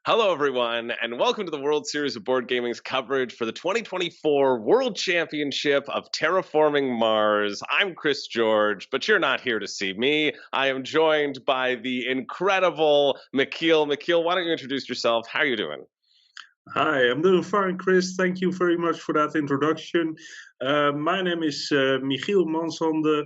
Hello, everyone, and welcome to the World Series of Board Gaming's coverage for the 2024 World Championship of Terraforming Mars. I'm Chris George, but you're not here to see me. I am joined by the incredible Michiel. Michiel, why don't you introduce yourself? How are you doing? Hi, I'm doing fine, Chris. Thank you very much for that introduction. My name is Michiel Mansande.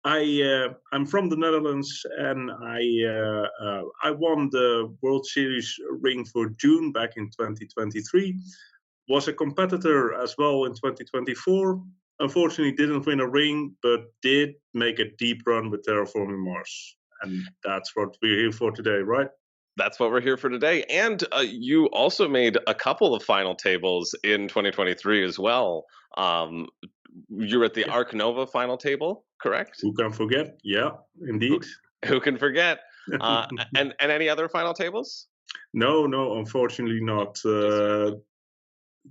I'm from the Netherlands, and I won the World Series ring for June back in 2023. Was a competitor as well in 2024. Unfortunately, didn't win a ring, but did make a deep run with Terraforming Mars, and that's what we're here for today, right? That's what we're here for today. And you also made a couple of final tables in 2023 as well. You were at the Arc Nova final table, correct? Who can forget? Yeah, indeed. Who can forget? And any other final tables? No, unfortunately not.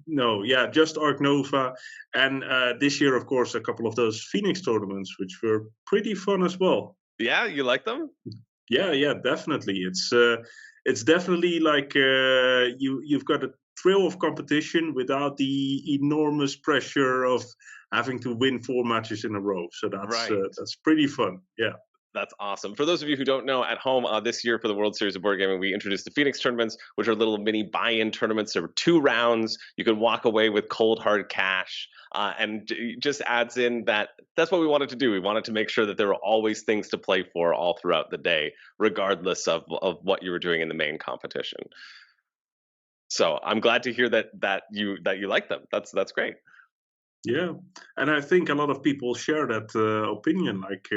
No, yeah, just Arc Nova, and this year, of course, a couple of those Phoenix tournaments, which were pretty fun as well. Yeah, you like them? Yeah, definitely. It's definitely like you've got a thrill of competition without the enormous pressure of having to win 4 matches in a row. So that's pretty fun. Yeah. That's awesome. For those of you who don't know, at home this year for the World Series of Board Gaming, we introduced the Phoenix tournaments, which are little mini buy-in tournaments. There were 2 rounds. You can walk away with cold hard cash, and it just adds in that's what we wanted to do. We wanted to make sure that there were always things to play for all throughout the day, regardless of what you were doing in the main competition. So I'm glad to hear that you like them. That's great. Yeah, and I think a lot of people share that opinion. Like.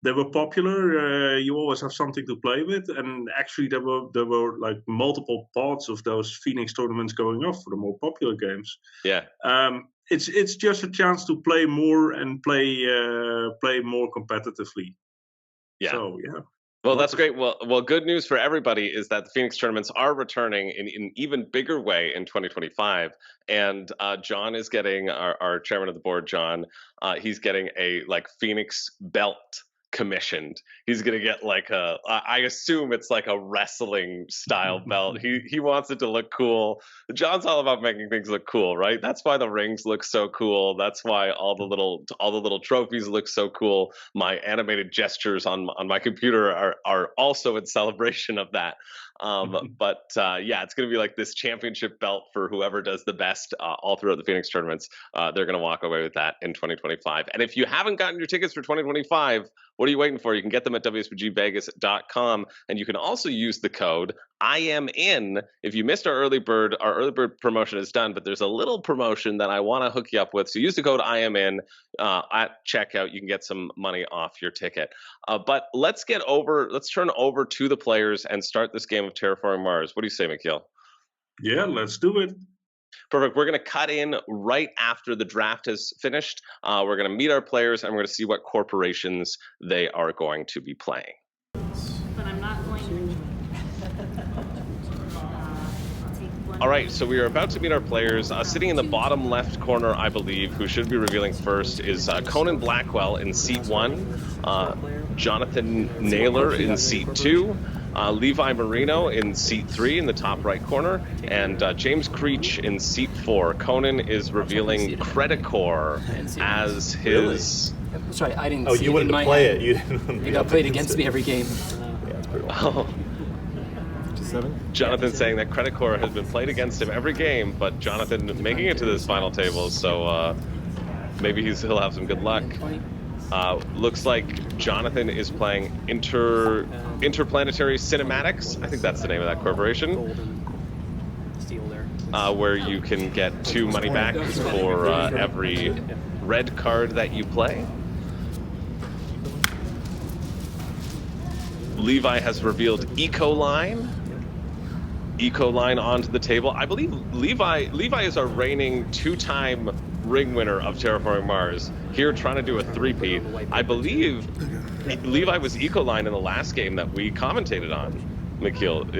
They were popular. You always have something to play with, and actually there were like multiple parts of those Phoenix tournaments going off for the more popular games. Yeah. It's just a chance to play more and play more competitively. Yeah. So yeah. Well, that's great. Well, good news for everybody is that the Phoenix tournaments are returning in an even bigger way in 2025. And John is getting our chairman of the board, John. He's getting a Phoenix belt commissioned. He's gonna get I assume it's like a wrestling style belt. He wants it to look cool. John's all about making things look cool, right? That's why the rings look so cool. That's why all the little trophies look so cool. My animated gestures on my computer are also in celebration of that. But yeah, it's going to be like this championship belt for whoever does the best all throughout the Phoenix tournaments. They're going to walk away with that in 2025. And if you haven't gotten your tickets for 2025, what are you waiting for? You can get them at WSBGVegas.com, and you can also use the code IAM if you missed our early bird promotion is done, but there's a little promotion that I want to hook you up with. So use the code IAM at checkout. You can get some money off your ticket. But let's turn over to the players and start this game of Terraforming Mars. What do you say, Michiel? Yeah, let's do it. Perfect. We're going to cut in right after the draft has finished. We're going to meet our players, and we're going to see what corporations they are going to be playing. But I'm not going to. All right, so we are about to meet our players. Sitting in the bottom left corner, I believe, who should be revealing first, is Conan Blackwell in seat 1, Jonathan Naylor in seat 2, Levi Marino in seat 3 in the top right corner, and James Creech in seat 4. Conan is revealing Credicore as his... Really? Sorry, I didn't see you wanted to play it. You didn't. It got played against me every game. Yeah, that's pretty well. Jonathan saying that Credicore has been played against him every game, but Jonathan making it to this final table, so maybe he'll have some good luck. Looks like Jonathan is playing Interplanetary Cinematics. I think that's the name of that corporation. Where you can get 2 money back for every red card that you play. Levi has revealed Ecoline onto the table. I believe Levi is our reigning 2-time ring winner of Terraforming Mars. Here trying to do a 3-peat. I believe Levi was Ecoline in the last game that we commentated on. Michiel,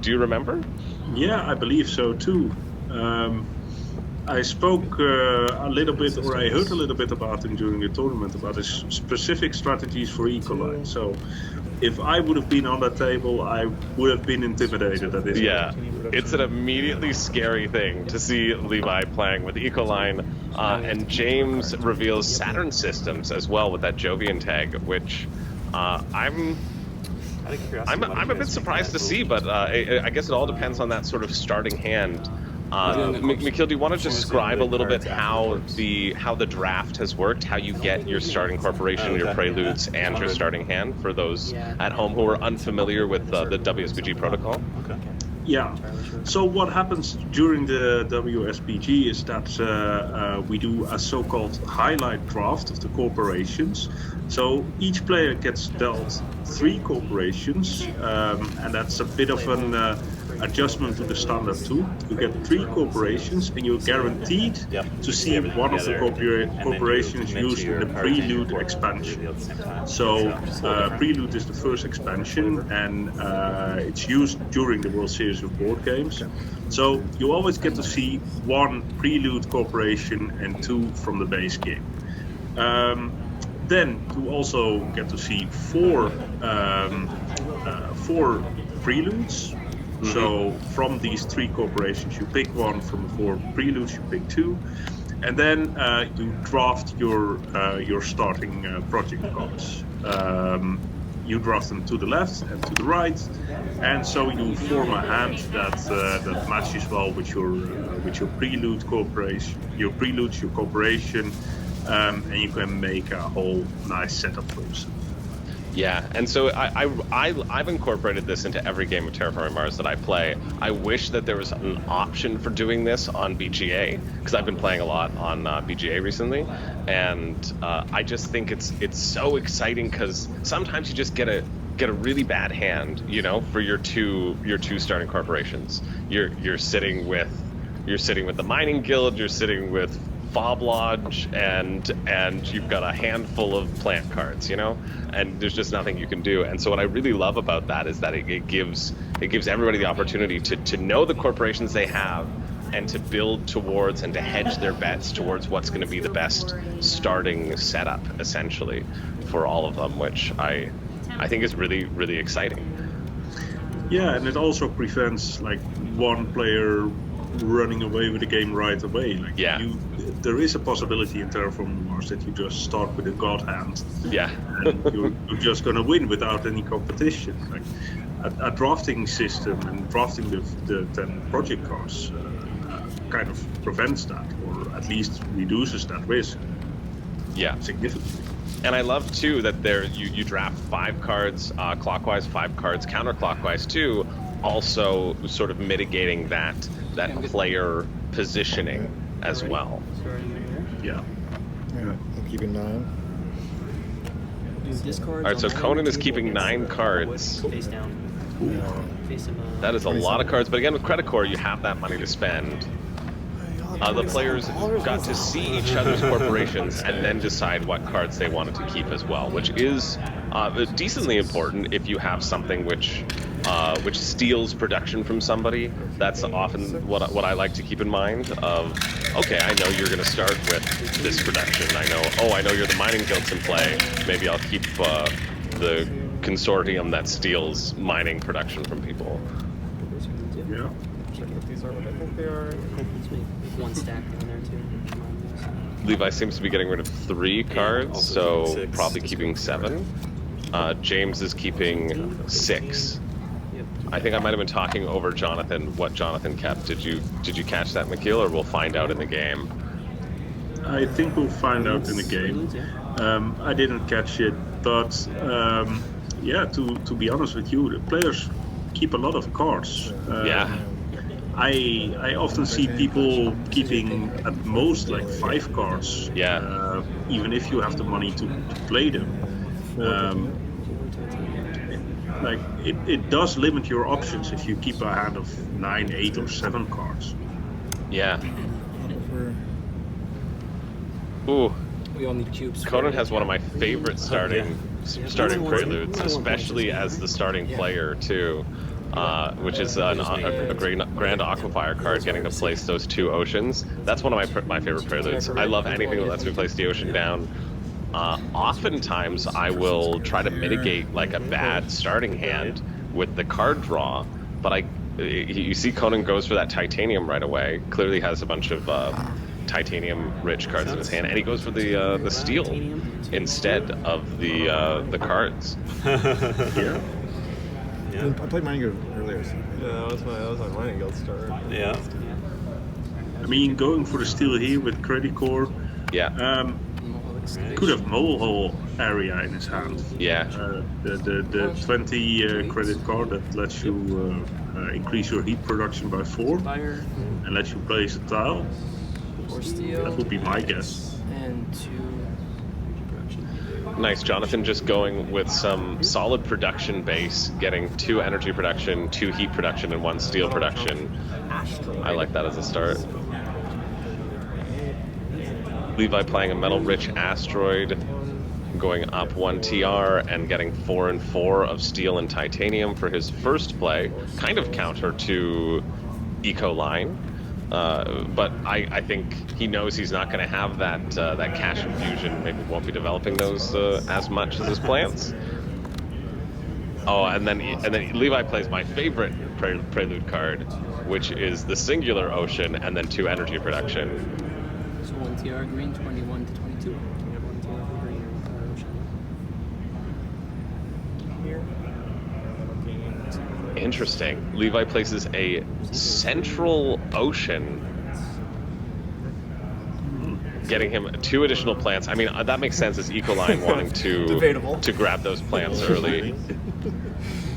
do you remember? Yeah, I believe so too. I spoke a little bit, or I heard a little bit about him during the tournament about his specific strategies for Ecoline. So if I would have been on that table, I would have been intimidated at this point. It's an immediately scary thing to see Levi playing with Ecoline, and James reveals Saturn systems as well with that Jovian tag, which I'm a bit surprised to see, but I guess it all depends on that sort of starting hand. Mikhail, do you want to describe a little bit how the draft has worked, how you get your starting corporation, your preludes, and your starting hand for those at home who are unfamiliar with the WSBG protocol? Yeah. So what happens during the WSBG is that we do a so-called highlight draft of the corporations. So each player gets dealt 3 corporations, and that's a bit of an adjustment to the standard too. You get 3 corporations, and you're guaranteed to see one of the corporations used in the Prelude expansion. So Prelude is the first expansion, and it's used during the World Series of Board Games. So you always get to see 1 Prelude corporation and 2 from the base game. Then you also get to see 4 Preludes. So from these 3 corporations, you pick 1. From the 4 preludes, you pick 2, and then you draft your starting project cards. You draft them to the left and to the right, and so you form a hand that matches well with your prelude corporation, your corporation, and you can make a whole nice setup for yourself. Yeah, and so I've incorporated this into every game of Terraforming Mars that I play. I wish that there was an option for doing this on BGA, because I've been playing a lot on BGA recently, and I just think it's so exciting because sometimes you just get a really bad hand, you know, for your two starting corporations. You're sitting with the Mining Guild, you're sitting with Fob Lodge, and you've got a handful of plant cards, you know, and there's just nothing you can do. And so what I really love about that is that it gives everybody the opportunity to know the corporations they have and to build towards and to hedge their bets towards what's going to be the best starting setup, essentially, for all of them, which I think is really, really exciting. Yeah, and it also prevents like one player running away with the game right away. Like there is a possibility in Terraforming Mars that you just start with a god hand. Yeah. And you're just going to win without any competition. Like a drafting system and drafting the 10 project cards kind of prevents that, or at least reduces that risk. Yeah, significantly. And I love too that you draft 5 cards clockwise, 5 cards counterclockwise too, also sort of mitigating that player positioning as well. Yeah. I'm keeping 9. All right, so Conan is keeping 9 cards. Face down. Face him, that is a lot of cards, but again, with Credit Core, you have that money to spend. The players got to see each other's corporations and then decide what cards they wanted to keep as well, which is decently important if you have something which steals production from somebody. That's often what I like to keep in mind of, okay, I know you're going to start with this production. I know you're the Mining Guild's in play. Maybe I'll keep the consortium that steals mining production from people. Yeah. These are what I think they are. One stack in there too. Levi seems to be getting rid of 3 cards, so probably keeping 7. James is keeping 6. I think I might have been talking over Jonathan, what Jonathan kept. Did you catch that, Mikhail, or we'll find out in the game? I think we'll find out in the game. I didn't catch it, but yeah, to be honest with you, the players keep a lot of cards. I often see people keeping at most like 5 cards. Yeah. Even if you have the money to play them. Like it does limit your options if you keep a hand of 9, 8, or 7 cards. Yeah. Ooh. We all need cubes. Conan has one of my favorite starting preludes, especially as the starting player too. which is a grand Aquafire card, getting to place those 2 oceans. That's one of my favorite preludes. I love anything that lets me place the ocean down. Oftentimes, I will try to mitigate like a bad starting hand with the card draw, but you see Conan goes for that titanium right away. Clearly has a bunch of titanium-rich cards in his hand, and he goes for the steel instead of the cards. Yeah. I played Mining Guild earlier. So Yeah, that was my Mining Guild start. Yeah. I mean, going for the steel here with Credit Core. Yeah. Could have Molehole area in his hand. Yeah. The 20 credit card that lets you increase your heat production by 4 Fire, and lets you place a tile. 4 steel, That would be my guess. and 2 production. Nice, Jonathan just going with some solid production base, getting 2 energy production, 2 heat production, and 1 steel production. I like that as a start. Levi playing a metal-rich asteroid, going up 1 TR and getting 4 and 4 of steel and titanium for his first play. Kind of counter to Eco Line, but I think he knows he's not going to have that cash infusion. Maybe won't be developing those as much as his plants. Oh, and then Levi plays my favorite prelude card, which is the singular ocean and then 2 energy production. So 1 TR green, 21 to 22. Yeah, 1 TR for green, 1 TR ocean. Interesting. Levi places a central ocean, getting him 2 additional plants. I mean, that makes sense as Ecoline wanting to grab those plants early.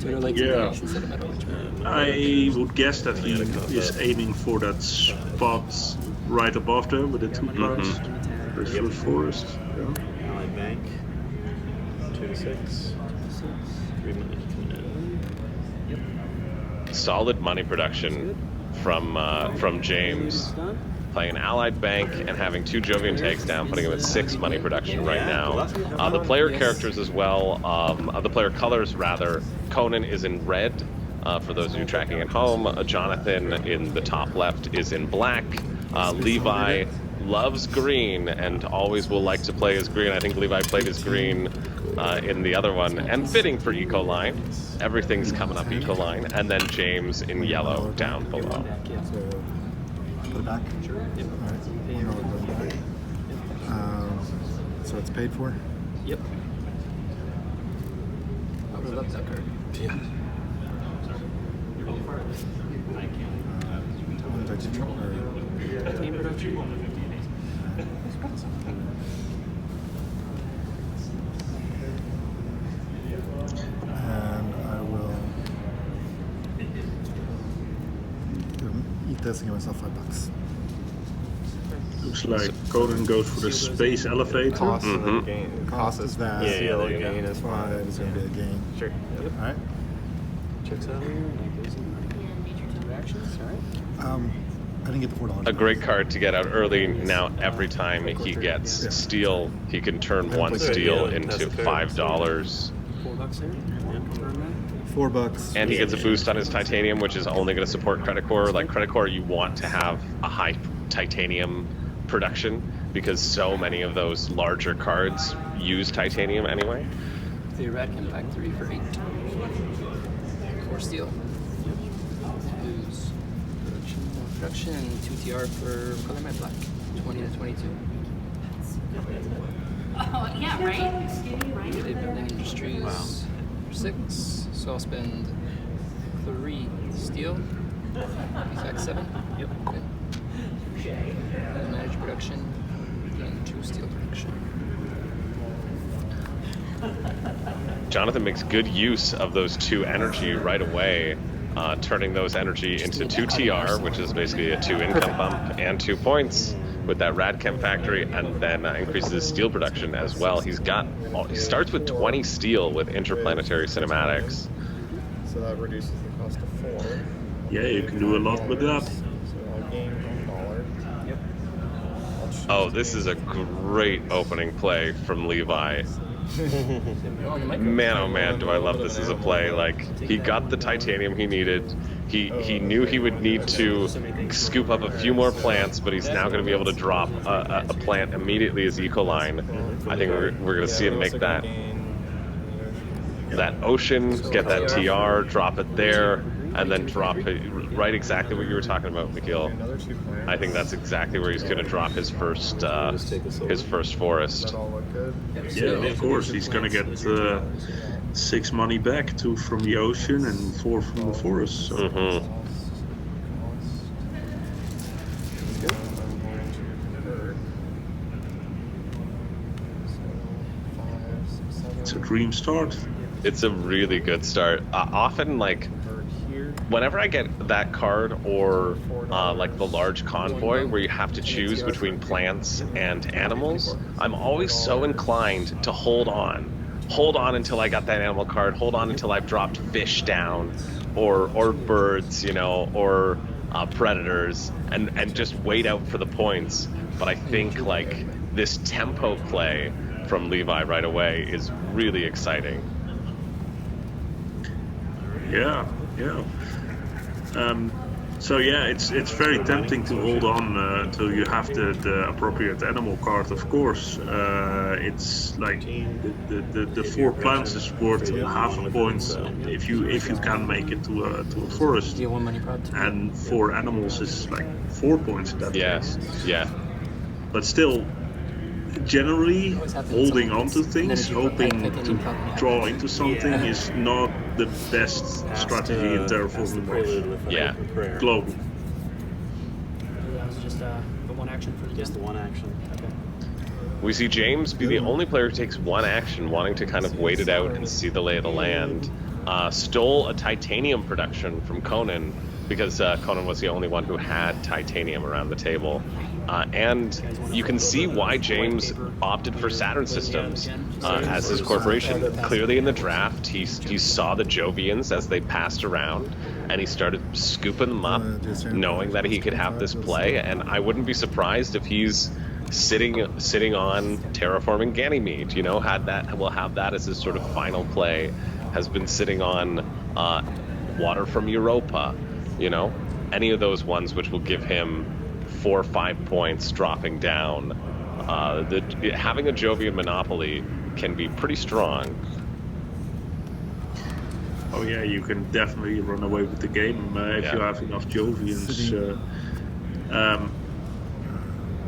So you're like Yeah. instead of metal rich. I would guess that he is aiming for that spot right above there with the 2 cards. There's Fruit Forest. Yeah. Allied Bank. 2 to 6. 3 money coming in. Solid money production from James, playing an Allied Bank and having 2 Jovian tags down, putting him at 6 money production right now. The player characters as well, the player colors rather, Conan is in red, for those of you tracking at home. Jonathan in the top left is in black. Levi loves green and always will like to play as green. I think Levi played as green in the other one, and fitting for Ecoline. Everything's coming up Ecoline, and then James in yellow down below. So put it back. Sure. Yep. All right. So it's paid for. Yep. I would love that card. Yeah. Team production. And I will eat this and give myself $5. Looks like Conan goes for the space elevator. Cost and then gain. Cost is that. Yeah, there you go. gain is 5 is going to be a gain. Sure. Yep. All right. Checks out. I didn't get the $4. A great card to get out early. Now every time he gets steel, he can turn 1 steel into $5. $4 there. $4. And he gets a boost on his titanium, which is only going to support Credit Core. Like Credit Core, you want to have a high titanium production because so many of those larger cards use titanium anyway. The red can pack 3 for 8. 4 steel. Booze. Production and 2 TR for color my black. 20 to 22. Oh, yeah, right? Skinny, right? Day building industries. Wow. 6. So I'll spend 3 steel. Exact 7. Yep. Okay. And manage production and 2 steel production. Jonathan makes good use of those 2 energy right away, turning those energy into 2 TR, which is basically a 2 income bump and 2 points with that Radchem factory, and then increases his steel production as well. He starts with 20 steel with interplanetary cinematics. So that reduces the cost to 4. Yeah, you can do a lot with that. So I'll gain $1. Yep. Oh, this is a great opening play from Levi. Man, oh man, do I love this as a play. Like, he got the titanium he needed. He knew he would need to scoop up a few more plants, but he's now going to be able to drop a plant immediately as eco-line. I think we're going to see him make that ocean, get that TR, drop it there, and then drop it right exactly what you were talking about, Mikhail. I think that's exactly where he's going to drop his first forest. That all look good? Yeah, of course. He's going to get 6 money back, 2 from the ocean and 4 from the forest. So. Mm-hmm. It's a dream start. It's a really good start. Often, like, whenever I get that card or like the large convoy where you have to choose between plants and animals, I'm always so inclined to hold on until I got that animal card, hold on until I've dropped fish down or birds, you know, or predators, and just wait out for the points. But I think like this tempo play from Levi right away is really exciting. Yeah. So yeah, it's very tempting to hold on until you have the appropriate animal card. Of course, it's like the 4 plants is worth half a point if you can make it to a forest, and 4 animals is like 4 points in that case. Yeah. But still, generally holding on to things, hoping to draw into something, is not the best strategy in Terraforming. Yeah. Global. That was just the one action for the Just the one action. Okay. We see James be the only player who takes one action, wanting to kind of wait it out and see the lay of the land. Stole a titanium production from Conan, because Conan was the only one who had titanium around the table. And you can see why James opted for Saturn Systems as his corporation. Clearly in the draft, he saw the Jovians as they passed around, and he started scooping them up, knowing that he could have this play. And I wouldn't be surprised if he's sitting on Terraforming Ganymede. You know, will have that as his sort of final play. Has been sitting on Water from Europa. You know, any of those ones which will give him 4 or 5 points dropping down. Having a Jovian monopoly can be pretty strong. Oh yeah, you can definitely run away with the game if you have enough Jovians.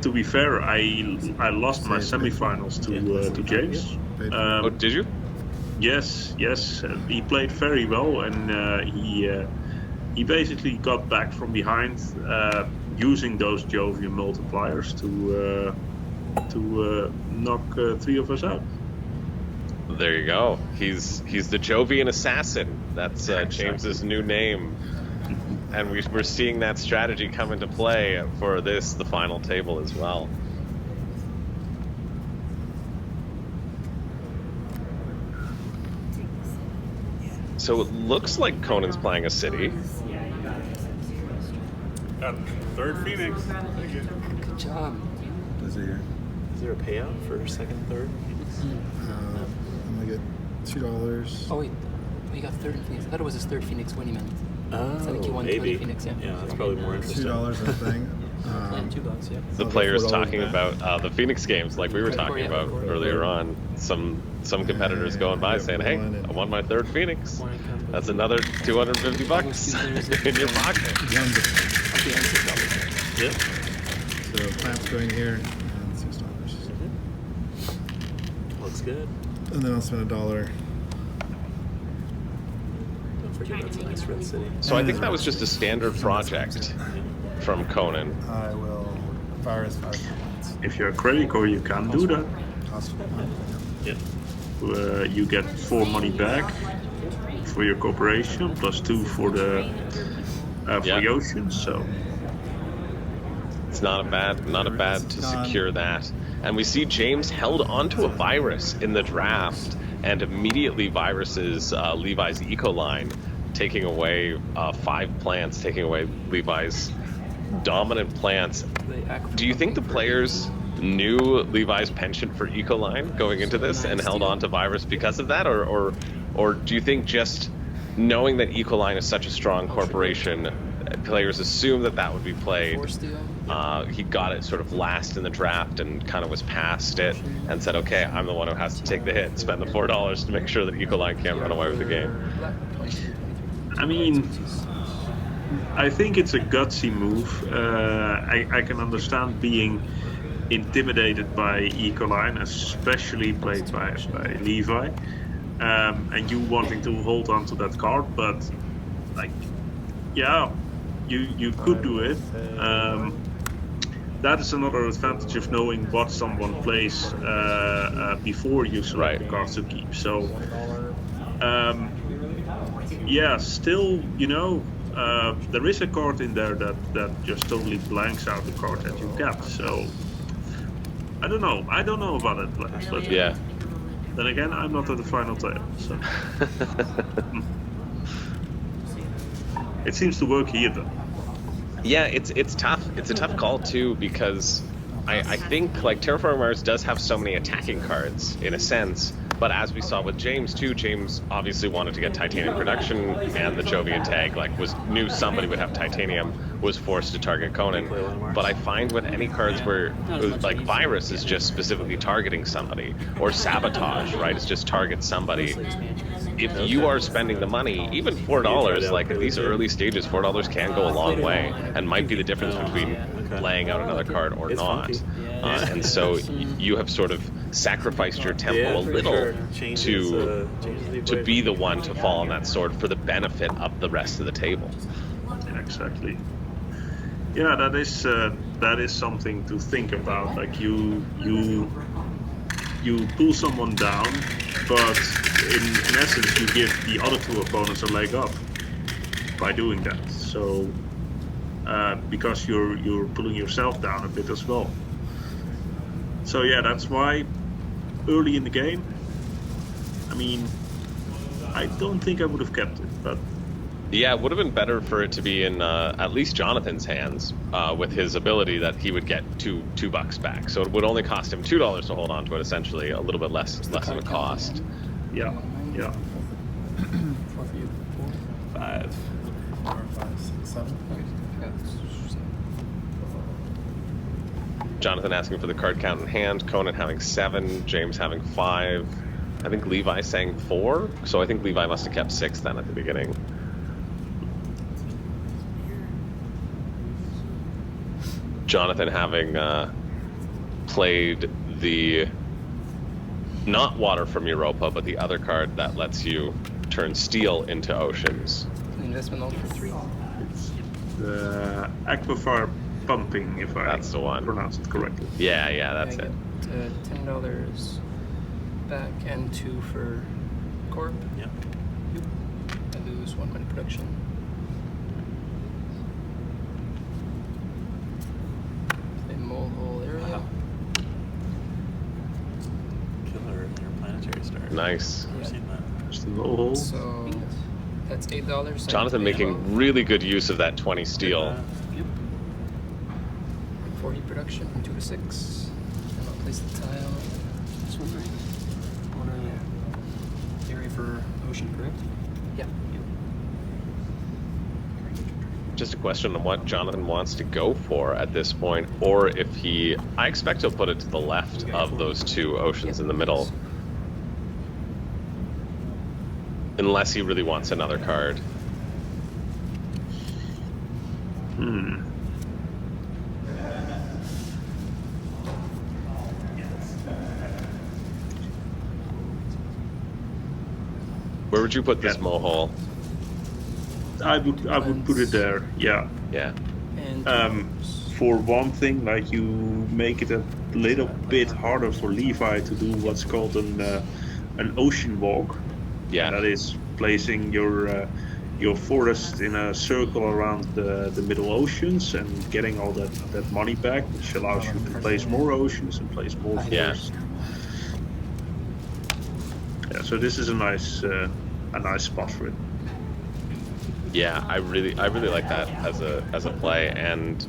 To be fair, I lost my semifinals to James. Oh, did you? Yes. He played very well, and he basically got back from behind using those Jovian multipliers to knock 3 of us out. There you go. He's the Jovian assassin. That's James's new name, and we're seeing that strategy come into play for the final table as well. So it looks like Conan's playing a city. Third Phoenix. Good job. Is it here? Is there a payout for second, third? I'm gonna get $2. Oh wait, he got third in Phoenix. I thought it was his third Phoenix when he meant. Oh, I think he won maybe. Phoenix, yeah. Yeah, that's probably more interesting. $2 I think. And $2, yeah. The players talking about the Phoenix games, like we were talking about earlier on. Some competitors going by saying, "Hey, I won my third Phoenix. That's another $250 in your pocket." Okay, and $6. Yep. So plants going here and $6. Looks good. And then I'll spend $1. Don't forget that's a nice red city. So I think that was just a standard project from Conan. I will fire as 5 points. If you're a critical, you can do that. Cost 1. Yep. You get 4 money back for your corporation, plus 2 for the ocean. So It's not a bad to secure that. And we see James held onto a virus in the draft and immediately viruses Levi's eco line, taking away 5 plants, taking away Levi's dominant plants. Do you think the players knew Levi's penchant for Ecoline going into this and held on to Virus because of that, or do you think just knowing that Ecoline is such a strong corporation, players assume that that would be played? 4 steel. He got it sort of last in the draft and kind of was past it and said, okay, I'm the one who has to take the hit and spend the $4 to make sure that Ecoline can't run away with the game. Black, 22, 23. I mean, I think it's a gutsy move. I can understand being intimidated by Ecoline, especially played by Levi, and you wanting to hold on to that card, but like, yeah, you could do it. That is another advantage of knowing what someone plays before you select the cards to keep. So, yeah, still, you know, there is a card in there that just totally blanks out the card that you kept. So, I don't know about it, but Yeah. then again, I'm not at the final table, so it seems to work here though. Yeah, it's tough. It's a tough call too, because I think like Terraforming Mars does have so many attacking cards in a sense, but as we saw with James too, James obviously wanted to get Titanium production, and the Jovian tag knew somebody would have Titanium, was forced to target Conan. But I find with any cards where like Virus is just specifically targeting somebody, or Sabotage, right, is just target somebody. If you are spending the money, even $4, like at these early stages, $4 can go a long way, and might be the difference between laying out another card or not. And so you have sort of sacrificed your tempo a little to be the one to fall on that sword for the benefit of the rest of the table. Exactly. Yeah, that is something to think about. Like you pull someone down, but in essence you give the other two opponents a leg up by doing that. So because you're pulling yourself down a bit as well. So yeah, that's why early in the game, I mean, I don't think I would have kept it, but yeah, it would have been better for it to be in at least Jonathan's hands, with his ability that he would get $2 back. So it would only cost him $2 to hold on to it, essentially a little bit less of a cost. yeah. 4 for you. 4. 5. 4, 5, 6, 7. Jonathan asking for the card count in hand, Conan having 7, James having 5. I think Levi saying 4, so I think Levi must have kept 6 then at the beginning. Jonathan having played the not Water from Europa, but the other card that lets you turn steel into oceans. Investment all for 3. It's the Aquifer Pumping, if That's the one. pronounce it correctly. Yeah, that's I it. get $10 back and 2 for Corp. Yep. I lose 1 money production. A mole hole area. Killer interplanetary star. Nice. Never seen that. Just a low hole. So that's $8. Jonathan making really good use of that 20 steel. 4 heat production from 2 to 6. And I'll place the tile. This one, right? Area for ocean, correct? Yeah. Just a question on what Jonathan wants to go for at this point, or if I expect he'll put it to the left of those 2 oceans in the middle. Unless he really wants another card. Where would you put this mohole? I would put it there. Yeah. Yeah. And For one thing, like you make it a little bit harder for Levi to do what's called an ocean walk. Yeah. That is placing your forest in a circle around the middle oceans and getting all that money back, which allows you to place more oceans and place more forests. Yeah, so this is a nice spot for it. Yeah, I really like that as a play, and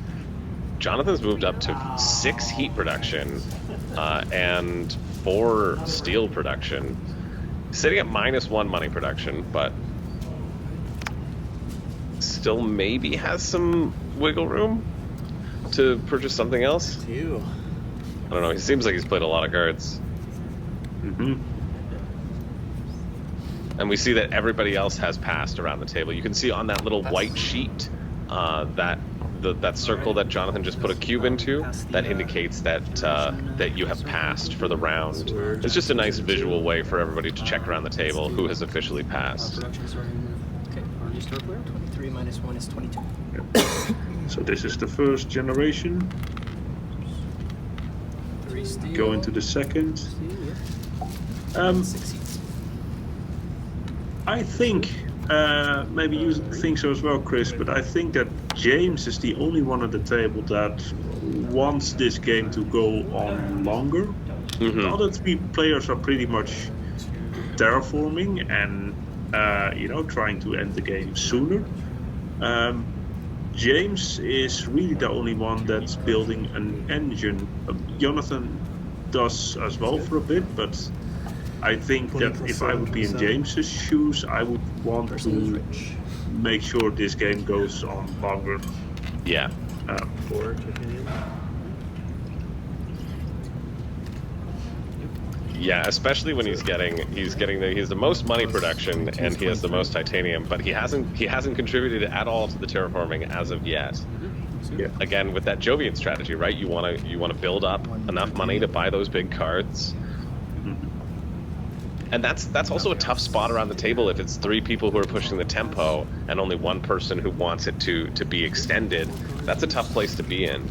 Jonathan's moved up to 6 heat production and 4 steel production. Sitting at -1 money production, but still maybe has some wiggle room to purchase something else. You. I don't know. He seems like he's played a lot of cards. Mm-hmm. And we see that everybody else has passed around the table. You can see on that little white sheet that circle that Jonathan just put a cube into, that indicates that that you have passed for the round. It's just a nice visual way for everybody to check around the table who has officially passed. Production starting. Okay, RG start player. 23 minus 1 is 22. So this is the first generation. 3 steel. Go into the second. Steel, yeah. 6 heats. I think, maybe you think so as well, Chris, but I think that James is the only one at the table that wants this game to go on longer. Mm-hmm. The other 3 players are pretty much terraforming and, trying to end the game sooner. James is really the only one that's building an engine. Jonathan does as well for a bit, but I think that if I would be in James's shoes, I would want to make sure this game goes on longer. Yeah. 4 titanium. Yeah, especially when he's the most money production and he has the most titanium, but he hasn't contributed at all to the terraforming as of yet. Yeah. Again, with that Jovian strategy, right? You want to build up enough money to buy those big cards. And that's also a tough spot around the table if it's 3 people who are pushing the tempo and only 1 person who wants it to be extended. That's a tough place to be in.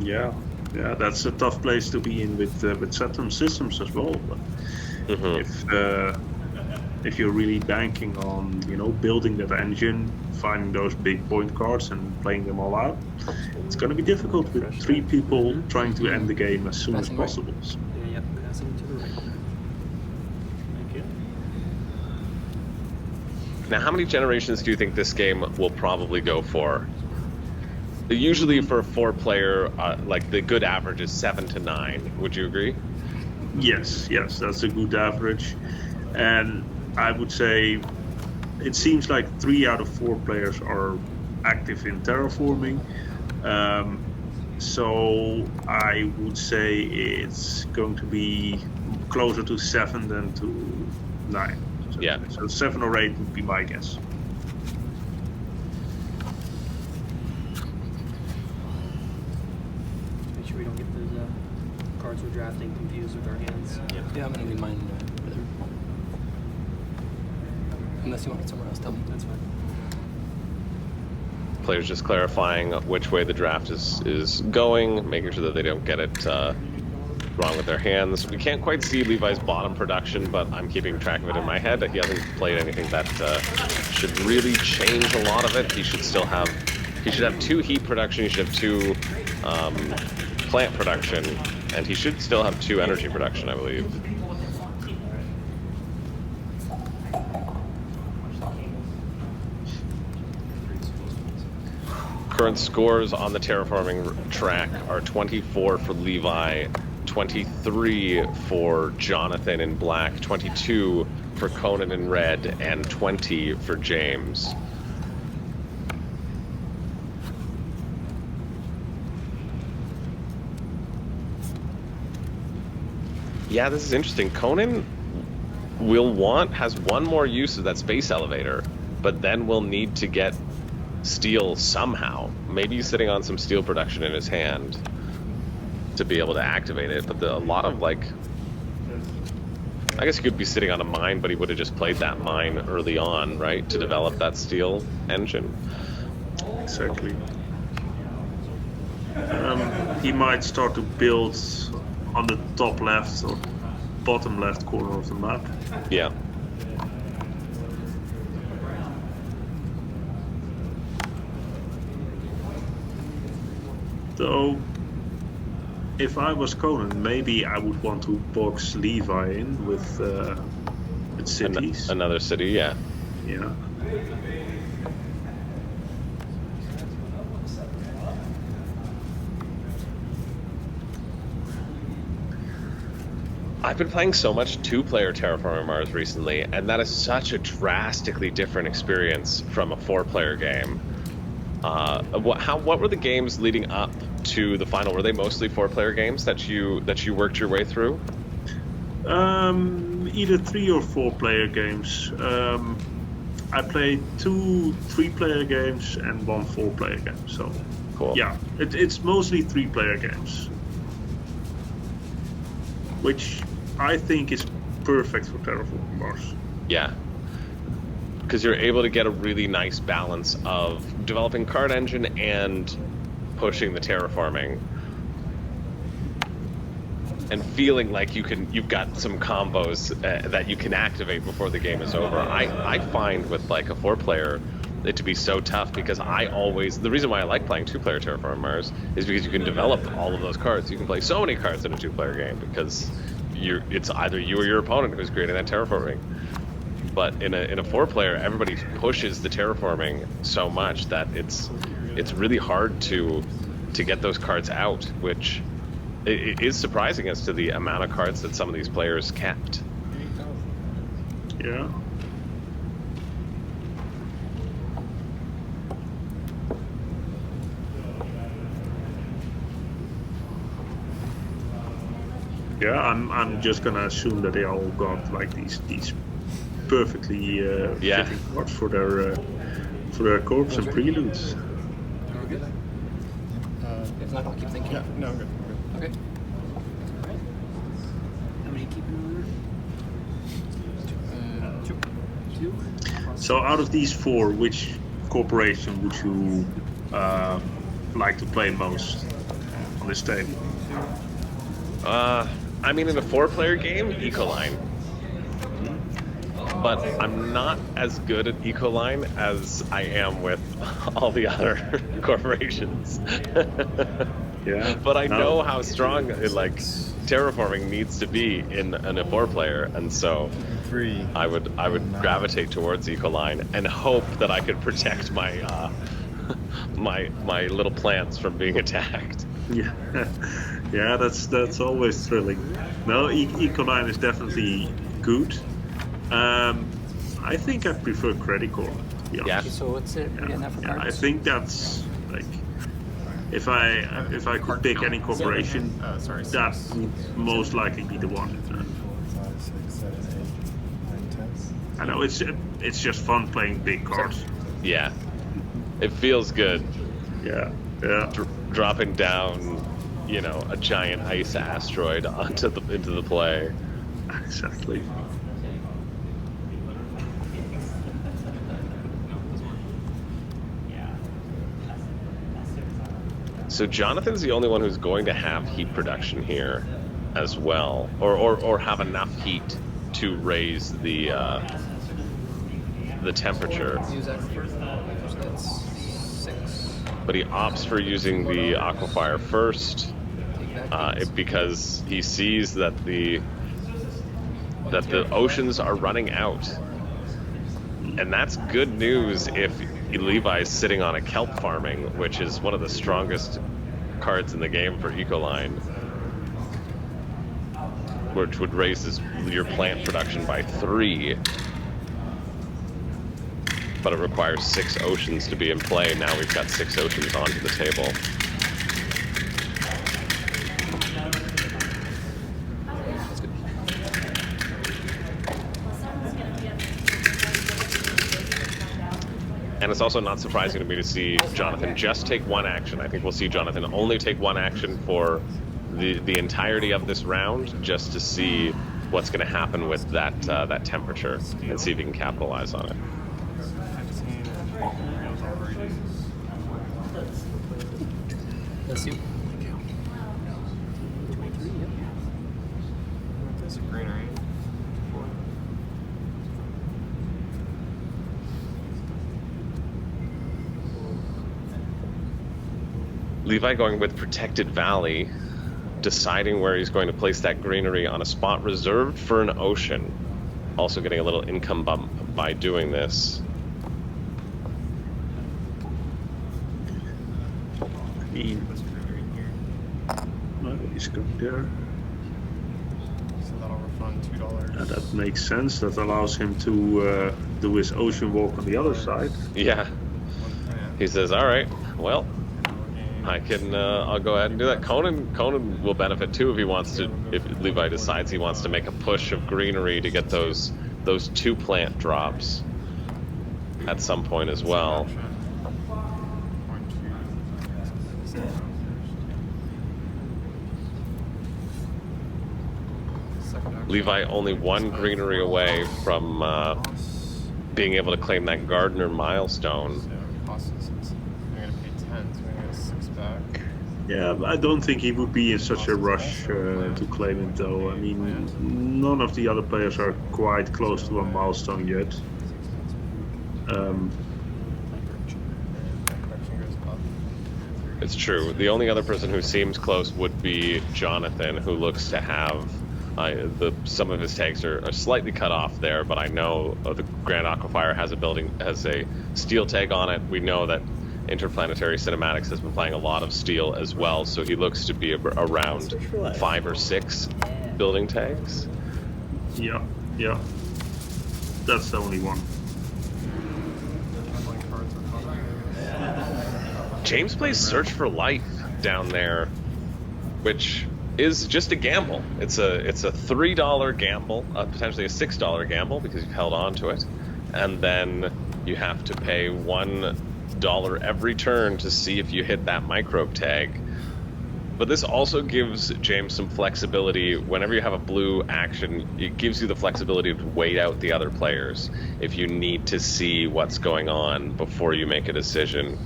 Yeah, that's a tough place to be in with Saturn systems as well. But if you're really banking on building that engine, finding those big point cards and playing them all out, it's going to be difficult with 3 people trying to end the game as soon as possible. Yep, passing to the right. Thank you. Now, how many generations do you think this game will probably go for? Usually for a 4-player, like the good average is 7 to 9. Would you agree? Yes, that's a good average. And I would say it seems like 3 out of 4 players are active in terraforming. So I would say it's going to be closer to 7 than to 9. So 7 or 8 would be my guess. Make sure we don't get those cards we're drafting confused with our hands. Yeah, I'm gonna leave mine over there. Unless you want it somewhere else, tell me. That's fine. Players just clarifying which way the draft is going, making sure that they don't get it wrong with their hands. We can't quite see Levi's bottom production, but I'm keeping track of it in my head. He hasn't played anything that should really change a lot of it. He should have 2 heat production, he should have 2 plant production, and he should still have 2 energy production, I believe. Current scores on the terraforming track are 24 for Levi, 23 for Jonathan in black, 22 for Conan in red, and 20 for James. Yeah, this is interesting. Conan has 1 more use of that space elevator, but then we'll need to get steel somehow. Maybe he's sitting on some steel production in his hand to be able to activate it, but a lot of, like, I guess he could be sitting on a mine, but he would have just played that mine early on, right, to develop that steel engine. Exactly. He might start to build on the top left or bottom left corner of the map. Yeah. Though, if I was Conan, maybe I would want to box Levi in with cities. Another city, yeah. Yeah. I've been playing so much two-player Terraforming Mars recently, and that is such a drastically different experience from a four-player game. What were the games leading up to the final? Were they mostly four-player games that you worked your way through? Either 3 or 4 player games. I played 2 3-player games and 1 4-player game. So Cool. yeah, it's mostly 3-player games, which I think is perfect for Terraforming Mars. Yeah. Because you're able to get a really nice balance of developing card engine and pushing the terraforming, and feeling like you've got some combos that you can activate before the game is over. I find with like a 4-player it to be so tough, because the reason why I like playing 2-player Terraforming Mars is because you can develop all of those cards. You can play so many cards in a 2-player game because it's either you or your opponent who's creating that terraforming. But in a 4-player, everybody pushes the terraforming so much that it's really hard to get those cards out, which it is surprising as to the amount of cards that some of these players kept. Yeah. Yeah, I'm just gonna assume that they all got like these perfectly fitting cards for their corps and preludes. You're good? If not, I'll keep thinking. Yeah, no, I'm good. Okay. Alright. How many keeping in 2. So out of these 4, which corporation would you like to play most on this table? I mean, in a 4-player game, Ecoline. But I'm not as good at Ecoline as I am with all the other corporations. Yeah. But I know how strong like terraforming needs to be in a 4-player, and so I would gravitate towards Ecoline and hope that I could protect my my little plants from being attacked. Yeah. Yeah, that's always thrilling. No, Ecoline is definitely good. I think I prefer Credit Corp. Yeah. Okay, so what's it? We're getting that for Yeah, I cards? think that's like if I could pick any corporation, that would most likely be the one. 5, 6, 7, 8, 9, 10. I know it's just fun playing big cards. Yeah. It feels good. Yeah, yeah. Dropping down, a giant ice asteroid into the play. Exactly. So Jonathan's the only one who's going to have heat production here as well, or have enough heat to raise the temperature. Use that first. So that's 6. But he opts for using the aquifer first, Take that. because he sees that the oceans are running out, and that's good news if Levi's sitting on a kelp farming, which is one of the strongest cards in the game for Ecoline, which would raise your plant production by 3. But it requires 6 oceans to be in play. Now we've got 6 oceans onto the table. That's good. And it's also not surprising to me to see Jonathan just take 1 action. I think we'll see Jonathan only take 1 action for the entirety of this round, just to see what's going to happen with that temperature and see if he can capitalize on it. Let's see. 23, yep. That's a green, right? 4. Levi going with Protected Valley, deciding where he's going to place that greenery on a spot reserved for an ocean. Also getting a little income bump by doing this. He's going there. So the That'll refund $2. That makes sense. That allows him to do his ocean walk on the other side. Yeah. One plant. He says, "All right, well, Game. I can. I'll go ahead and do that." Conan will benefit too if he wants to. If Levi decides he wants to make a push of greenery to get those 2 plant drops at some point as well. Levi only 1 greenery away from being able to claim that Gardner milestone. Cost us 6. We're gonna pay 10, so we're gonna get 6 back. Yeah, I don't think he would be in such a rush to claim it, though. I mean, none of the other players are quite close to a milestone yet. It's true. The only other person who seems close would be Jonathan, who looks to have some of his tags are slightly cut off there, but I know the Grand Aquafire has a steel tag on it. We know that Interplanetary Cinematics has been playing a lot of steel as well, so he looks to be around 5 or 6 building tags. Yeah. That's the only one. James plays Search for Life down there, which is just a gamble. It's a $3 gamble, potentially a $6 gamble because you've held on to it, and then you have to pay $1 every turn to see if you hit that microbe tag. But this also gives James some flexibility. Whenever you have a blue action, it gives you the flexibility to wait out the other players if you need to see what's going on before you make a decision.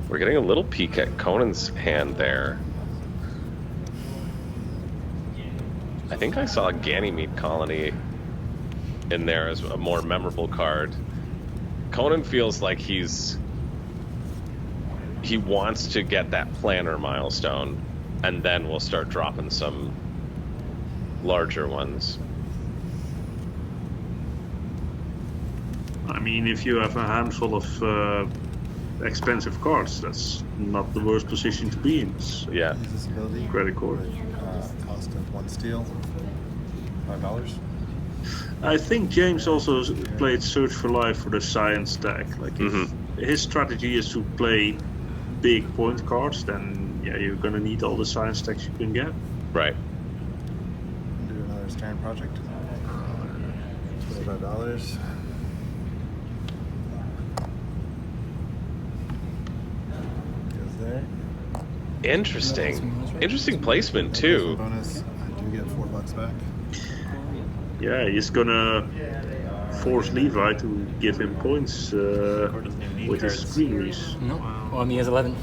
We're getting a little peek at Conan's hand there. I think I saw a Ganymede colony in there as a more memorable card. Conan feels like he wants to get that planner milestone, and then we'll start dropping some larger ones. I mean, if you have a handful of expensive cards, that's not the worst position to be in. Yeah. Use this ability. Credit card. Cost of 1 steel. $5. I think James also played Search for Life for the science tag. Like, if his strategy is to play big point cards, then yeah, you're gonna need all the science tags you can get. Right. Do another Stern project. $25. Goes there. Interesting placement too. Bonus. I do get $4 back. Yeah, he's gonna force Levi to give him points with his greeneries. No. Well, I mean, he has 11.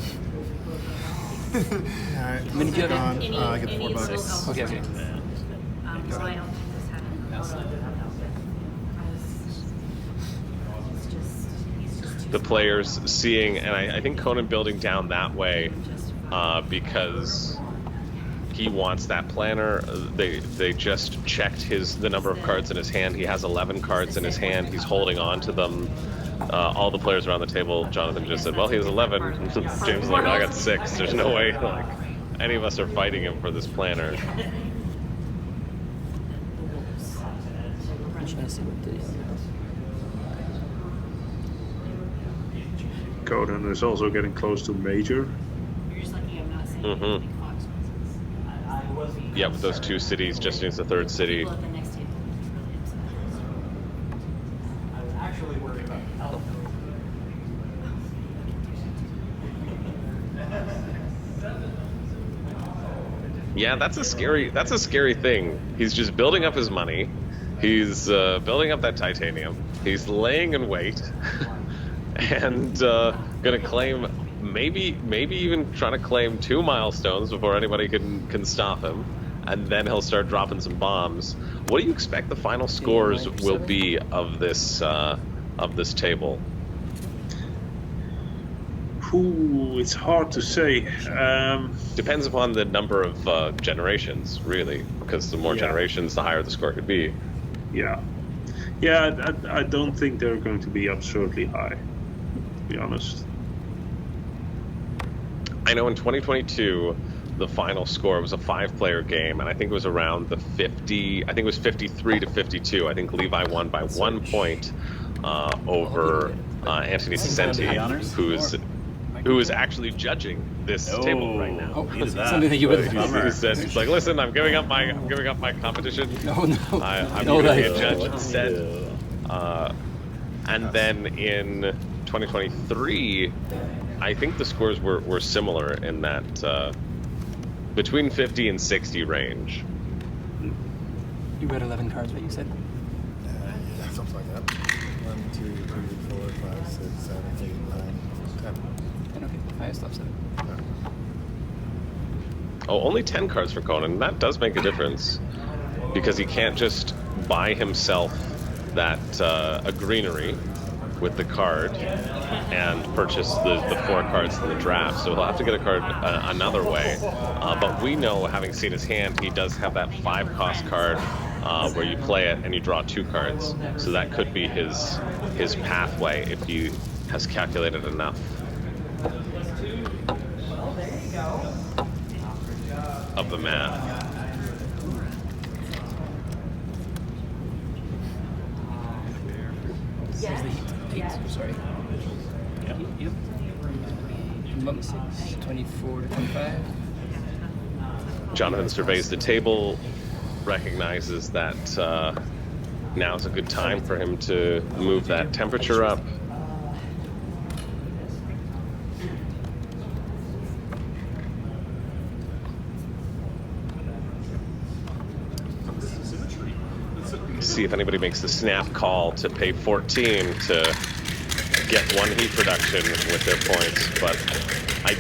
Alright, Mini deal. gone. Any- I get any $4. so- Okay. So I don't think this had He's just too The players seeing, and I think Conan building down that way because he wants that planner. They just checked the number of cards in his hand. He has 11 cards in his hand. He's holding on to them. All the players around the table, Jonathan just said, well, he has 11. James is like, I got 6. There's no way like any of us are fighting him for this planner. I'm trying to see what the Conan is also getting close to major. You're just lucky I'm not saying Mhm. anything consequences. Yeah, with those 2 cities, just needs the 3rd city. People at the next table is really upset. I was actually worried about health. Yeah, that's a scary thing. He's just building up his money. He's building up that titanium. He's laying in wait, and gonna claim maybe even trying to claim 2 milestones before anybody can stop him, and then he'll start dropping some bombs. What do you expect the final scores will be of this table? Ooh, it's hard to say. Depends upon the number of generations, really, because the more generations, the higher the score could be. Yeah, I don't think they're going to be absurdly high, to be honest. I know in 2022, the final score. It was a 5-player game, and I think it was around the 50. I think it was 53 to 52. I think Levi won by 1 point over Anthony Centi, who is actually judging this table right now. Oh, Needed that. something that you would He said, he's like, listen, I'm giving up my competition. No, no. I'm No, going to be a that- judge instead. And then in 2023, I think the scores were similar in that between 50 and 60 range. You read 11 cards, what you said? Yeah, something like that. 1, 2, 3, 4, 5, 6, 7, 8, 9, 10. And okay, I still have 7. Yeah. Oh, only 10 cards for Conan. That does make a difference because he can't just buy himself that a greenery with the card and purchase the 4 cards in the draft. So he'll have to get a card another way. But we know, having seen his hand, he does have that 5-cost card where you play it and you draw 2 cards. So that could be his pathway if he has calculated enough of the math. Here's the 8, sorry. Yep. 24 to 25. Jonathan surveys the table, recognizes that now's a good time for him to move that temperature up. See if anybody makes the snap call to pay 14 to get 1 heat production with their points, but I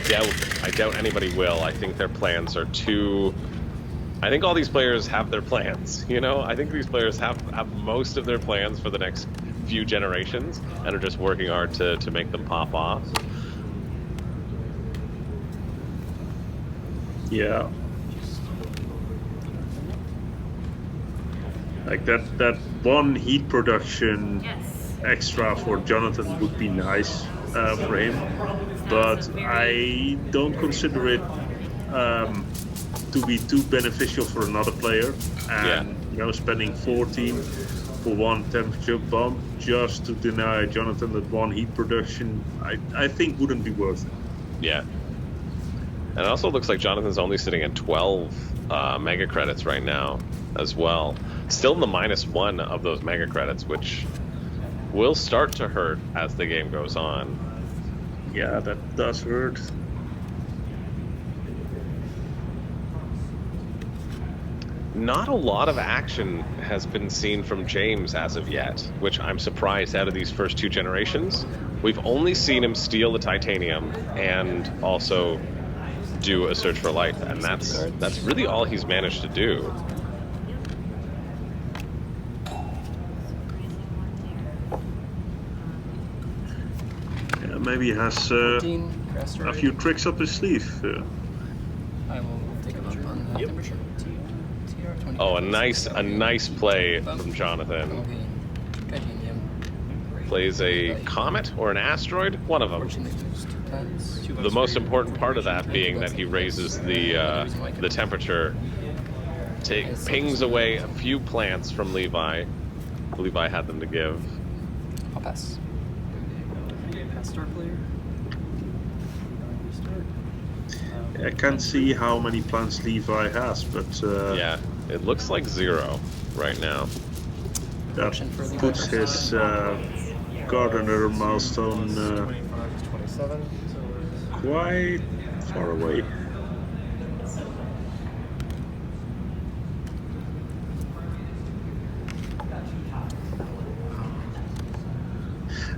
doubt anybody will. I think their plans are too. I think all these players have their plans. You know, I think these players have most of their plans for the next few generations and are just working hard to make them pop off. Yeah. Like that 1 heat production extra for Jonathan would be nice for him, but I don't consider it to be too beneficial for another player. And you know, spending 14 for 1 temperature bump just to deny Jonathan that 1 heat production, I think wouldn't be worth it. Yeah. And it also looks like Jonathan's only sitting at 12 mega credits right now as well. Still in the -1 of those mega credits, which will start to hurt as the game goes on. Yeah, that does hurt. Not a lot of action has been seen from James as of yet, which I'm surprised. Out of these first 2 generations, we've only seen him steal the titanium and also do a search for life, and that's really all he's managed to do. Yeah, maybe he has 14, a few tricks up his sleeve. I will take a look on the temperature. TR 20. Oh, a nice play from Jonathan. Titanium. Plays a comet or an asteroid, one of them. Fortunately, there's 2 plants. The most important part of that being that he raises the temperature, pings away a few plants from Levi. Levi had them to give. I'll pass. Pass star player. I can't see how many plants Levi has, but Yeah, it looks like 0 right now. that puts his gardener milestone 25 is 27. quite far away.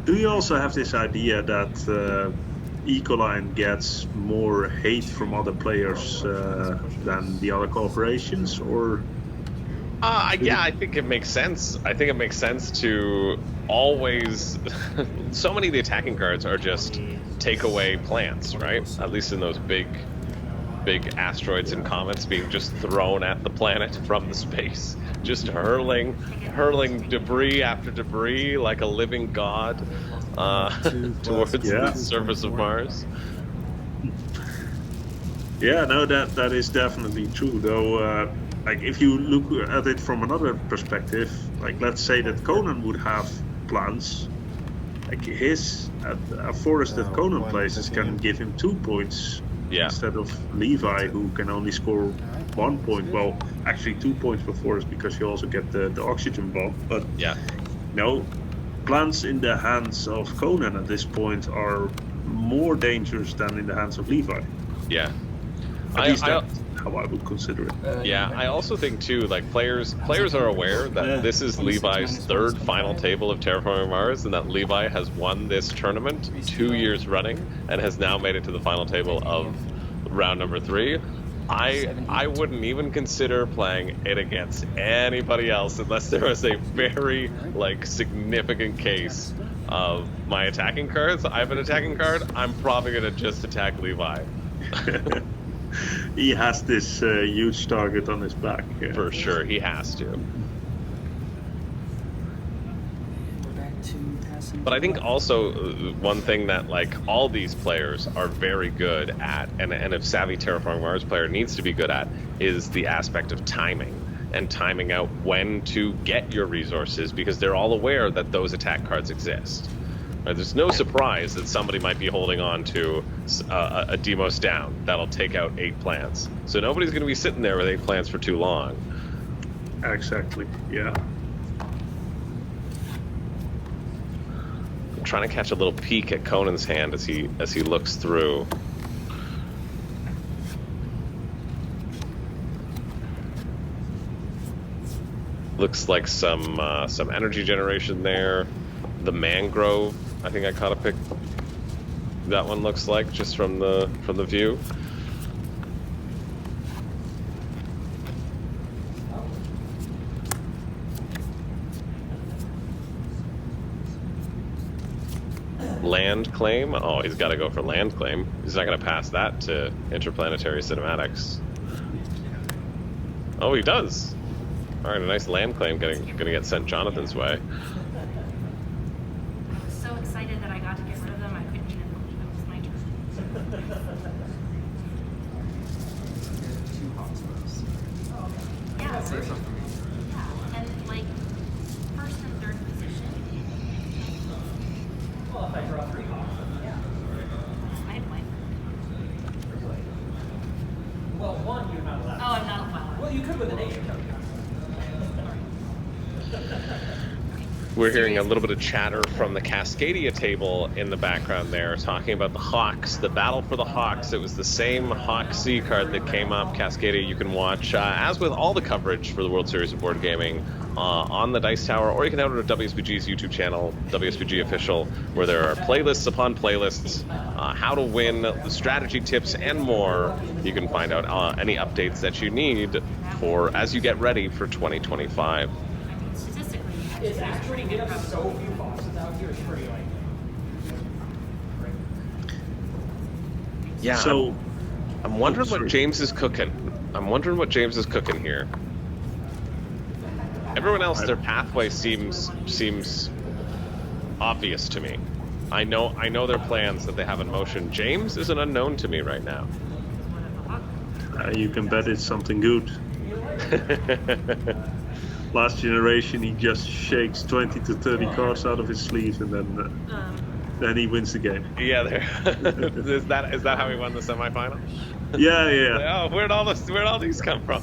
Do you also have this idea that Ecoline gets more hate from other players than the other corporations, or? Yeah, I think it makes sense. I think it makes sense to always. So many of the attacking cards are just take away plants, right? At least in those big asteroids and comets being just thrown at the planet from the space, just hurling debris after debris like a living god towards the surface of Mars. Yeah, no, that is definitely true. Though, like if you look at it from another perspective, like let's say that Conan would have plans, like his a forest that Conan 1 places can titanium. give him 2 points Yeah. instead of Levi, who can only score 1 point. Well, actually 2 points for forest because you also get the oxygen bomb. But Yeah. no, plans in the hands of Conan at this point are more dangerous than in the hands of Levi. Yeah. At least that's how I would consider it. Yeah, I also think too, like players are aware that this is Levi's third final table of Terraforming Mars, and that Levi has won this tournament 2 years running and has now made it to the final table of round number 3. I wouldn't even consider playing it against anybody else unless there was a very like significant case of my attacking cards. I have an attacking card. I'm probably gonna just attack Levi. He has this huge target on his back. For sure, he has to. We're back to passing. But I think also one thing that like all these players are very good at, and if savvy Terraforming Mars player needs to be good at, is the aspect of timing and timing out when to get your resources, because they're all aware that those attack cards exist. There's no surprise that somebody might be holding on to a Demos down that'll take out 8 plants. So nobody's going to be sitting there with 8 plants for too long. Exactly. Yeah. I'm trying to catch a little peek at Conan's hand as he looks through. Looks like some energy generation there. The mangrove, I think I caught a pic. That one looks like just from the view. Land claim? Oh, he's got to go for land claim. He's not going to pass that to interplanetary cinematics. Oh, he does. All right, a nice land claim going to get sent Jonathan's way. I was so excited that I got to get rid of them, I couldn't even believe it was my turn. Two hospitals. Yeah, yeah. And like first and third position. Well, if I draw 3 hops, yeah. I had white. Well, 1 you're not allowed. Oh, I'm not allowed. Well, you could with an 8. We're hearing a little bit of chatter from the Cascadia table in the background there, talking about the Hawks, the battle for the Hawks. It was the same Hawk C card that came up. Cascadia you can watch, as with all the coverage for the World Series of Board Gaming, on the Dice Tower, or you can head over to WSBG's YouTube channel, WSBG Official, where there are playlists upon playlists, how to win, the strategy tips, and more. You can find out any updates that you need for as you get ready for 2025. Statistically, It's actually pretty good. so few boxes out here. It's pretty like. Yeah. So I'm wondering sorry. what James is cooking. I'm wondering what James is cooking here. Everyone else, their pathway seems obvious to me. I know their plans that they have in motion. James is an unknown to me right now. you can bet it's something good. Last generation, he just shakes 20 to 30 cards out of his sleeve, and then he wins the game. Yeah, is that how he won the semifinal? Yeah. Oh, where'd all these come from?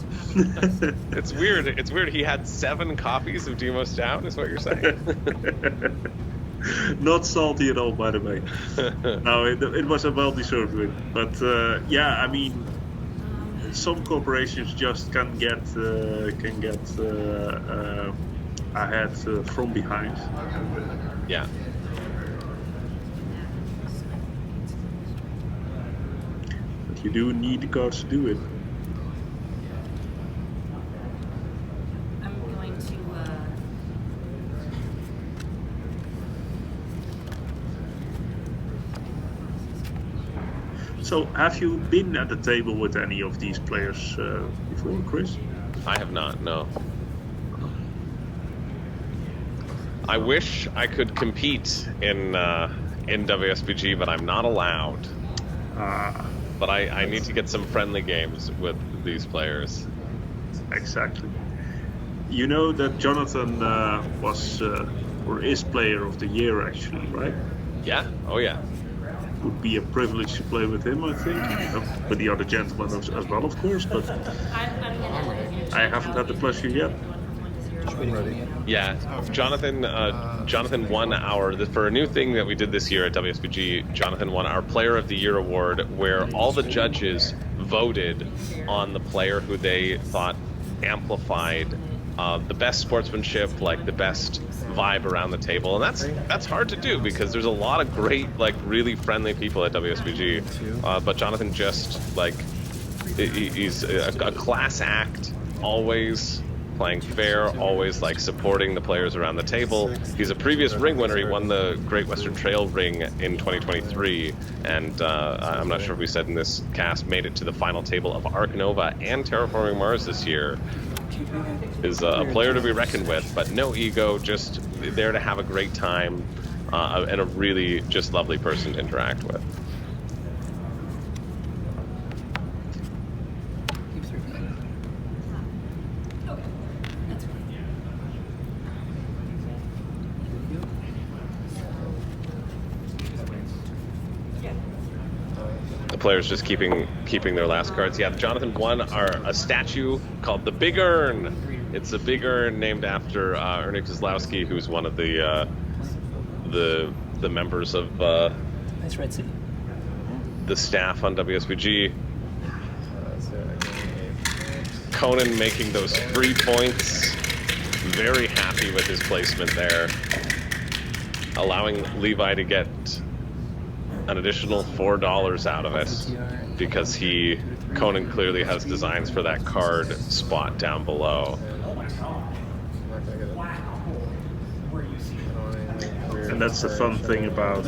It's weird. It's weird. He had 7 copies of Demos Down, is what you're saying. Not salty at all, by the way. No, it was a well-deserved win. But yeah, I mean, some corporations just can get ahead from behind. Yeah. But you do need the cards to do it. I'm going to. So, have you been at the table with any of these players before, Chris? I have not, no. I wish I could compete in WSBG, but I'm not allowed. but I need to get some friendly games with these players. Exactly. You know that Jonathan was or is player of the year actually, right? Yeah. Oh yeah. Would be a privilege to play with him, I think. With the other gentlemen as well, of course. But I haven't had the pleasure yet. Yeah, Jonathan won for a new thing that we did this year at WSBG. Jonathan won our Player of the Year award, where all the judges voted on the player who they thought amplified the best sportsmanship, like the best vibe around the table, and that's hard to do because there's a lot of great, like really friendly people at WSBG. But Jonathan just like he's a class act, always playing fair, always like supporting the players around the table. He's a previous ring winner. He won the Great Western Trail ring in 2023, and I'm not sure if we said in this cast, made it to the final table of Ark Nova and Terraforming Mars this year. Is a player to be reckoned with, but no ego, just there to have a great time, and a really just lovely person to interact with. The players just keeping their last cards. Yeah, Jonathan won a statue called the Big Urn. It's a big urn named after Ernie Kozlowski, who's one of the members of Nice Red City. the staff on WSBG. Conan making those free points. Very happy with his placement there. Allowing Levi to get an additional $4 out of it because Conan clearly has designs for that card spot down below. And that's the fun thing about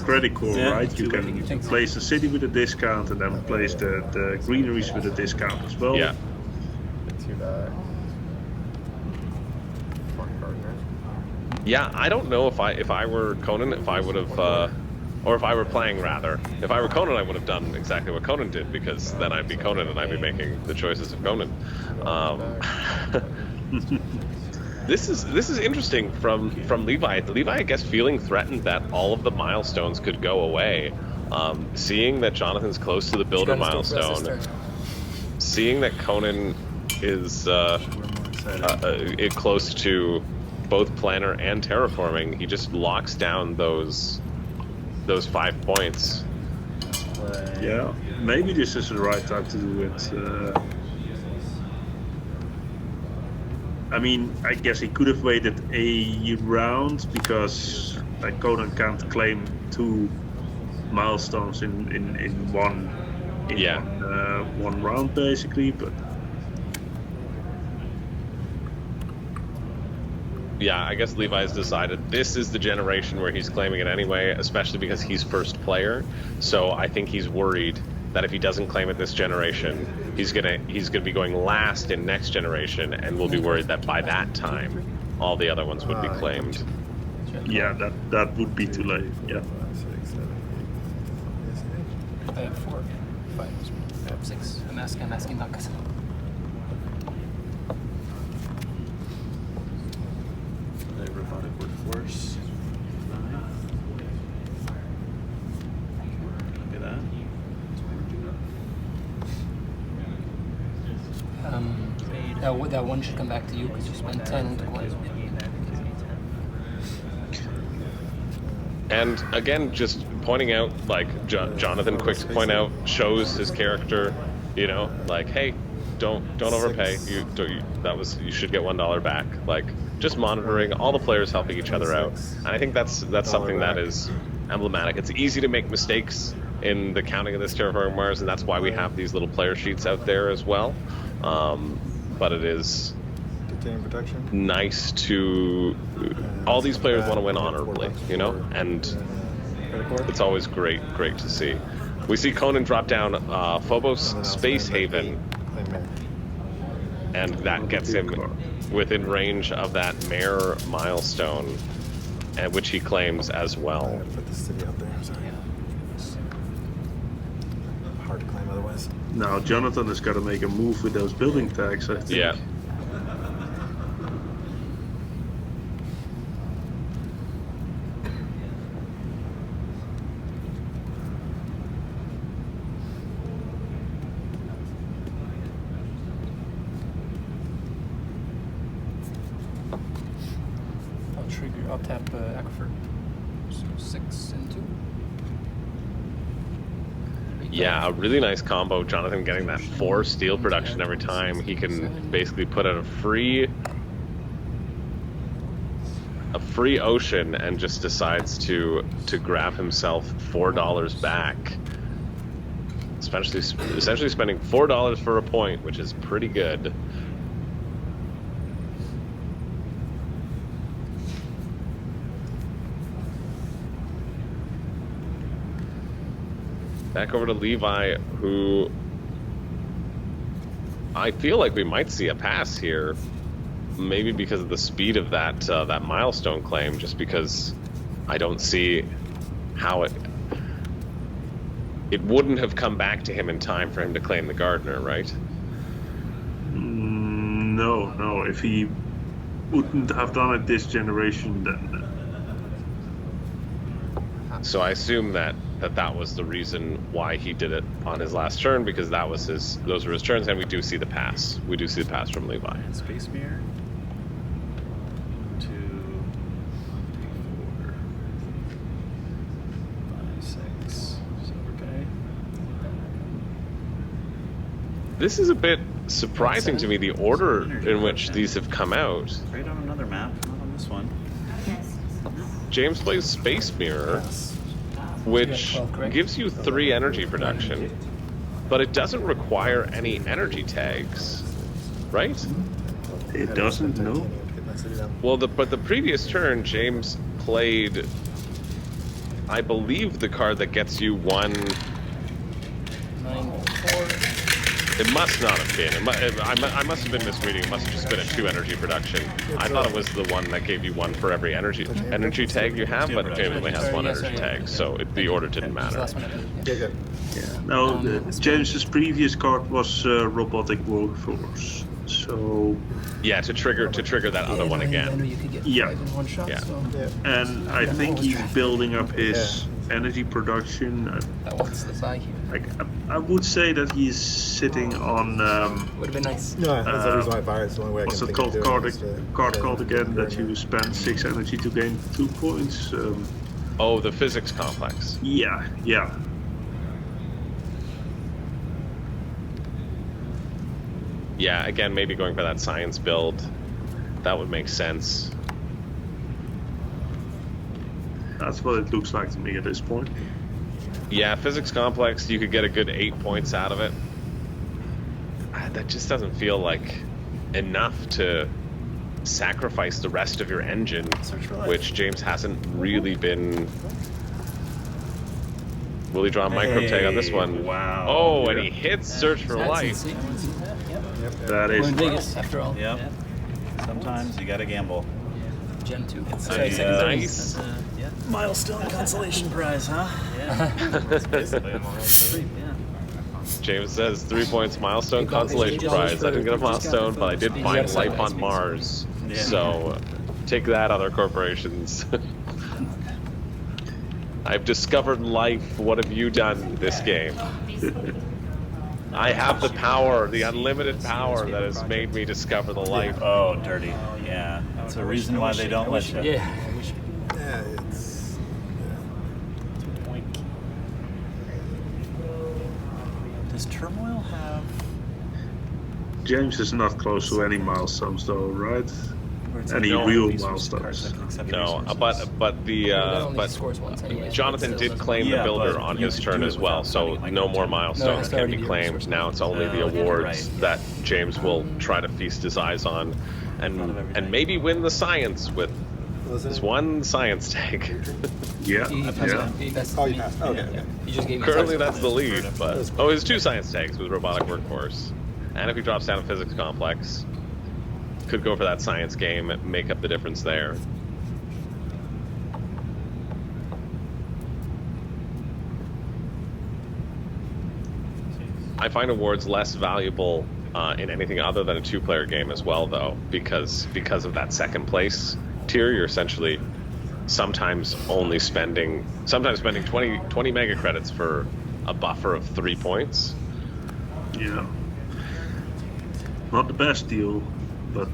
Credit Core, right? You can place a city with a discount and then place the greeneries with a discount as well. Yeah. Yeah, I don't know if I were Conan, if I would have, or if I were playing rather. If I were Conan, I would have done exactly what Conan did, because then I'd be Conan and I'd be making the choices of Conan. This is interesting from Levi. Levi, I guess, feeling threatened that all of the milestones could go away. Seeing that Jonathan's close to the builder milestone, seeing that Conan is close to both planner and terraforming, he just locks down those 5 points. Yeah, maybe this is the right time to do it. I mean, I guess he could have waited a round, because Conan can't claim 2 milestones in one round, basically. But yeah, I guess Levi's decided this is the generation where he's claiming it anyway, especially because he's first player. So I think he's worried that if he doesn't claim it this generation, he's gonna be going last in next generation, and we'll be worried that by that time all the other ones would be claimed. Yeah, that would be too late. Yeah. 4, 5, 6. I'm asking not because. Robotic workforce. 9. Copy that. That one should come back to you because you spent 10 coins. And again, just pointing out, like Jonathan, quick to point out, shows his character, like, hey, don't overpay. You should get $1 back. Like, just monitoring, all the players helping each other out. And I think that's something that is emblematic. It's easy to make mistakes in the counting of this Terraforming Mars, and that's why we have these little player sheets out there as well. But it is nice to all these players want to win honorably, and it's always great to see. We see Conan drop down Phobos Space Haven, and that gets him within range of that Mare milestone, and which he claims as well. hard to claim otherwise. Now Jonathan has got to make a move with those building tags, I think. Yeah. I'll trigger. I'll tap Aquifer. So 6 and 2. Yeah, a really nice combo. Jonathan getting that 4 steel production every time. He can basically put out a free ocean and just decides to grab himself $4 back. Essentially spending $4 for a point, which is pretty good. Back over to Levi, who I feel like we might see a pass here, maybe because of the speed of that that milestone claim. Just because I don't see how it wouldn't have come back to him in time for him to claim the gardener, right? No. If he wouldn't have done it this generation, then. So I assume that was the reason why he did it on his last turn, because those were his turns, and we do see the pass. We do see the pass from Levi. Space Mirror. 2, 3, 4, 5, 6. So okay. This is a bit surprising to me, the order in which these have come out. Right on another map, not on this one. James plays Space Mirror, which gives you 3 energy production, but it doesn't require any energy tags, right? It doesn't, no. Well, but the previous turn, James played, I believe, the card that gets you 1. 9, 4. It must not have been. I must have been misreading. It must have just been a 2 energy production. I thought it was the one that gave you 1 for every energy tag you have, but James only has 1 energy tag, so the order didn't matter. Yeah. No, James's previous card was robotic workforce. So yeah, to trigger that other one again. Yeah. Yeah. And I think he's building up his energy production. That one's the side here. I would say that he's sitting on. Would have been nice. No, that's the reason why I buy it. It's the only way I can What's it think called? of doing it is to Card get called it again that going. you spend 6 energy to gain 2 points. Oh, the physics complex. Yeah. Yeah, again, maybe going for that science build. That would make sense. That's what it looks like to me at this point. Yeah, physics complex, you could get a good 8 points out of it. That just doesn't feel like enough to sacrifice the rest of your engine, which James hasn't really been. Will he draw a micro tag on this one? Wow. Oh, and he hits Search for Life. That We're is in Vegas, after all. Yep. Sometimes you gotta gamble. Gen 2. Nice. Milestone consolation prize, huh? Yeah. That's basically James says 3 points milestone consolation prize. I didn't get a milestone, but I did find life on Mars. Yeah. So take that, other corporations. I've discovered life. What have you done this game? I have the power, the unlimited power that has made me discover the life. Oh, dirty. Yeah. That's a reason why they don't let you. Yeah. Yeah, it's. Does Turmoil have... James is not close to any milestones, though, right? Any No real resource cards milestones? that can accept No, resources. but scores once anyways. Jonathan did claim Yeah, the builder but on you his could turn do it as well, without so having no more microchip. milestones No, can be it's already claimed. the Now it's only the okay, awards right. that James will try to feast his eyes on, and maybe win the science with this one science tag. Yeah. He Oh, you passed. Okay. Yeah. He just gave me Currently that's the lead, but his 2 science tags with robotic workforce, and if he drops down a physics complex, could go for that science game, make up the difference there. I find awards less valuable in anything other than a 2-player game as well, though, because of that second place tier, you're essentially sometimes spending 20 mega credits for a buffer of 3 points. Yeah. Not the best deal, but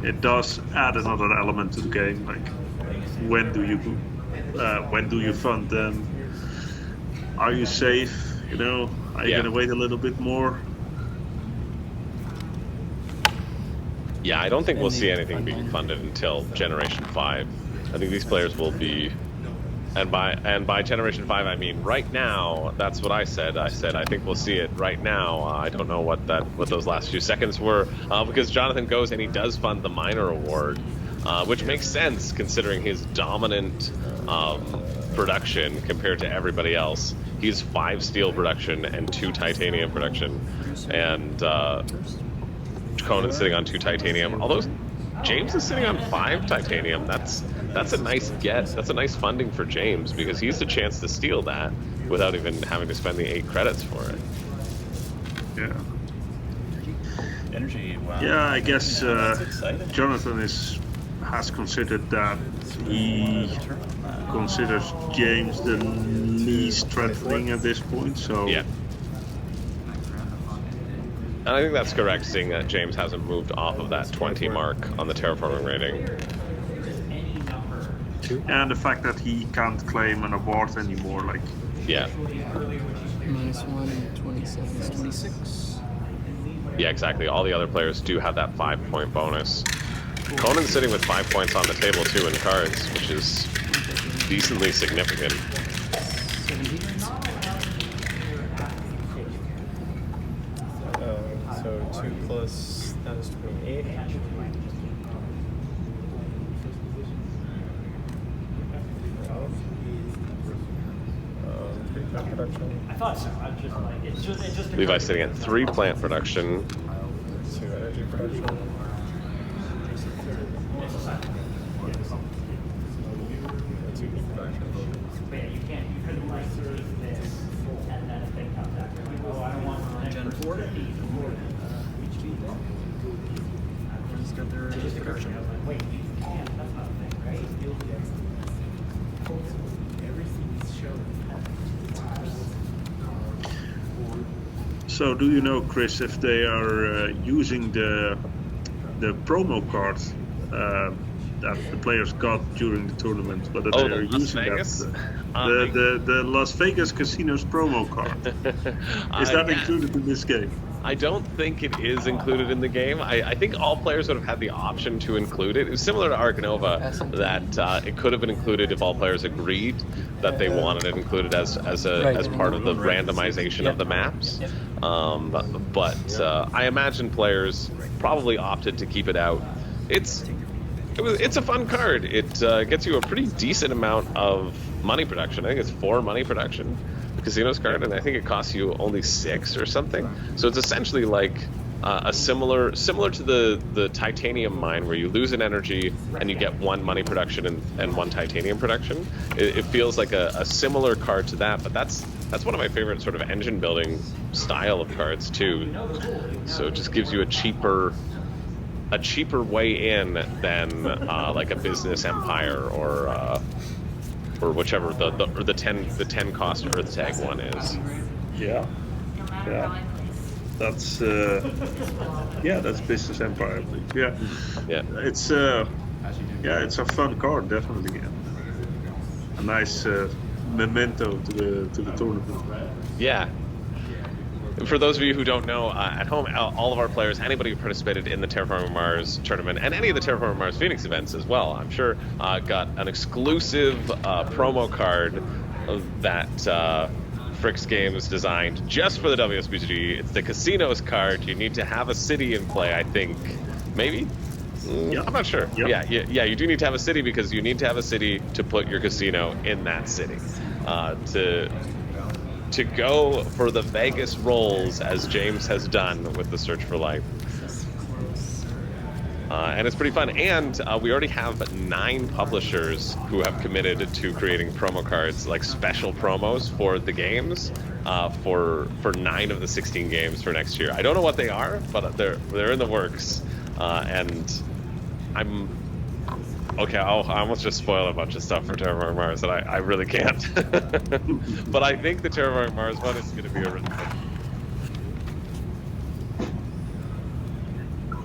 it does add another element to the game. Like, when do you fund them? Are you safe? You know, are you gonna wait a little bit more? Yeah, I don't think we'll see anything being funded until Generation 5. I think these players will be, and by Generation 5 I mean right now. That's what I said. I said I think we'll see it right now. I don't know what those last few seconds were, because Jonathan goes and he does fund the Miner Award, which makes sense considering his dominant production compared to everybody else. He's 5 steel production and 2 titanium production, and Conan's sitting on 2 titanium. Although James is sitting on 5 titanium. That's a nice get. That's a nice funding for James, because he's the chance to steal that without even having to spend the 8 credits for it. Yeah. Energy, wow. Yeah, I guess exciting. Jonathan has considered that. He considers James the least threatening at this point. So yeah. And I think that's correct, seeing that James hasn't moved off of that 20 mark on the terraforming rating. And the fact that he can't claim an award anymore, like. Yeah. -1, 27 is 26. Yeah, exactly. All the other players do have that 5-point bonus. Conan's sitting with 5 points on the table too in cards, which is decently significant. 17. So 2 plus, that is 28. I thought so. I'm just like, it's just. Levi's sitting at 3 plant production. 2 energy production. 2 heat production. You couldn't like this, and then if it comes after, like, oh, I don't want Gen 4. Everyone's got their production. wait, you can't. That's not a thing, right? Everything's shown. So, do you know, Chris, if they are using the promo card that the players got during the tournament, whether they are using the Las Vegas Casinos promo card? Is that included in this game? I don't think it is included in the game. I think all players would have had the option to include it. It was similar to Ark Nova, that it could have been included if all players agreed that they wanted it included as part of the randomization of the maps. But I imagine players probably opted to keep it out. It's a fun card. It gets you a pretty decent amount of money production. I think it's 4 money production, the Casinos card, and I think it costs you only 6 or something. So it's essentially like a similar to the titanium mine, where you lose an energy and you get 1 money production and 1 titanium production. It feels like a similar card to that, but that's one of my favorite sort of engine building style of cards too. So it just gives you a cheaper way in than like a business empire or whichever the 10 cost Earth Tag one is. Yeah. No matter Yeah. how I place. That's that's Business Empire, I believe. Yeah. Yeah. It's it's a fun card, definitely. A nice memento to the tournament. Yeah. For those of you who don't know, at home, all of our players, anybody who participated in the Terraforming Mars tournament, and any of the Terraforming Mars Phoenix events as well, I'm sure, got an exclusive promo card that Fricks Games designed just for the WSBG. It's the Casinos card. You need to have a city in play, I think. Maybe? Yep. I'm not sure. Yep. Yeah, you do need to have a city, because you need to have a city to put your casino in that city. To go for the Vegas rolls, as James has done with the Search for Life. And it's pretty fun. And we already have 9 publishers who have committed to creating promo cards, like special promos for the games, for 9 of the 16 games for next year. I don't know what they are, but they're in the works. And I'm okay. I almost just spoiled a bunch of stuff for Terraforming Mars that I really can't. But I think the Terraforming Mars one is going to be a really fun.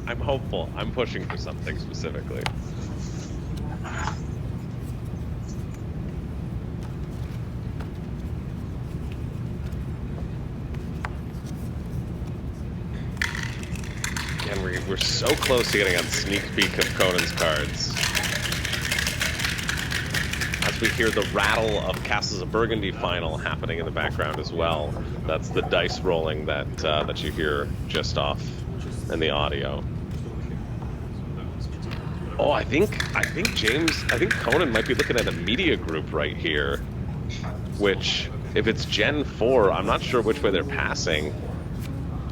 I'm hopeful. I'm pushing for something specifically. And we're so close to getting a sneak peek of Conan's cards. As we hear the rattle of Castles of Burgundy final happening in the background as well. That's the dice rolling that you hear just off in the audio. Oh, I think Conan might be looking at a media group right here, which, if it's Gen 4, I'm not sure which way they're passing,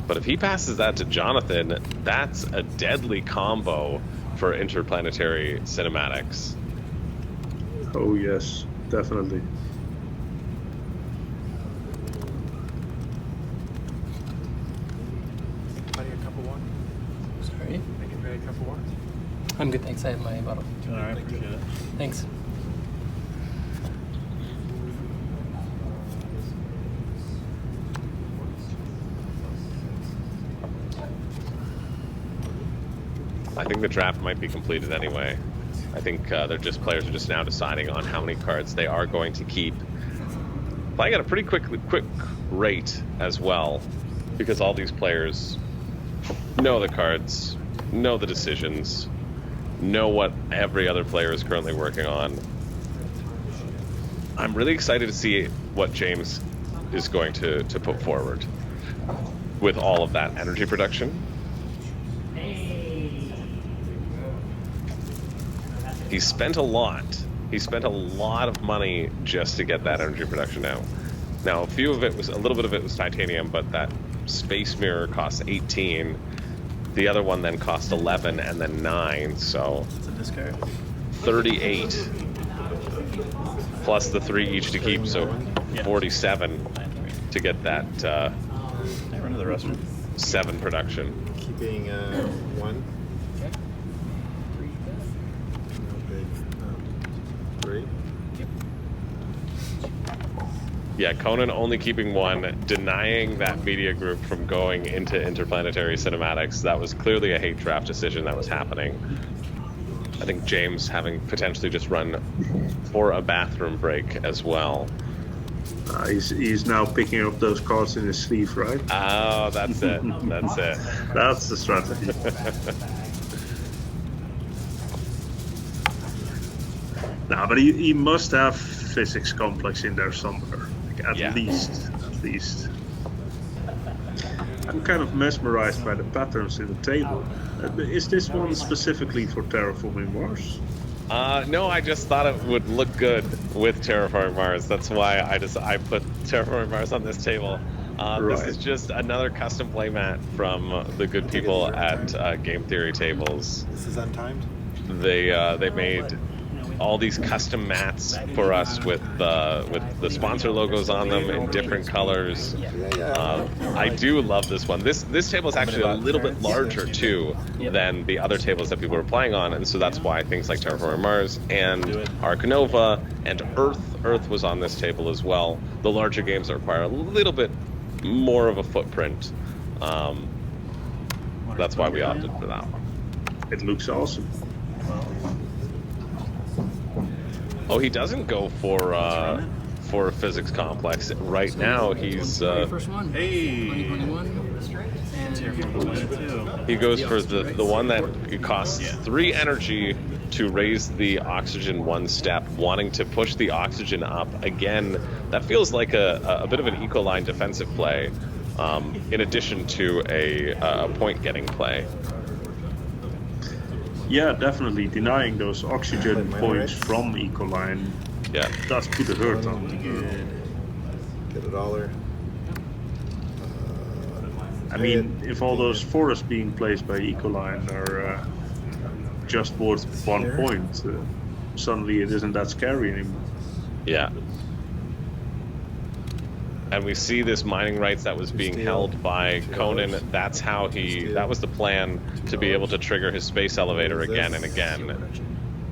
but if he passes that to Jonathan, that's a deadly combo for interplanetary cinematics. Oh yes, definitely. Buddy, a cup of water? Sorry. Making ready a cup of water? I'm good, thanks. I have my bottle. All right, appreciate it. Thanks. I think the draft might be completed anyway. I think players are just now deciding on how many cards they are going to keep. Playing at a pretty quick rate as well, because all these players know the cards, know the decisions, know what every other player is currently working on. I'm really excited to see what James is going to put forward with all of that energy production. He spent a lot. He spent a lot of money just to get that energy production out. Now, a little bit of it was titanium, but that space mirror costs 18. The other one then cost 11 and then 9, so It's a discard. 38 plus the 3 each to keep, so 47 to get that I run to the restroom. 7 production. Keeping 1. Okay. 3. Yeah, Conan only keeping 1, denying that media group from going into interplanetary cinematics. That was clearly a hate draft decision that was happening. I think James having potentially just run for a bathroom break as well. He's now picking up those cards in his sleeve, right? Oh, that's it. That's it. That's the strategy. Nah, but he must have physics complex in there somewhere. Like at least. I'm kind of mesmerized by the patterns in the table. Is this one specifically for Terraforming Mars? No, I just thought it would look good with Terraforming Mars. That's why I put Terraforming Mars on this table. This is just another custom playmat from the good people at Game Theory Tables. This is untimed? They made all these custom mats for us with the sponsor logos on them in different colors. I do love this one. This table is actually a little bit larger too than the other tables that people were playing on, and so that's why things like Terraforming Mars and Arcanova and Earth was on this table as well. The larger games that require a little bit more of a footprint. That's why we opted for that one. It looks awesome. Oh, he doesn't go for a physics complex right now. He's First one. Hey. 2021. he goes for the one that it costs 3 energy to raise the oxygen 1 step, wanting to push the oxygen up again. That feels like a bit of an eco-line defensive play, in addition to a point-getting play. Yeah, definitely denying those oxygen points from Ecoline. Yeah. Does put a hurt on. Get $1. I mean, if all those forests being placed by Ecoline are just worth 1 Here. point. Suddenly it isn't that scary anymore. Yeah. And we see this mining rights that was being Steel. held by $2. Conan. That's how Steel. that was the plan to be able to trigger his space elevator again and again.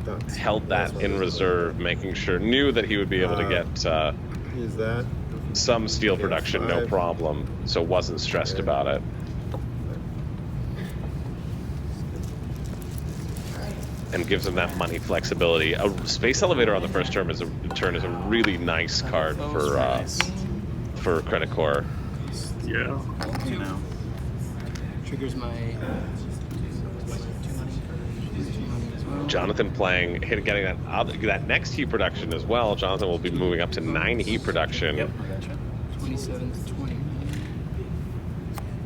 Ducks. Held that in reserve, making sure, knew that he would be able to get Use that. some steel Yeah, production, no 5. problem. So wasn't stressed Okay. about it. And gives him that money flexibility. A space elevator on the first turn is a really nice card for Credit Core. Yeah. You know. Triggers my 2 money as well. Jonathan getting that next heat production as well. Jonathan will be moving up to 9 heat production. Yep, I gotcha. 27 to 20.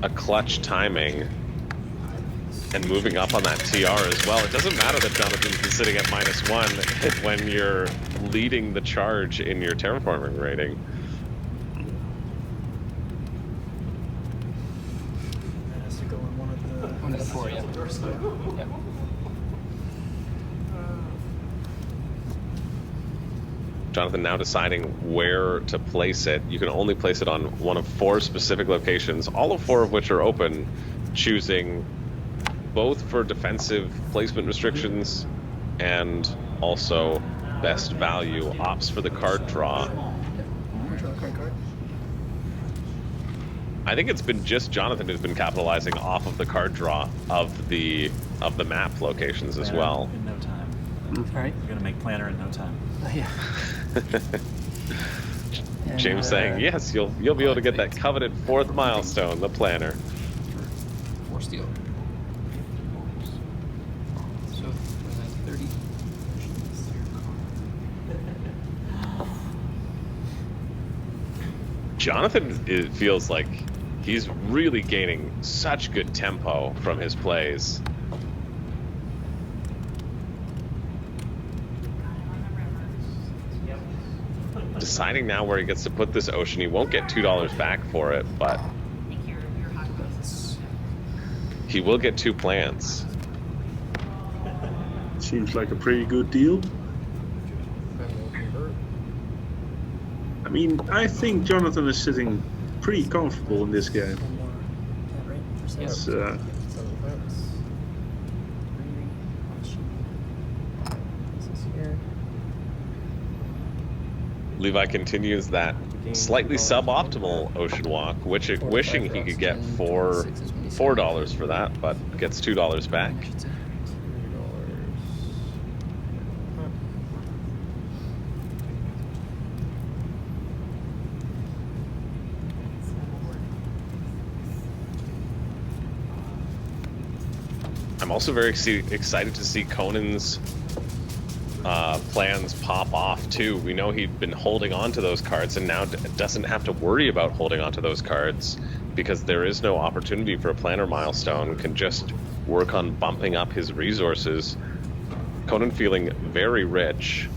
A clutch timing. And moving up on that TR as well. It doesn't matter that Jonathan's been sitting at -1 when you're leading the charge in your terraforming rating. That has to go in one of the... One of the 4, yeah. Yep. Jonathan now deciding where to place it. You can only place it on one of 4 specific locations, all of 4 of which are open, choosing both for defensive placement restrictions and also best value. Opts for the card draw. Draw a card. I think it's been just Jonathan who's been capitalizing off of the card draw of the map locations as Planner well. In no time. Alright. We're gonna make planner in no time. Yeah. James saying, yes, you'll be able to get that coveted 4th milestone, the planner. 4 steel. So, 30. Jonathan, it feels like he's really gaining such good tempo from his plays. Deciding now where he gets to put this ocean. He won't get $2 back for it, but I think your hot dogs. he will get 2 plants. Seems like a pretty good deal. I mean, I think Jonathan is sitting pretty comfortable in this game. It's, Levi continues that slightly suboptimal ocean walk, which wishing he could get $4 for that, but gets $2 back. I'm also very excited to see Conan's plans pop off too. We know he'd been holding on to those cards and now doesn't have to worry about holding on to those cards because there is no opportunity for a planner milestone, can just work on bumping up his resources. Conan feeling very rich.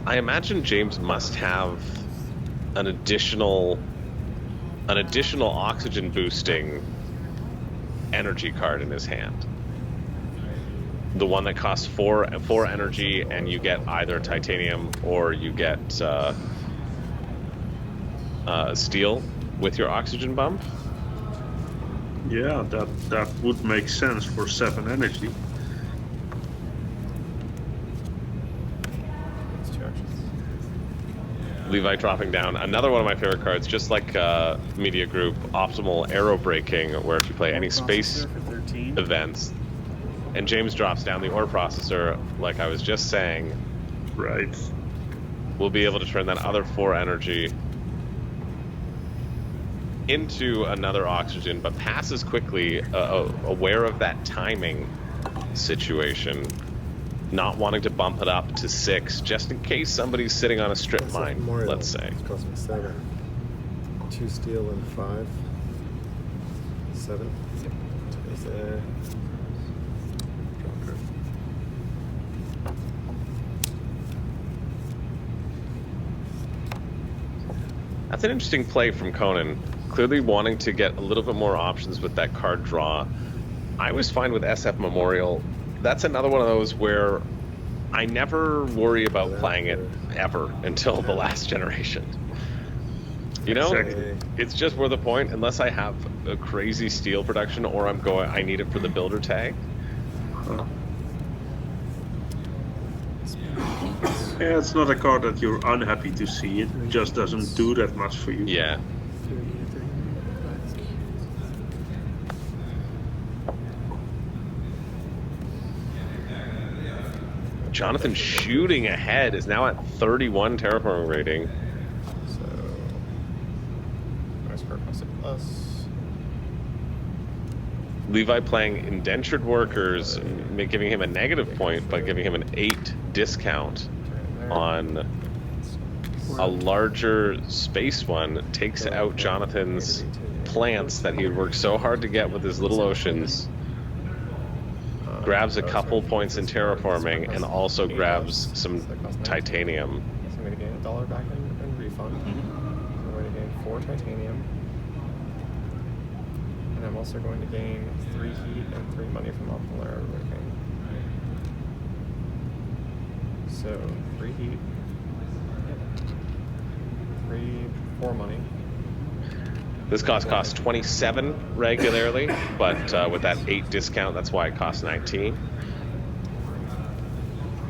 I imagine James must have an additional oxygen boosting energy card in his hand. The one that costs 4 energy and you get either titanium or you get steel with your oxygen bump. yeah, that would make sense for 7 energy. Levi dropping down another one of my favorite cards, just like Media Group, Optimal Arrow Breaking, where if you play any space For 13. events, and James drops down the ore processor, like I was just saying, Right. we'll be able to turn that other 4 energy into another oxygen, but passes quickly, aware of that timing situation, not wanting to bump it up to 6, just in case somebody's sitting on a strip mine, let's say. It cost me 7. 2 steel and 5. 7. Yep. Is there? Draw card. That's an interesting play from Conan. Clearly wanting to get a little bit more options with that card draw. I was fine with SF Memorial. That's another one of those where I never worry about playing it ever until the last generation. You know, Exactly. it's just worth a point unless I have a crazy steel production or I need it for the builder tag. Yeah, it's not a card that you're unhappy to see. It just doesn't do that much for you. Yeah. 30 to 30. Jonathan shooting ahead is now at 31 terraforming rating. So, nice for plus. Levi playing indentured workers, giving him a negative point, but giving him an 8 discount on a larger space one. Takes out Jonathan's plants that he had worked so hard to get with his little oceans. Grabs a couple points in terraforming and also grabs some titanium. So I'm going to gain $1 back in refund. I'm going to gain 4 titanium. And I'm also going to gain 3 heat and 3 money from Optimal Roofing. So 3 heat, 4 money. This costs 27 regularly, but with that 8 discount, that's why it costs 19.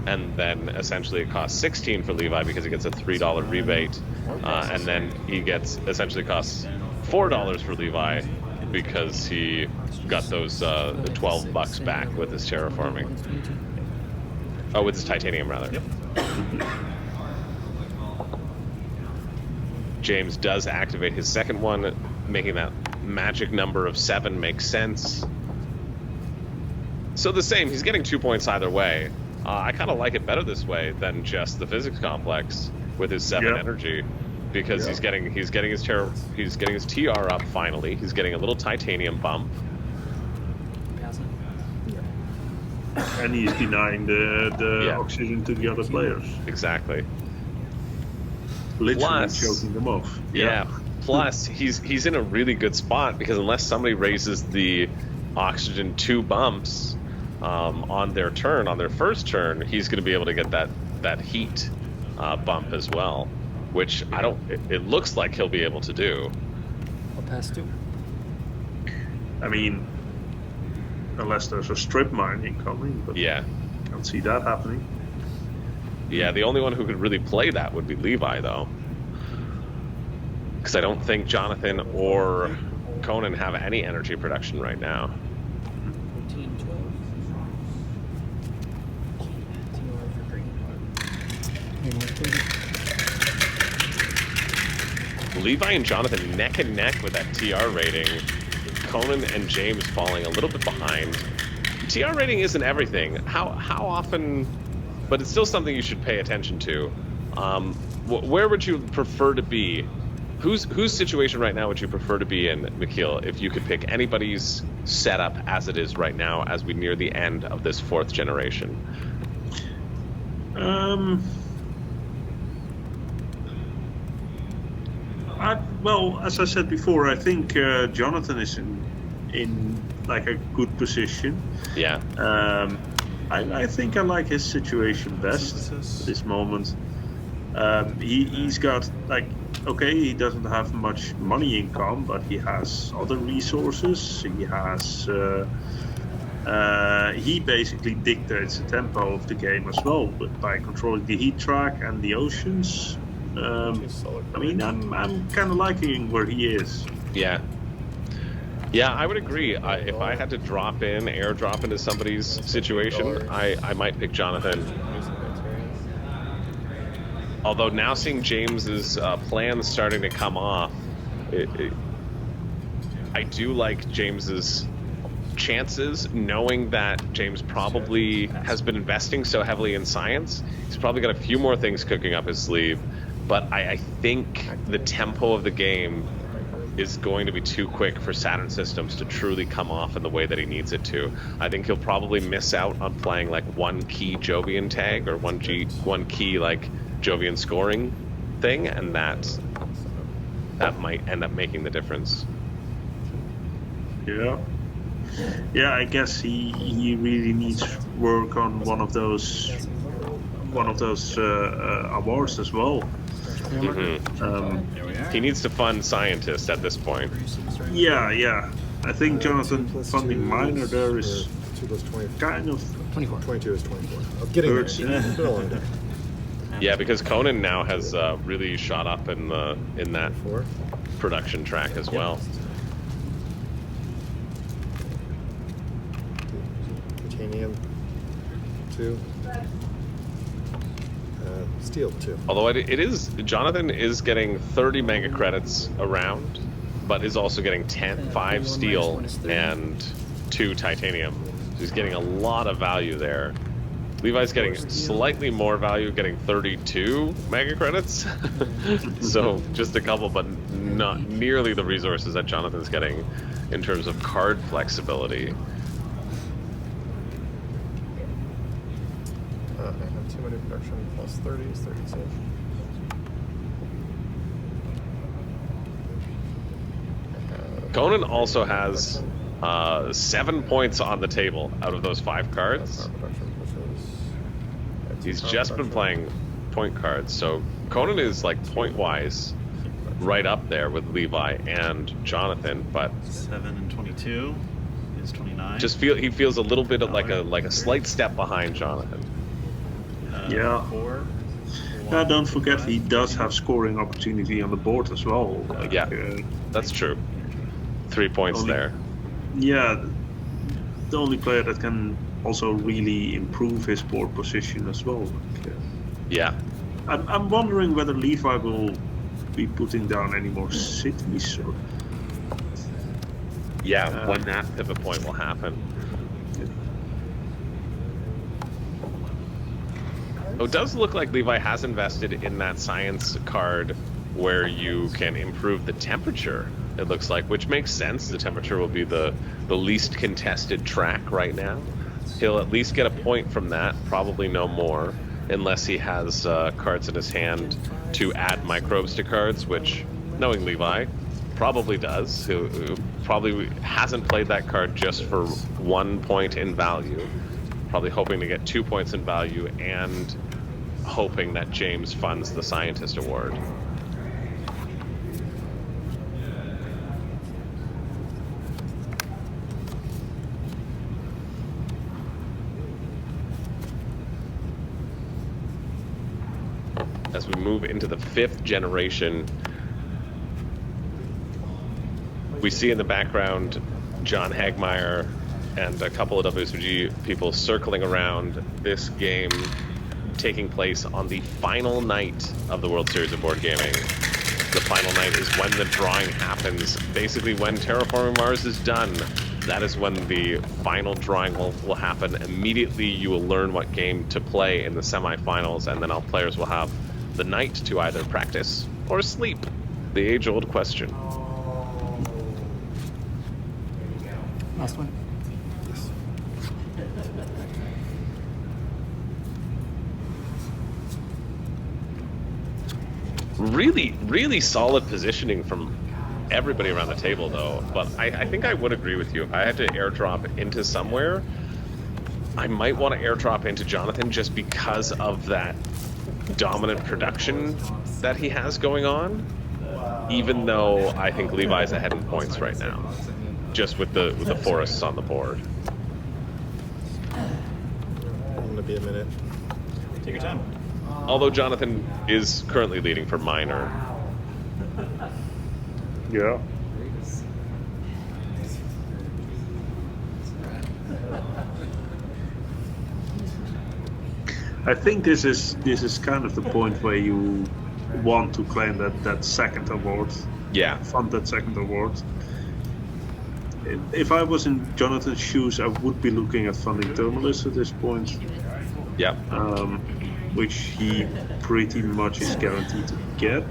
And then essentially it costs 16 for Levi because he gets a $3 rebate, and then he gets essentially costs $4 for Levi because he got those the $12 back with his terraforming. Oh, with his titanium rather. Yep. James does activate his second one, making that magic number of 7 make sense. So the same, he's getting 2 points either way. I kind of like it better this way than just the physics complex with his 7 energy, because he's getting his TR up finally. He's getting a little titanium bump. Passing. And he's denying the oxygen to the other players. Exactly. Literally choking them off. Yeah. Plus, he's in a really good spot because unless somebody raises the oxygen 2 bumps on their turn, on their first turn, he's going to be able to get that heat bump as well, which it looks like he'll be able to do. I'll pass 2. I mean, unless there's a strip mine incoming, but Yeah. can't see that happening. Yeah, the only one who could really play that would be Levi, though. Because I don't think Jonathan or Conan have any energy production right now. 14, 12. TR for green. Levi and Jonathan neck and neck with that TR rating. Conan and James falling a little bit behind. TR rating isn't everything. How often... But it's still something you should pay attention to. Where would you prefer to be? Whose situation right now would you prefer to be in, Mikhail, if you could pick anybody's setup as it is right now as we near the end of this 4th generation? Well, as I said before, I think Jonathan is in like a good position. Yeah. I think I like his situation best at this moment. He's got, like, okay, he doesn't have much money income, but he has other resources. He has he basically dictates the tempo of the game as well, but by controlling the heat track and the oceans. I mean, I'm kind of liking where he is. Yeah. Yeah, I would agree. If I had to airdrop into somebody's situation, I might pick Jonathan. Although now seeing James's plans starting to come off, I do like James's chances, knowing that James probably has been investing so heavily in science. He's probably got a few more things cooking up his sleeve, but I think the tempo of the game is going to be too quick for Saturn Systems to truly come off in the way that he needs it to. I think he'll probably miss out on playing like one key Jovian tag or one key like Jovian scoring thing, and that that might end up making the difference. Yeah. Yeah, I guess he really needs work on one of those awards as well. He needs to fund scientists at this point. Yeah. I think Jonathan 2 + funding 2 minor there is 2 + 20. kind of 24. 22 is 24. I'm getting there. hurts. It's been a long day. Yeah, because Conan now has really shot up in that 4. production track as well. Titanium 2. Steel 2. Although Jonathan is getting 30 mega credits around, but is also getting 5 steel and 2 titanium. So he's getting a lot of value there. Levi's getting slightly more value, getting 32 mega credits. So just a couple, but not nearly the resources that Jonathan's getting in terms of card flexibility. I have 2 money production plus 30 is 32. Conan also has 7 points on the table out of those 5 cards. He's just been playing point cards, so Conan is like point-wise right up there with Levi and Jonathan, but 7 and 22 is 29. he feels a little bit of like a slight step behind Jonathan. Yeah. 4. Don't forget he does have scoring opportunity on the board as well. Yeah, that's true. 3 points there. Yeah, the only player that can also really improve his board position as well. Yeah. I'm wondering whether Levi will be putting down any more cities. Or... Yeah, when that pivot point will happen. Oh, it does look like Levi has invested in that science card where you can improve the temperature, it looks like, which makes sense. The temperature will be the least contested track right now. He'll at least get a point from that, probably no more, unless he has cards in his hand to add microbes to cards, which, knowing Levi, probably does. He probably hasn't played that card just for 1 point in value. Probably hoping to get 2 points in value and hoping that James funds the Scientist Award. As we move into the 5th generation, we see in the background John Hagmeyer and a couple of WSBG people circling around this game taking place on the final night of the World Series of Board Gaming. The final night is when the drawing happens. Basically, when Terraforming Mars is done, that is when the final drawing will happen. Immediately, you will learn what game to play in the semifinals, and then all players will have the night to either practice or sleep. The age-old question. Last one. Really solid positioning from everybody around the table, though. But I think I would agree with you. If I had to airdrop into somewhere, I might want to airdrop into Jonathan just because of that dominant production that he has going on. Even though I think Levi's ahead in points right now, just with the forests on the board. I'm gonna be a minute. Take your time. Although Jonathan is currently leading for minor. Yeah. I think this is kind of the point where you want to claim that second award. Yeah. Fund that second award. If I was in Jonathan's shoes, I would be looking at funding Terminalist at this point. Yeah. Which he pretty much is guaranteed to get.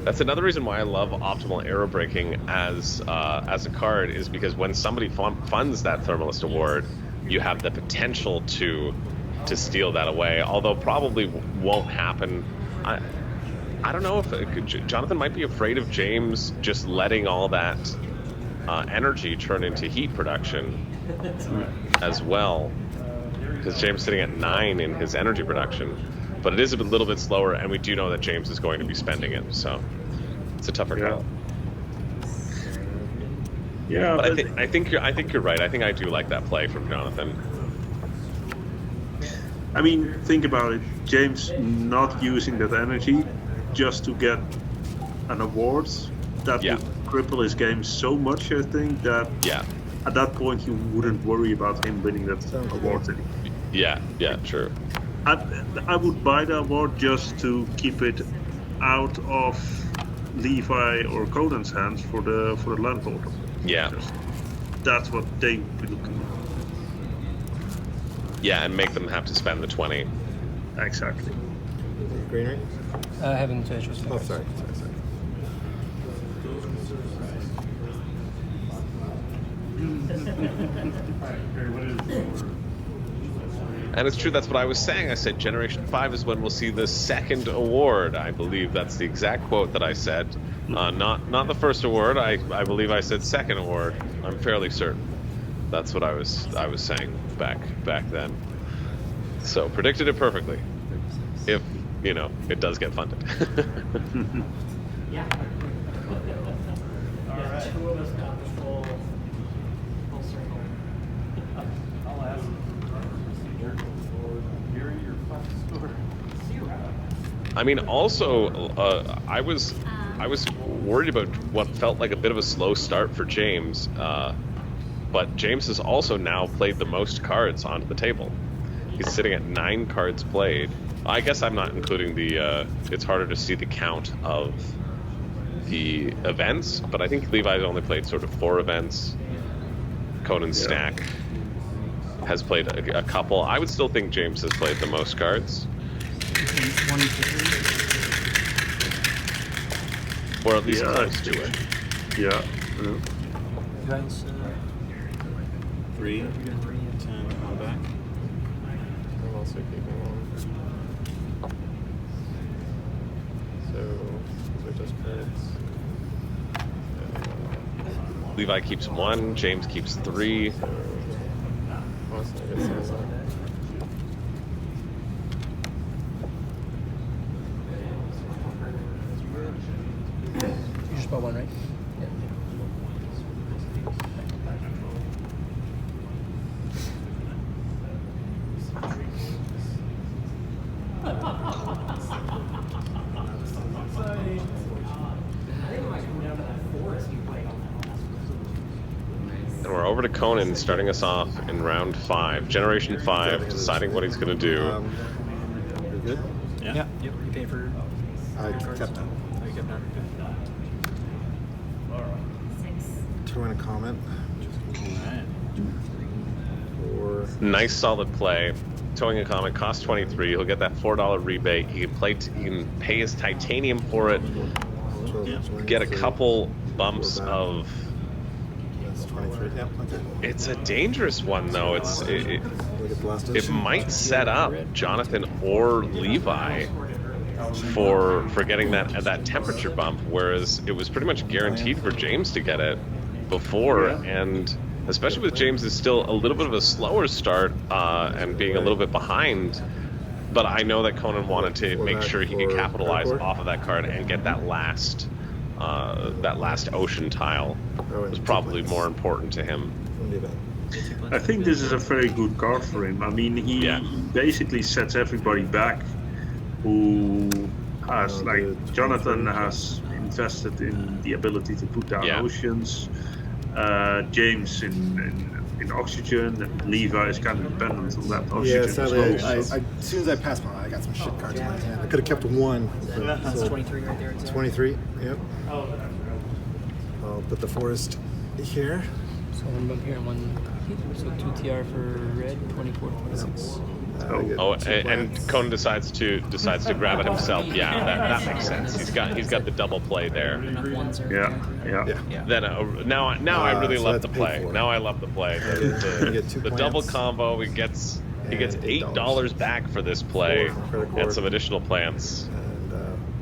That's another reason why I love optimal aerobraking as a card, is because when somebody funds that Thermalist Award, you have the potential to to steal that away. Although probably won't happen. I don't know if Jonathan might be afraid of James just letting all that energy turn into heat production as well, because James is sitting at 9 in his energy production. But it is a little bit slower, and we do know that James is going to be spending it, so it's a tougher call. Yeah, but I think you're right. I think I do like that play from Jonathan. I mean, think about it. James not using that energy just to get an award, that would cripple his game so much, I think, that at that point you wouldn't worry about him winning that award anymore. Yeah, true. I would buy the award just to keep it out of Levi or Conan's hands for the land order. Yeah. That's what they would be looking at. Yeah, and make them have to spend the 20. Exactly. Greenery? I haven't finished with Oh, sorry. And it's true, that's what I was saying. I said Generation 5 is when we'll see the second award. I believe that's the exact quote that I said. Not the first award. I believe I said second award. I'm fairly certain. That's what I was saying back then. So predicted it perfectly. If, it does get funded. Yeah. Yeah, 2 of us got the full circle. I'll ask. I mean, also, I was worried about what felt like a bit of a slow start for James, but James has also now played the most cards onto the table. He's sitting at 9 cards played. I guess I'm not including the. It's harder to see the count of the events, but I think Levi's only played sort of 4 events. Conan's stack has played a couple. I would still think James has played the most cards. 1 to 3. Or at least close to it. Yeah. You guys, 3, 10 on back. I'm also keeping 1. So, these are just cards. Levi keeps 1, James keeps 3. Honestly, I guess that's not. you just bought 1, right? And we're over to Conan, starting us off in round 5. Generation 5, deciding what he's going to do. You're good? Yeah. Yep. You pay for. I kept that. Oh, you kept that. Throw in a comment. Alright. Or Nice solid play. Towing a comment costs 23. He'll get that $4 rebate. He can pay his titanium for it. Get a couple bumps of. That's 23. Yep. Okay. It's a dangerous one though. It might set up Jonathan or Levi for getting that temperature bump, whereas it was pretty much guaranteed for James to get it before, and especially with James is still a little bit of a slower start and being a little bit behind. But I know that Conan wanted to make sure he could capitalize off of that card and get that last ocean tile. Was probably more important to him. I think this is a very good card for him. I mean, he basically sets everybody back who has, Jonathan has invested in the ability to put down oceans. James in oxygen, and Levi is kind of dependent on that oxygen. Yeah, sadly, as soon as I passed by, I got some shit cards in my hand. I could have kept 1. That's 23 right there. 23, yep. I'll put the forest here. So 1 bump here and 1. So 2 TR for red, 24, 26. And Conan decides to grab it himself. Yeah, that makes sense. He's got the double play there. Yeah. Then now I really love the play. Now I love the play. The double combo. He gets He gets and $8 back for this play for the and cord. some additional plants. And,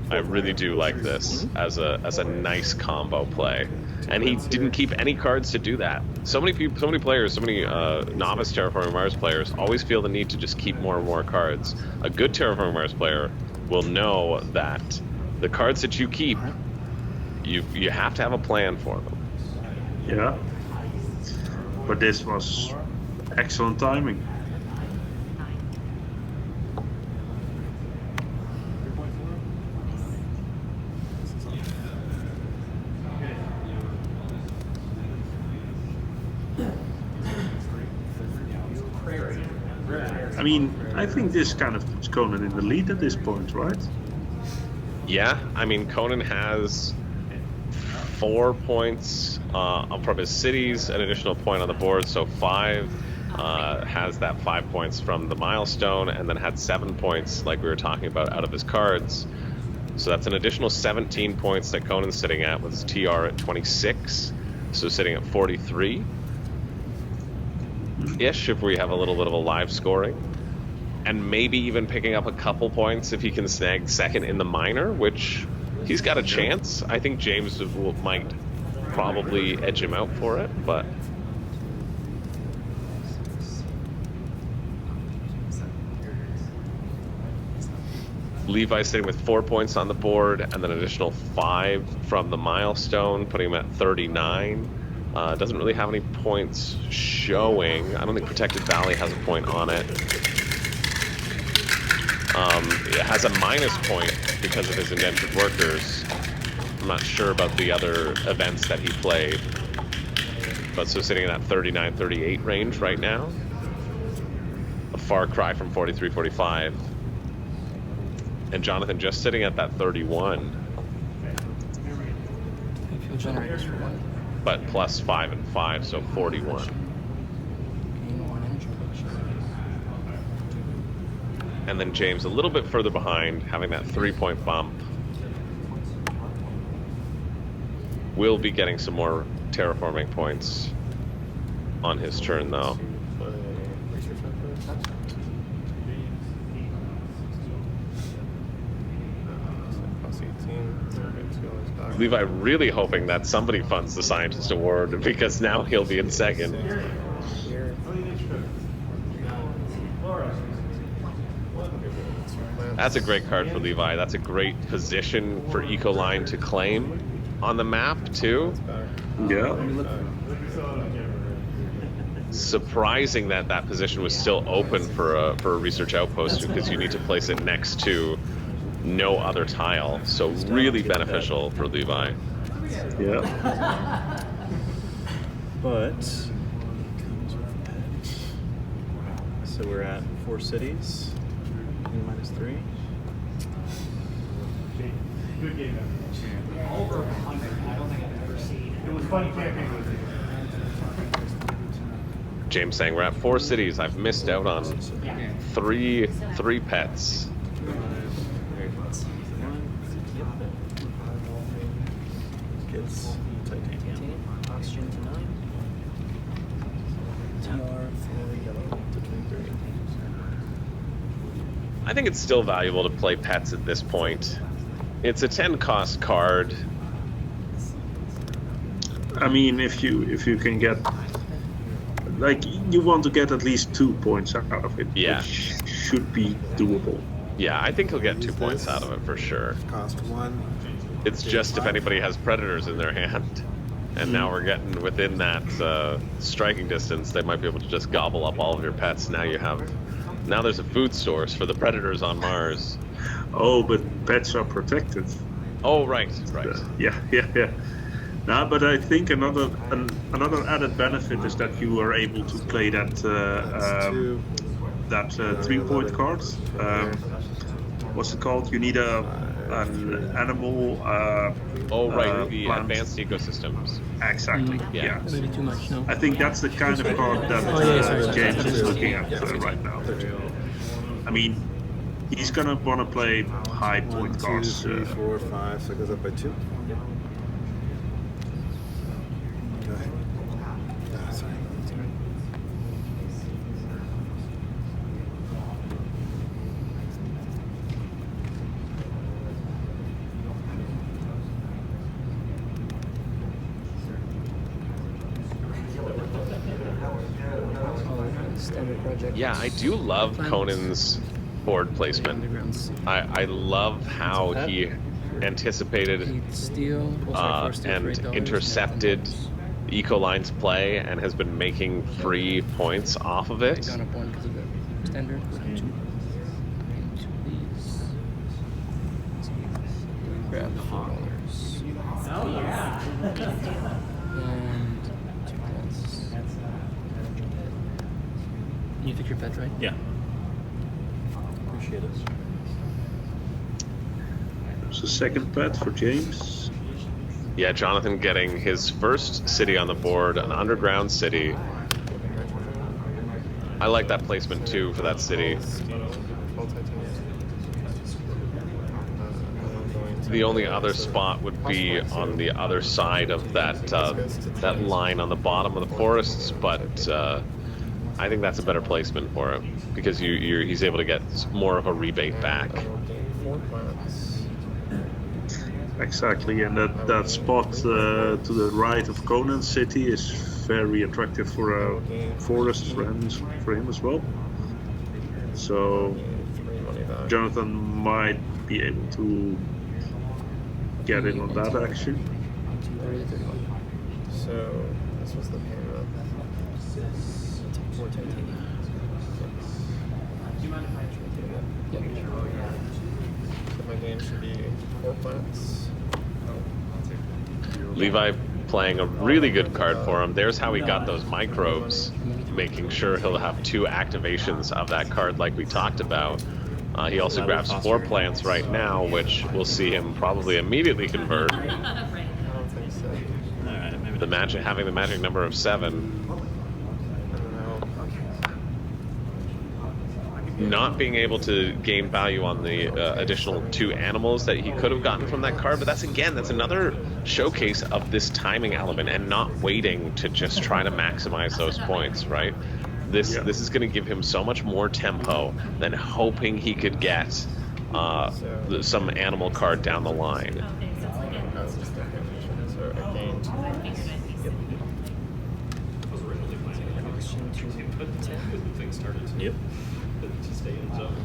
I really do like this as a nice combo play, and he didn't keep any cards to do that. So many people, so many players, so many novice Terraforming Mars players always feel the need to just keep more and more cards. A good Terraforming Mars player will know that the cards that you keep, you have to have a plan for them. Yeah. But this was excellent timing. I mean, I think this kind of puts Conan in the lead at this point, right? Yeah, I mean, Conan has 4 points from his cities, an additional point on the board, so 5. Has that 5 points from the milestone, and then had 7 points, like we were talking about, out of his cards. So that's an additional 17 points that Conan's sitting at with his TR at 26, so sitting at 43-ish if we have a little bit of a live scoring. And maybe even picking up a couple points if he can snag second in the minor, which he's got a chance. I think James might probably edge him out for it, but Levi's sitting with 4 points on the board, and then an additional 5 from the milestone, putting him at 39. Doesn't really have any points showing. I don't think Protected Valley has a point on it. It has a minus point because of his indentured workers. I'm not sure about the other events that he played. But so sitting in that 39-38 range right now. A far cry from 43-45. And Jonathan just sitting at that 31. Fuel generators for 1. But plus 5 and 5, so 41. Gain 1 energy production. And then James a little bit further behind, having that 3-point bump. Will be getting some more terraforming points on his turn, though. Levi really hoping that somebody funds the Scientist Award, because now he'll be in second. That's a great card for Levi. That's a great position for Ecoline to claim on the map, too. Yeah. Surprising that that position was still open for a research outpost, because you need to place it next to no other tile. So really beneficial for Levi. Yeah. But so we're at 4 cities. -3. Good game. Over 100. I don't think I've ever seen. It was funny camping with you. James saying we're at 4 cities. I've missed out on three pets. Gets titanium. Oxygen to 9. TR for yellow to 23. I think it's still valuable to play pets at this point. It's a 10-cost card. I mean, if you can get, like, you want to get at least 2 points out of it, Yeah. which should be doable. Yeah, I think he'll get 2 points out of it for sure. Cost 1. It's just if anybody has predators in their hand. And now we're getting within that striking distance, they might be able to just gobble up all of your pets. Now there's a food source for the predators on Mars. Oh, but pets are protected. Oh, right. Yeah. No, but I think another added benefit is that you are able to play that 3-point card. What's it called? You need an animal. Oh, right, the plant. advanced ecosystems. Exactly. Yeah. Maybe too much, no? I think that's the kind of card that sorry. James is looking at right now. I mean, he's gonna want to play high point 1, 2, cards. 3, 4, 5. So it goes up by 2. Go ahead. Sorry. Standard project. Yeah, I do love Climax. Conan's board placement. Underground City. I love how he anticipated 8 steel. Oh, sorry, 4 steel for and $8. intercepted Ecoline's play and has been making free points off of it. Gone up 1 because of the standard. 2. And 2 of these. Grab $4. Oh yeah. And 2 pets. You took your pet, right? Yeah. Appreciate it. There's a second pet for James. Yeah, Jonathan getting his first city on the board, an underground city. I like that placement too for that city. The only other spot would be on the other side of that that line on the bottom of the forests, but I think that's a better placement for him because he's able to get more of a rebate back. Exactly, and that spot to the right of Conan City is very attractive for forests for him as well. So Jonathan might be able to get in on that action. So this was the payment. 4 titanium. Do you mind if I Yep. So my game should be 4 plants. Levi playing a really good card for him. There's how he got those microbes, making sure he'll have 2 activations of that card like we talked about. He also grabs 4 plants right now, which we'll see him probably immediately convert. Right. I don't think so. Alright, maybe The magic, having the magic number of 7. I don't know. Not being able to gain value on the additional 2 animals that he could have gotten from that card, but that's another showcase of this timing element and not waiting to just try to maximize those points, right? This is going to give him so much more tempo than hoping he could get some animal card down the line. Okay, so it's like a, That's just the condition. So I gained. Yep.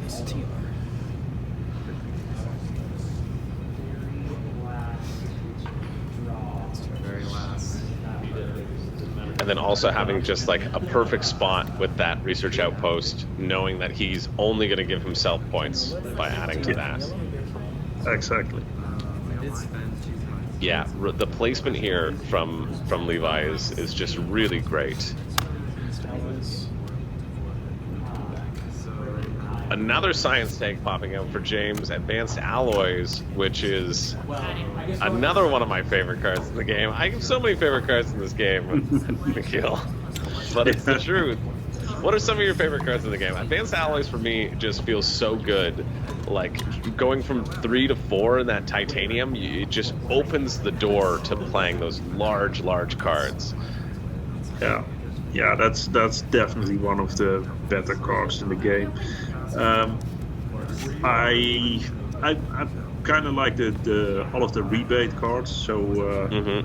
STR. Very last. And then also having just like a perfect spot with that research outpost, knowing that he's only going to give himself points by adding to that. Exactly. Yeah, the placement here from Levi is just really great. Another science tag popping out for James, Advanced Alloys, which is another one of my favorite cards in the game. I have so many favorite cards in this game, Nikhil, but it's the truth. What are some of your favorite cards in the game? Advanced Alloys for me just feels so good. Like going from 3 to 4 in that titanium, it just opens the door to playing those large cards. Yeah, that's definitely one of the better cards in the game. I kind of like the all of the rebate cards. So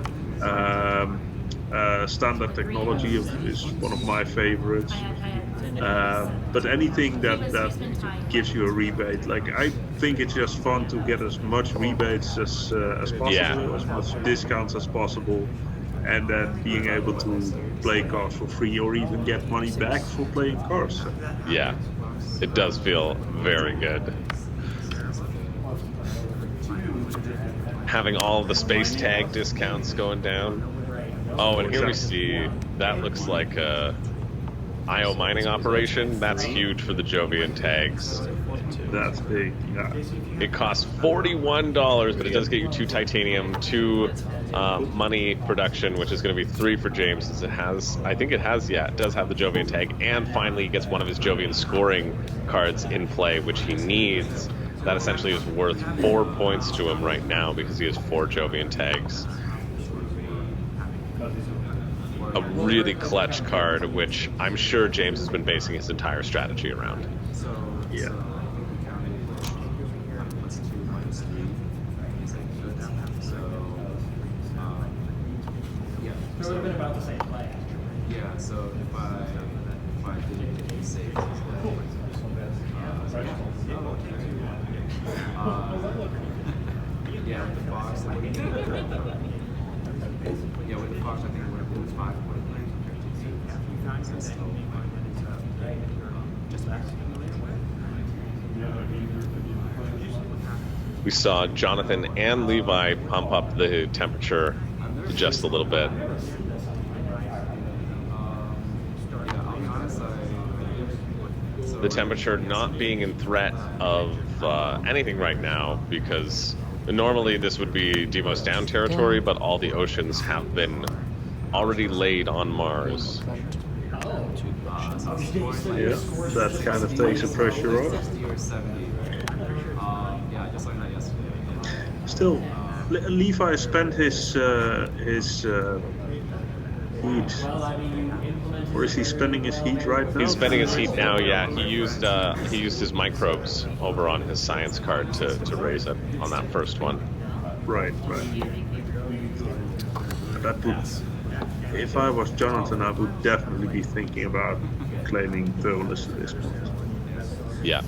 standard technology is one of my favorites. But anything that gives you a rebate, like I think it's just fun to get as much rebates as possible, as much discounts as possible, and then being able to play cards for free or even get money back for playing cards. Yeah, it does feel very good. Having all the space tag discounts going down. Oh, and here we see, that looks like a IO mining operation. That's huge for the Jovian tags. That's big, yeah. It costs $41, but it does get you 2 titanium, 2 money production, which is going to be 3 for James, since it has, I think it has, yeah, it does have the Jovian tag, and finally he gets one of his Jovian scoring cards in play, which he needs. That essentially is worth 4 points to him right now because he has 4 Jovian tags. A really clutch card, which I'm sure James has been basing his entire strategy around. Yeah. It would have been about the same play. Yeah, so if I did save yeah, with the Fox, I think yeah, with the Fox, I think we're going to lose 5 points. So still, just We saw Jonathan and Levi pump up the temperature just a little bit. The temperature not being in threat of anything right now, because normally this would be Deimos down territory, but all the oceans have been already laid on Mars. Yeah, that kind of takes the pressure off. Yeah, I just learned that yesterday. Still, Levi spent his heat. Or is he spending his heat right now? He's spending his heat now, yeah. He used his microbes over on his science card to raise it on that first one. Right. That would, if I was Jonathan, I would definitely be thinking about claiming Thermalist at this point. Yeah.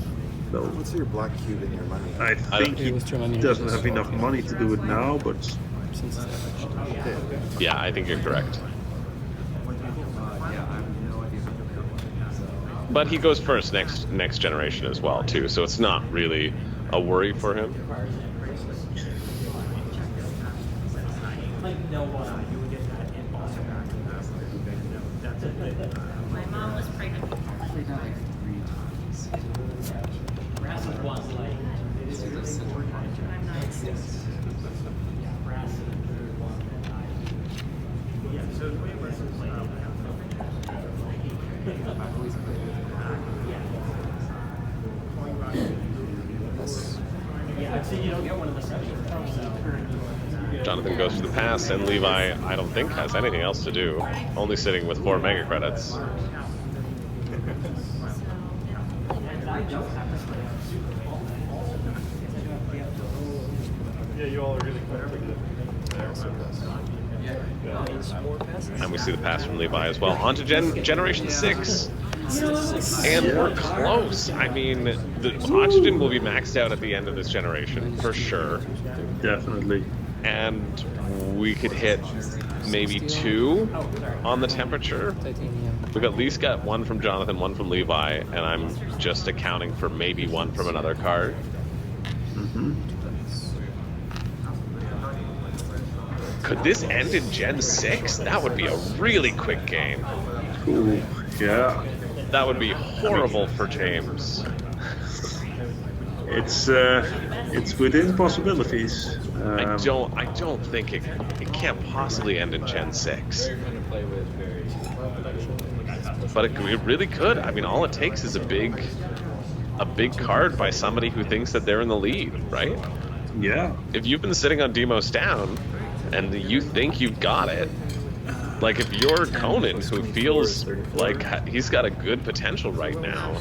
So, what's your black cube in your money? I think he doesn't have enough money to do it now, but... Yeah, I think you're correct. But he goes first next generation as well, too, so it's not really a worry for him. My mom was pregnant. I'm not. Jonathan goes for the pass, and Levi, I don't think, has anything else to do. Only sitting with 4 mega credits. Yeah, you all are really quick. And we see the pass from Levi as well. On to Generation 6. And we're close. I mean, the oxygen will be maxed out at the end of this generation, for sure. Definitely. And we could hit maybe 2 on the temperature. We've at least got 1 from Jonathan, 1 from Levi, and I'm just accounting for maybe 1 from another card. Mm-hmm. Could this end in Gen 6? That would be a really quick game. Ooh, yeah. That would be horrible for James. It's within possibilities. I don't think it can't possibly end in Gen 6. But it really could. I mean, all it takes is a big card by somebody who thinks that they're in the lead, right? Yeah. If you've been sitting on Deimos down and you think you've got it, like if you're Conan, who feels like he's got a good potential right now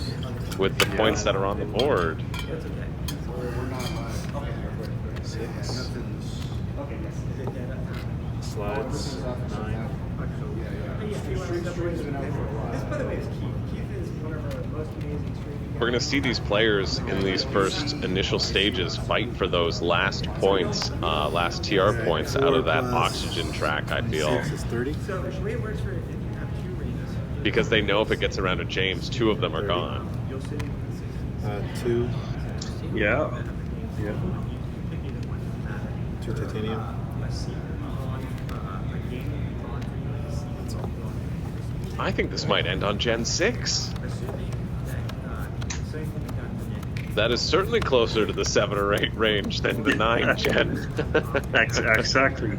with the points that are on the board. Slides. 9. We're going to see these players in these first initial stages fight for those last points, last TR points out of that oxygen track, I feel. 30? Because they know if it gets around to James, 2 of them are gone. 2. Yeah. 2 titanium. I think this might end on Gen 6. That is certainly closer to the 7 or 8 range than the 9 Gen. Exactly.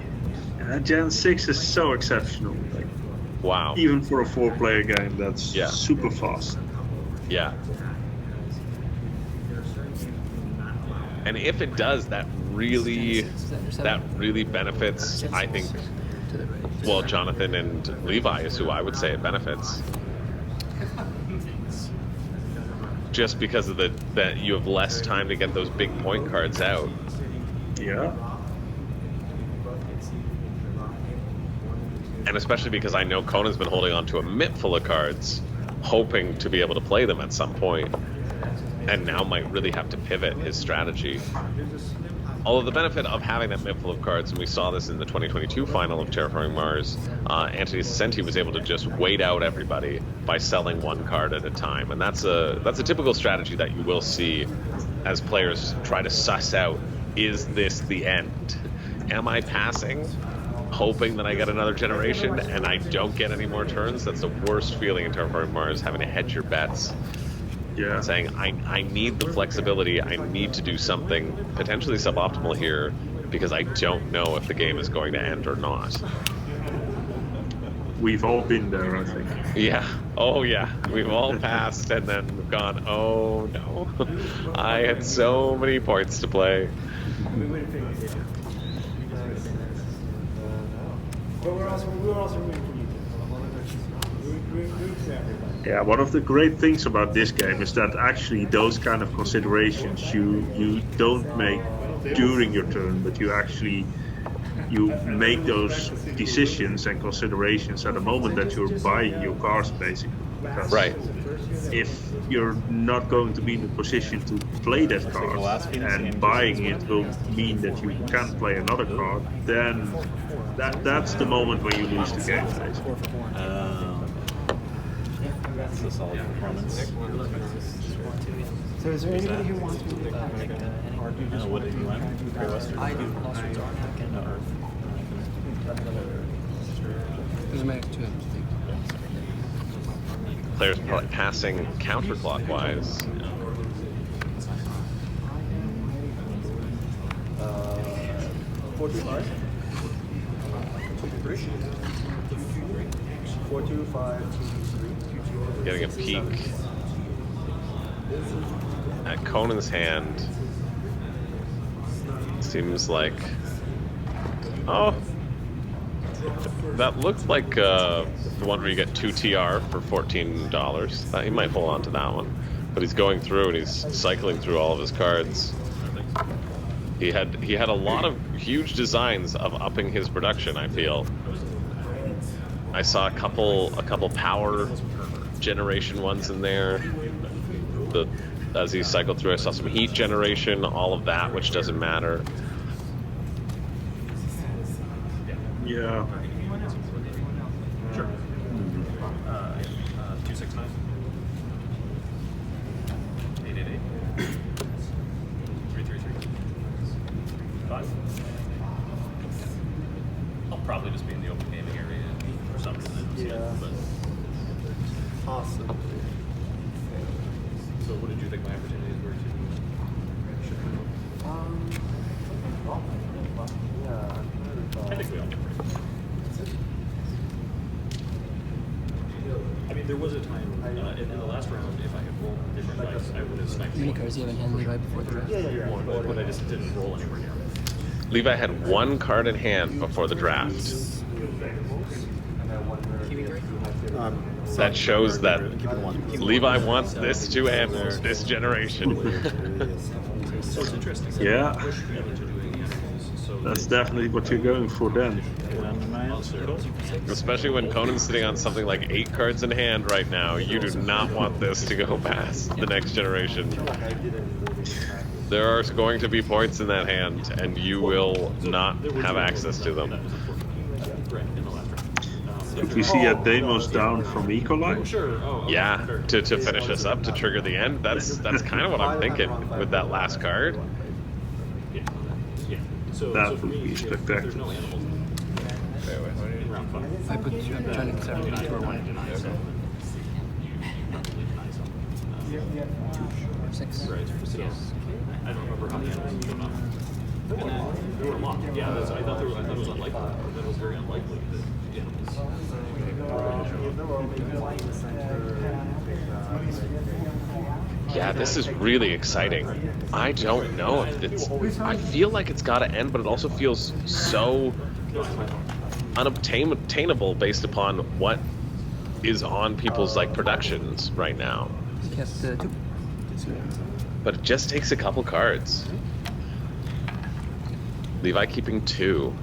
Gen 6 is so exceptional. Like, wow. Even for a 4-player game, that's super fast. Yeah. And if it does, that really benefits, I think, well, Jonathan and Levi is who I would say it benefits. Just because of that you have less time to get those big point cards out. Yeah. And especially because I know Conan's been holding on to a mitt full of cards, hoping to be able to play them at some point, and now might really have to pivot his strategy. Although the benefit of having that mitt full of cards, and we saw this in the 2022 final of Terraforming Mars, Anthony Senti was able to just wait out everybody by selling one card at a time, and that's a typical strategy that you will see as players try to suss out, is this the end? Am I passing, hoping that I get another generation and I don't get any more turns? That's the worst feeling in Terraforming Mars, having to hedge your bets. Yeah. Saying, I need the flexibility, I need to do something potentially suboptimal here because I don't know if the game is going to end or not. We've all been there, I think. Yeah. Oh, yeah. We've all passed and then we've gone, oh no. I had so many points to play. But we were also rooting for you. We root for everybody. Yeah, one of the great things about this game is that actually those kind of considerations you don't make during your turn, but you make those decisions and considerations at the moment that you're buying your cards, basically. Because right. If you're not going to be in the position to play that card, and buying it will mean that you can't play another card, then that's the moment when you lose the game, basically. That's a solid performance. So is there anybody who wants to What did you want? I do. Those are my next two. Players passing counterclockwise. 425. 425. Getting a peek at Conan's hand. Seems like, oh, that looked like the one where you get 2 TR for $14. He might hold on to that one, but he's going through and he's cycling through all of his cards. He had a lot of huge designs of upping his production, I feel. I saw a couple power generation ones in there. As he cycled through, I saw some heat generation, all of that, which doesn't matter. Yeah. Sure. 269. 888. 333. 5. I'll probably just be in the open gaming area for some reason. Yeah. But Awesome. so, what did you think my opportunities were to? I think we all did pretty well. I mean, there was a time in the last round, if I had rolled different dice, I would have sniped. How many cards do you have in hand, Levi, before the draft? One, but I just didn't roll anywhere near it. Levi had one card in hand before the draft. That shows that Levi wants this to end this generation. So it's interesting. Yeah. Push me into doing animals. So That's definitely what you're going for then. Especially when Conan's sitting on something like 8 cards in hand right now. You do not want this to go past the next generation. There are going to be points in that hand, and you will not have access to them. If we see a Deimos down from Ecoline, Yeah, to finish us up, to trigger the end, that's kind of what I'm thinking with that last card. that would be spectacular. I put two, I'm trying to decide between 2 or 1. 6. Right. I don't remember how many animals came up. And then there were a lot. Yeah, I thought it was unlikely. That was very unlikely that animals. Yeah, this is really exciting. I don't know if I feel like it's got to end, but it also feels so unobtainable based upon what is on people's productions right now. You kept 2. But it just takes a couple cards. Levi keeping 2.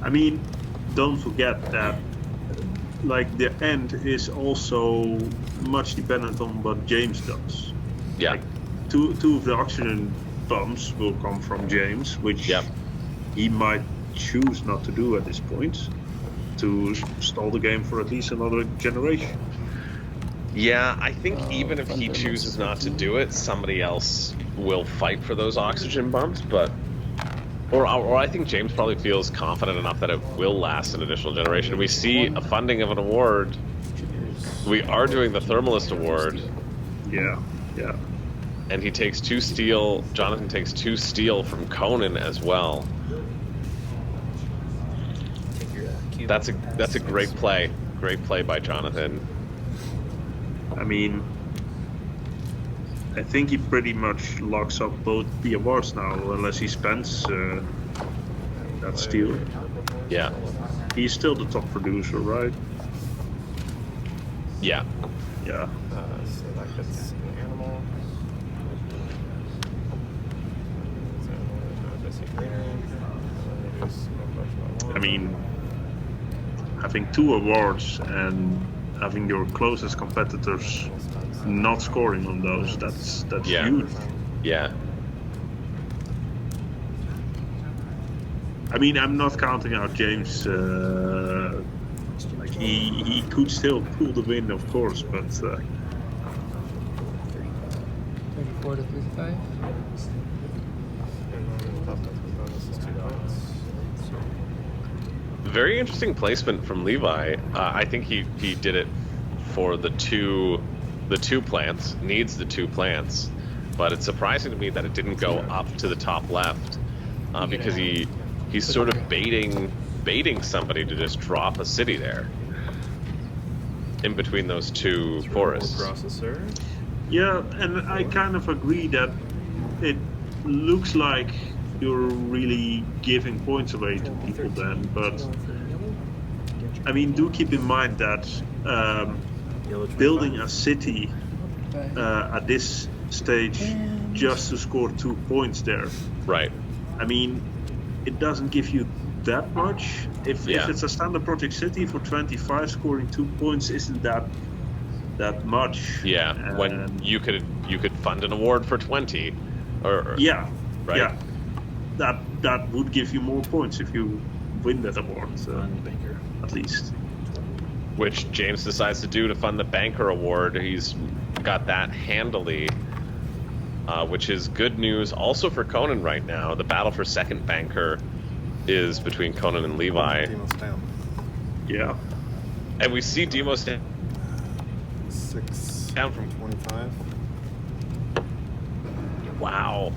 I mean, don't forget that like the end is also much dependent on what James does. Yeah. Like two of the oxygen pumps will come from James, which he might choose not to do at this point to stall the game for at least another generation. Yeah, I think even if he chooses not to do it, somebody else will fight for those oxygen bumps, but or I think James probably feels confident enough that it will last an additional generation. We see a funding of an award. We are doing the Thermalist Award. Yeah. And he takes 2 steel. Jonathan takes 2 steel from Conan as well. That's a great play. Great play by Jonathan. I mean, I think he pretty much locks up both the awards now, unless he spends that steel. Yeah. He's still the top producer, right? Yeah. Yeah. So that gets an animal. I mean, having 2 awards and having your closest competitors not scoring on those, that's huge. Yeah. I mean, I'm not counting out James. Like he could still pull the win, of course, but 34 to 35. Very interesting placement from Levi. I think he did it for the two plants. Needs the 2 plants, but it's surprising to me that it didn't go up to the top left because he's sort of baiting somebody to just drop a city there in between those 2 forests. yeah, and I kind of agree that it looks like you're really giving points away to people then, but I mean, do keep in mind that building a city at this stage just to score 2 points there, Right. I mean, it doesn't give you that much. If it's a standard project city for 25, scoring 2 points isn't that much. Yeah. When you could fund an award for 20, or yeah, right. Yeah, that would give you more points if you win that award, at least. Which James decides to do to fund the Banker Award. He's got that handily, which is good news also for Conan right now. The battle for second Banker is between Conan and Levi. Demos down. Yeah. And we see Demos 6 down from 25. Wow.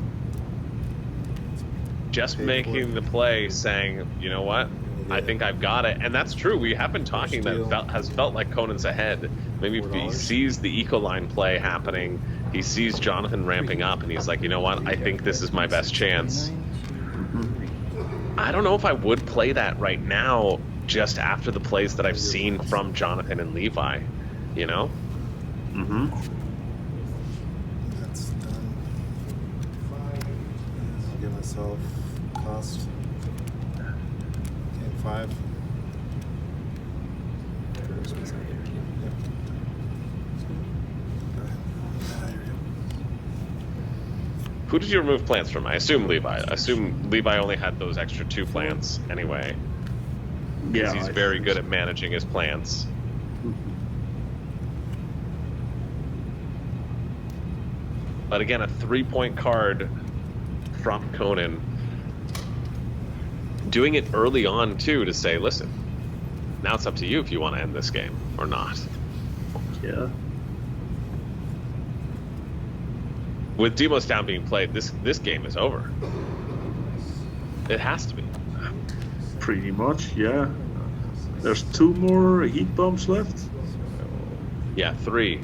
Just making the play, saying, you know what? I think I've got it. And that's true. We have been talking that it has felt like Conan's ahead. Maybe if he sees the Ecoline play happening, he sees Jonathan ramping up, and he's like, you know what? I think this is my best chance. I don't know if I would play that right now, just after the plays that I've seen from Jonathan and Levi, you know? Mm-hmm. That's done. I'll give myself cost. 5. Who did you remove plants from? I assume Levi. I assume Levi only had those extra 2 plants anyway. Because he's very good at managing his plants. But again, a 3-point card from Conan. Doing it early on, too, to say, listen, now it's up to you if you want to end this game or not. Yeah. With Demos down being played, this game is over. It has to be. Pretty much, yeah. There's 2 more heat bombs left. Yeah, 3.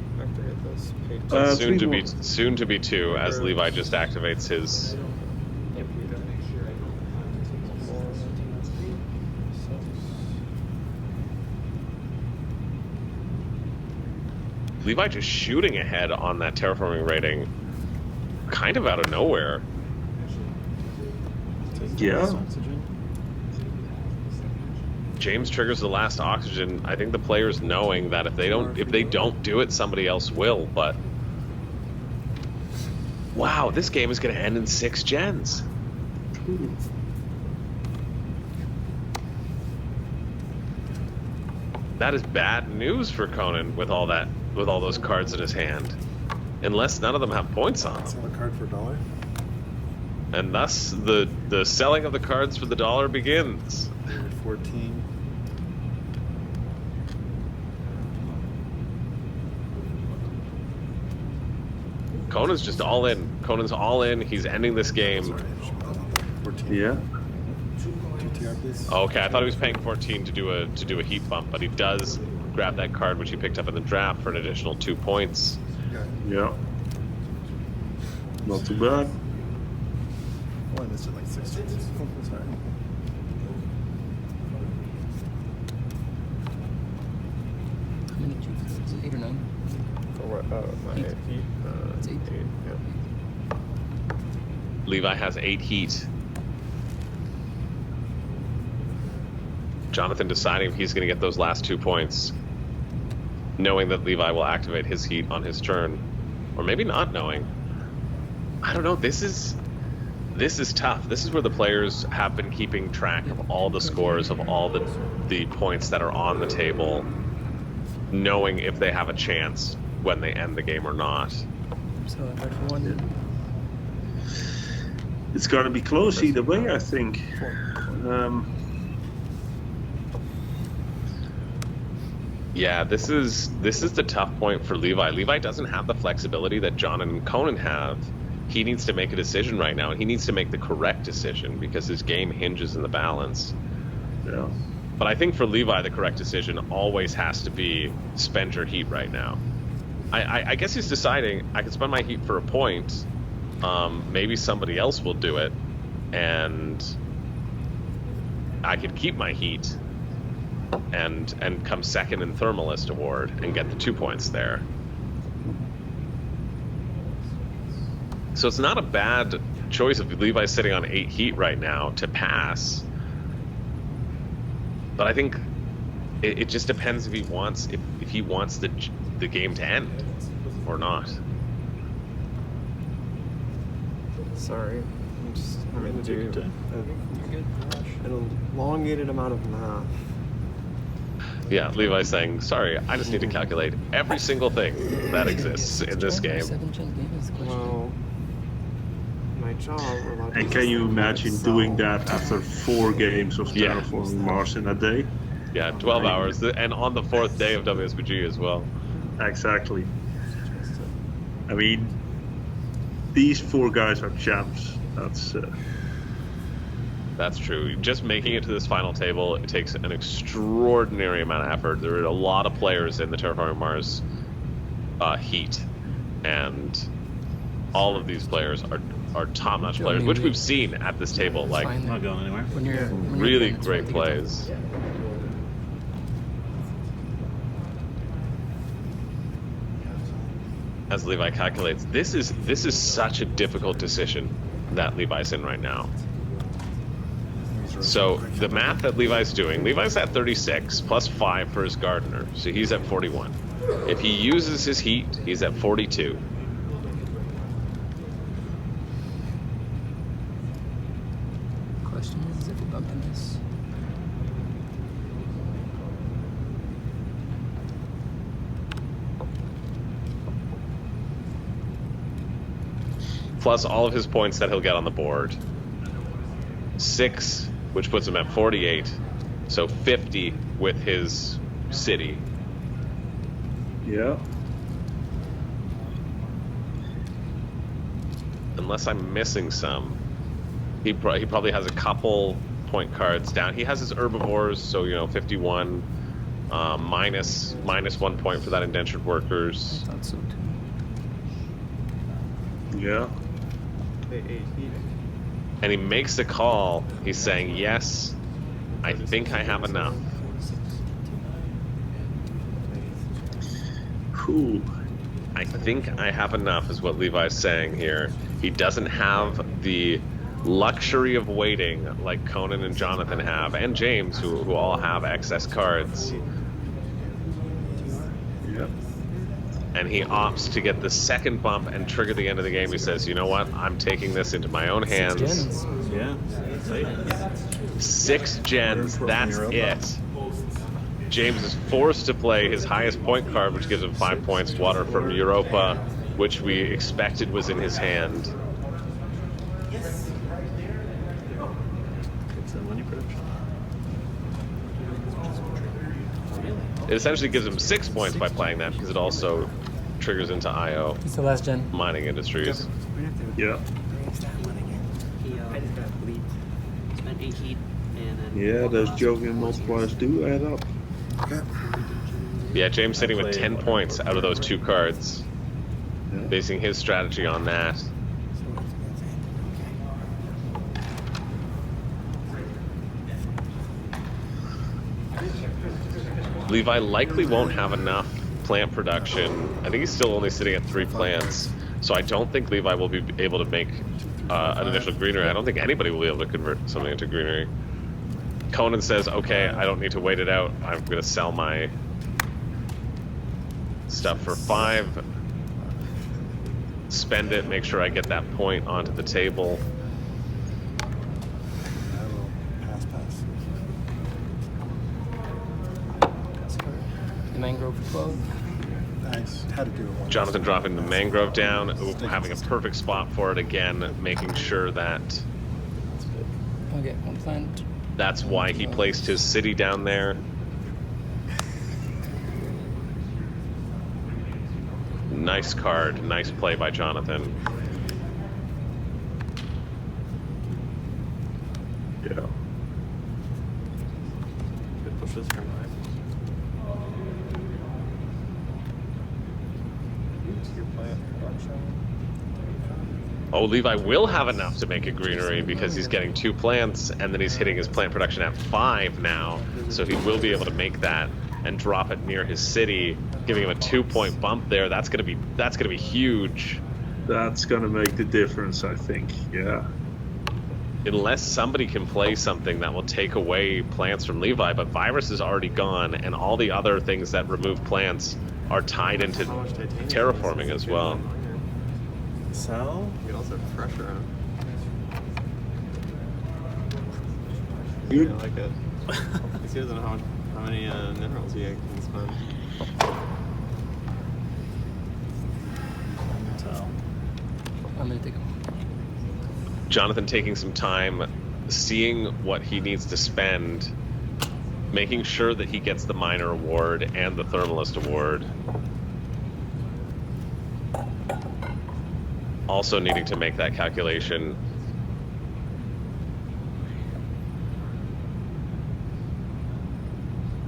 Soon to be 2 as Levi just activates his. Levi just shooting ahead on that terraforming rating, kind of out of nowhere. Yeah. James triggers the last oxygen. I think the players knowing that if they don't do it, somebody else will. But wow, this game is going to end in 6 gens. That is bad news for Conan with all those cards in his hand. Unless none of them have points on them. Sell a card for $1. And thus the selling of the cards for the $1 begins. 14. Conan's just all in. Conan's all in. He's ending this game. Sorry, 14. Yeah. 2 TR, please. Okay, I thought he was paying 14 to do a heat bump, but he does grab that card which he picked up in the draft for an additional 2 points. Yeah. Not too bad. Oh, I missed it like 6 times. Sorry. How many juices? Is it 8 or 9? For what? My Eight. heat. It's 8. 8. Yeah. Levi has 8 heat. Jonathan deciding if he's going to get those last 2 points, knowing that Levi will activate his heat on his turn, or maybe not knowing. I don't know. This is tough. This is where the players have been keeping track of all the scores of all the points that are on the table, knowing if they have a chance when they end the game or not. So I got for 1. It's gonna be close either way, I think. Yeah, this is the tough point for Levi. Levi doesn't have the flexibility that John and Conan have. He needs to make a decision right now, and he needs to make the correct decision because his game hinges in the balance. Yeah. But I think for Levi, the correct decision always has to be spend your heat right now. I guess he's deciding I can spend my heat for a point. Maybe somebody else will do it, and I could keep my heat and come second in Thermalist Award and get the 2 points there. So it's not a bad choice if Levi's sitting on 8 heat right now to pass. But I think it just depends if he wants the game to end or not. Sorry. I'm going to do an elongated amount of math. Yeah, Levi's saying, sorry, I just need to calculate every single thing that exists in this game. 7 gen game is the question. Well, my job. And can you imagine doing that after 4 games of Yeah. Terraforming Mars in a day? Yeah, 12 hours, and on the 4th day of WSBG as well. Exactly. I mean, these 4 guys are champs. That's true. Just making it to this final table, it takes an extraordinary amount of effort. There are a lot of players in the Terraforming Mars heat, and all of these players are top-notch players, which we've seen at this table. Like, Not going anywhere. When you're really done, it's great worth it. plays. As Levi calculates, this is such a difficult decision that Levi's in right now. So the math that Levi's doing, Levi's at 36 plus 5 for his gardener, so he's at 41. If he uses his heat, he's at 42. Question is if we're bumping this. Plus all of his points that he'll get on the board. 6, which puts him at 48. So 50 with his city. Yeah. Unless I'm missing some. He probably has a couple point cards down. He has his herbivores, so 51 minus 1 point for that indentured workers. I thought so too. Yeah. And he makes the call. He's saying, yes, I think I have enough. Whew. I think I have enough is what Levi's saying here. He doesn't have the luxury of waiting like Conan and Jonathan have, and James, who all have excess cards. Yep. And he opts to get the second bump and trigger the end of the game. He says, you know what, I'm taking this into my own hands. 6 gens. Yeah. 6 gens, that's it. James is forced to play his highest point card, which gives him 5 points, Water from Europa, which we expected was in his hand. It's a money production. It essentially gives him 6 points by playing that, because it also triggers into IO, It's the last gen. Mining Industries. Yeah. I just got bleed. Spent 8 heat and then. Yeah, those Jovian multipliers do add up. Okay. Yeah, James sitting with 10 points out of those 2 cards, basing his strategy on that. Levi likely won't have enough plant production. I think he's still only sitting at 3 plants, so I don't think Levi will be able to make an initial greenery. I don't think anybody will be able to convert something into greenery. Conan says, okay, I don't need to wait it out. I'm going to sell my stuff for 5. Spend it, make sure I get that point onto the table. I will pass. The mangrove for 12. Nice. Had to do it once. Jonathan dropping the mangrove down, having a perfect spot for it again, making sure that I'll get 1 plant. that's why he placed his city down there. Nice card, nice play by Jonathan. Yeah. Could push this from high. Oh, Levi will have enough to make a greenery because he's getting 2 plants, and then he's hitting his plant production at 5 now, so he will be able to make that and drop it near his city, giving him a 2-point bump there. That's gonna be huge. That's gonna make the difference, I think. Yeah. Unless somebody can play something that will take away plants from Levi, but Virus is already gone, and all the other things that remove plants are tied into terraforming as well. Sell? You can also pressure him. Good. I like it. He doesn't know how many minerals he can spend. So. I'm gonna take them. Jonathan taking some time, seeing what he needs to spend, making sure that he gets the Miner Award and the Thermalist Award. Also needing to make that calculation.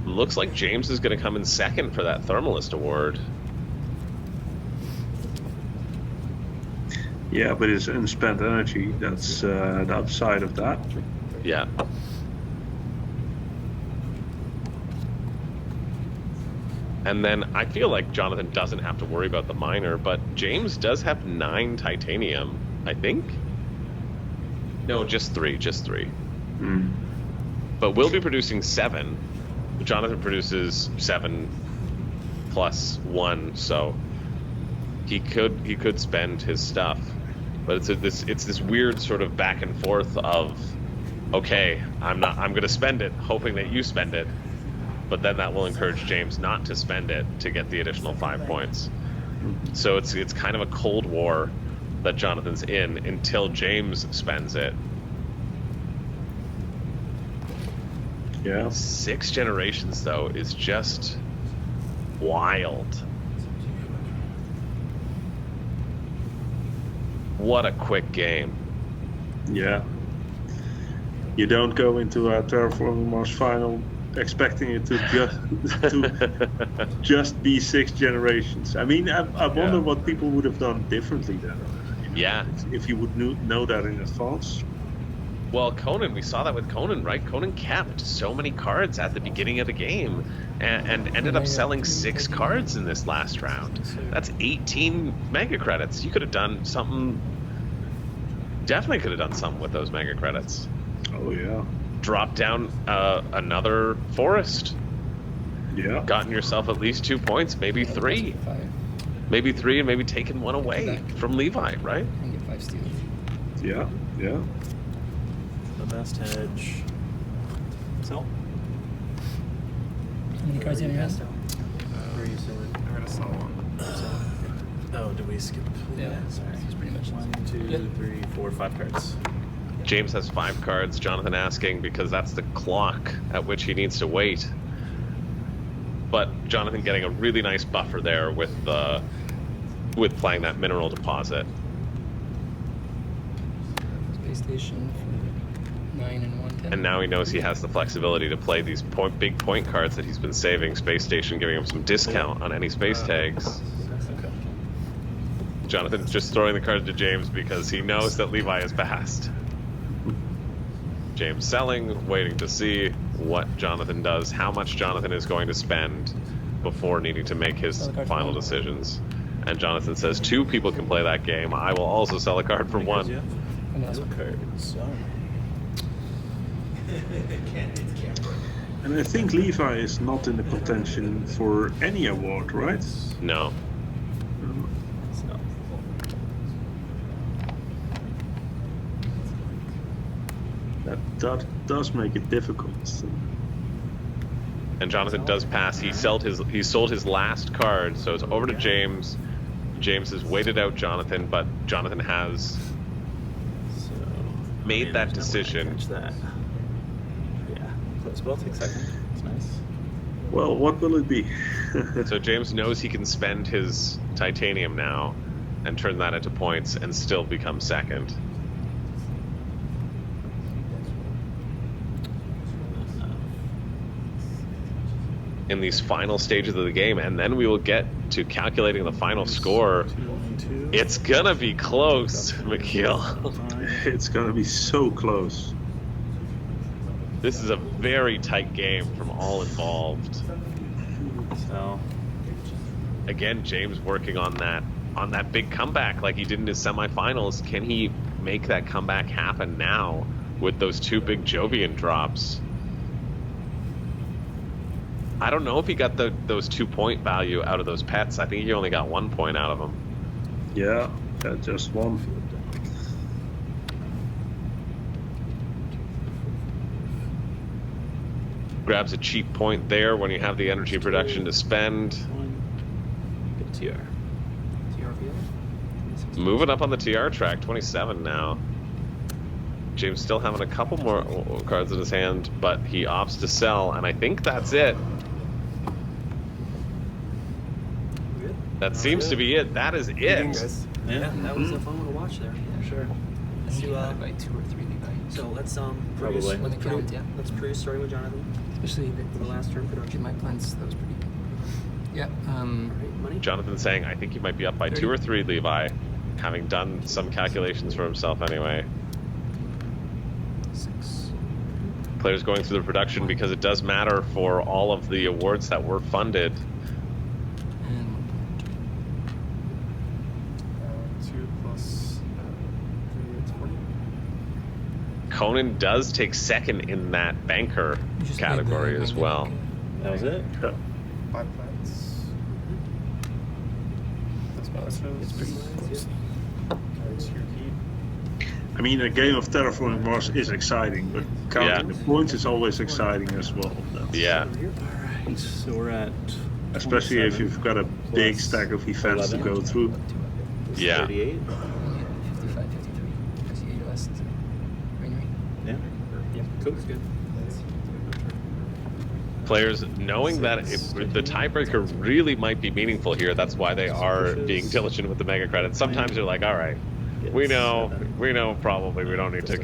Looks like James is going to come in second for that Thermalist Award. Yeah, but it's unspent energy. That's the upside of that. Yeah. And then I feel like Jonathan doesn't have to worry about the miner, but James does have 9 titanium, I think. No, just 3. Mm. But we'll be producing 7. Jonathan produces 7 plus 1, so he could spend his stuff. But it's this weird sort of back and forth of, okay, I'm going to spend it, hoping that you spend it. But then that will encourage James not to spend it to get the additional 5 points. So it's kind of a cold war that Jonathan's in until James spends it. Yeah. 6 generations though is just wild. What a quick game. Yeah. You don't go into a Terraforming Mars final expecting it to just be 6 generations. I mean, I wonder what people would have done differently then. Yeah. If you would know that in advance. Well, Conan, we saw that with Conan, right? Conan kept so many cards at the beginning of the game and ended up selling 6 cards in this last round. That's 18 mega credits. You could have done something definitely could have done something with those mega credits. Oh yeah. Drop down another forest. Yeah. Gotten yourself at least 2 points, maybe 3. Maybe 3 and maybe taken 1 away from Levi, right? And get 5 steals. Yeah. Yeah. The best hedge. Sell. How many cards do you have? Where are you selling? I'm gonna sell one. Oh, did we skip? Yeah, sorry. it's pretty much 1, 2, Yep. 3, 4, 5 cards. James has 5 cards. Jonathan asking because that's the clock at which he needs to wait. But Jonathan getting a really nice buffer there with playing that mineral deposit. Space station for 9 and 110. And now he knows he has the flexibility to play these big point cards that he's been saving. Space Station giving him some discount on any space tags. Okay. Jonathan's just throwing the cards to James because he knows that Levi is passed. James selling, waiting to see what Jonathan does, how much Jonathan is going to spend before needing to make his final decisions. And Jonathan says 2 people can play that game. I will also sell a card for 1. And that's what Cards. And I think Levi is not in the contention for any award, right? No. That does make it difficult. And Jonathan does pass. He sold his last card, so it's over to James. James has waited out Jonathan, but Jonathan has made that decision. That. Yeah. Close. Well, take second. It's nice. Well, what will it be? So James knows he can spend his titanium now and turn that into points and still become second. In these final stages of the game, and then we will get to calculating the final score. It's gonna be close, McKeel. It's gonna be so close. This is a very tight game from all involved. So again, James working on that big comeback like he did in his semifinals. Can he make that comeback happen now with those 2 big Jovian drops? I don't know if he got those 2 point value out of those pets. I think he only got 1 point out of them. Yeah, just 1. Grabs a cheap point there when you have the energy production to spend. Get TR. Moving up on the TR track, 27 now. James still having a couple more cards in his hand, but he opts to sell, and I think that's it. That seems to be it. That is it. Yeah. That was a fun one to watch there. Yeah, sure. Let's do by 2 or 3 Levi. so let's Probably. produce, When they count, yeah. let's produce starting with Jonathan Especially for the last turn in production. my plans, that was pretty good. Yeah. Alright, money. Jonathan saying, I think he might be up by 2 or 3, Levi, having done some calculations for himself anyway. 6. Players going through the production because it does matter for all of the awards that were funded. And 2 plus 3, it's 40. Conan does take second in that banker you just category made the as well. magnetic, That was it. 5 plants. That's about It's pretty close. Cards here, keep. I mean, a game of Terraforming Mars is exciting, but counting Yeah. the points is always exciting as well. Yeah. Alright, so we're at Especially if 27 you've got a big plus stack of events to 11. go through. Yeah. 38. 55, 53. Because you last greenery. Yeah. Yeah. Cool. Good. Players knowing that the tiebreaker really might be meaningful here, that's why they are being diligent with the mega credits. Sometimes they're like, all right, we know probably we don't need to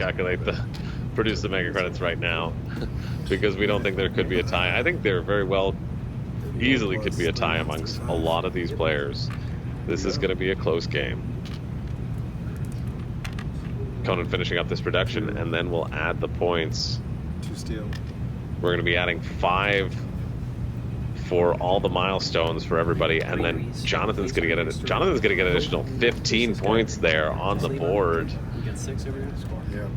produce the mega credits right now because we don't think there could be a tie. I think there very well easily could be a tie amongst a lot of these players. This is going to be a close game. Conan finishing up this production, and then we'll add the points. 2 steel. We're going to be adding 5 for all the milestones for everybody, and then Jonathan's gonna get an additional 15 points there on the board. You got 6 over here. Yeah.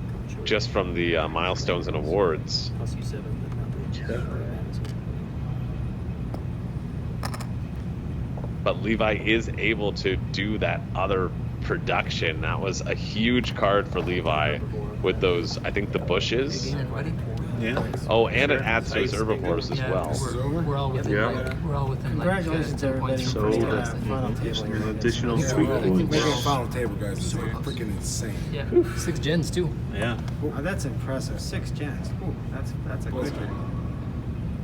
Just from the milestones and awards. Plus you 7, but not the But Levi is able to do that other production. That was a huge card for Levi with those, I think, the bushes. Yeah. Oh, and it adds to his herbivores as Yeah, well. we're all within. Yeah. We're all within. Congratulations, everybody. So, Final table. an additional 3 Making points. final table, guys, is freaking insane. Yeah, 6 gens too. Yeah. Oh, that's impressive. 6 gens. Ooh, that's a good one.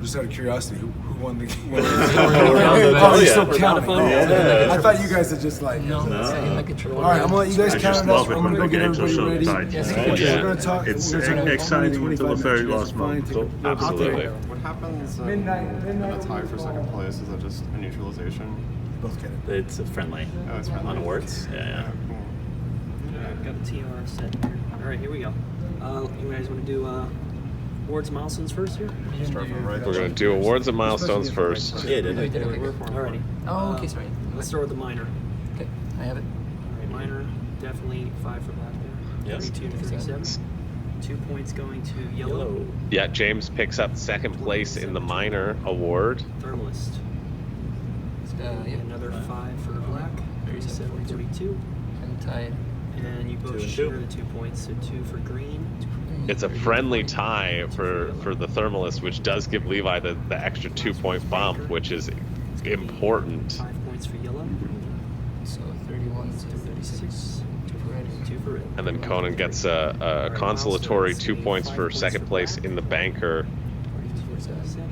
Just out of curiosity, who won the game? Oh, Oh, you're yeah. still counting. Oh, Yeah. I thought you guys had just like. No, No. it's like a triple. All right, I'm gonna let you guys I count just it up. love it I'm when gonna the go get games are everybody so ready. tight. Yes, yeah. We're gonna talk. It's we're gonna talk exciting 20, until the 25 very minutes. last moment. Fine. Absolutely. What happens in a tie for second place? Is that just a neutralization? Both get it. It's a friendly. Oh, it's friendly. On awards. Yeah. I've got the TR set here. All right, here we go. You guys want to do awards milestones first here? Start from right. We're gonna do awards and milestones first. Yeah, it Oh, you did. did, okay. Alrighty. Oh, okay, sorry. Let's start with the minor. Okay, I have it. All right, minor, definitely 5 for black there. Yes. 32 to 37. 2 points going to yellow. Yeah, James picks up second place in the minor award. Thermalist. Yeah. Another 5 for black. 37 to 42. I'm tied. And you both 2 and share 2. the 2 points, so 2 for green. It's a friendly tie for the Thermalist, which does give Levi the extra 2-point bump, which is important. 5 points for yellow. So 31 to 36. 2 for red. 2 for red. And then Conan gets a consolatory 2 points for second place in the banker. 7.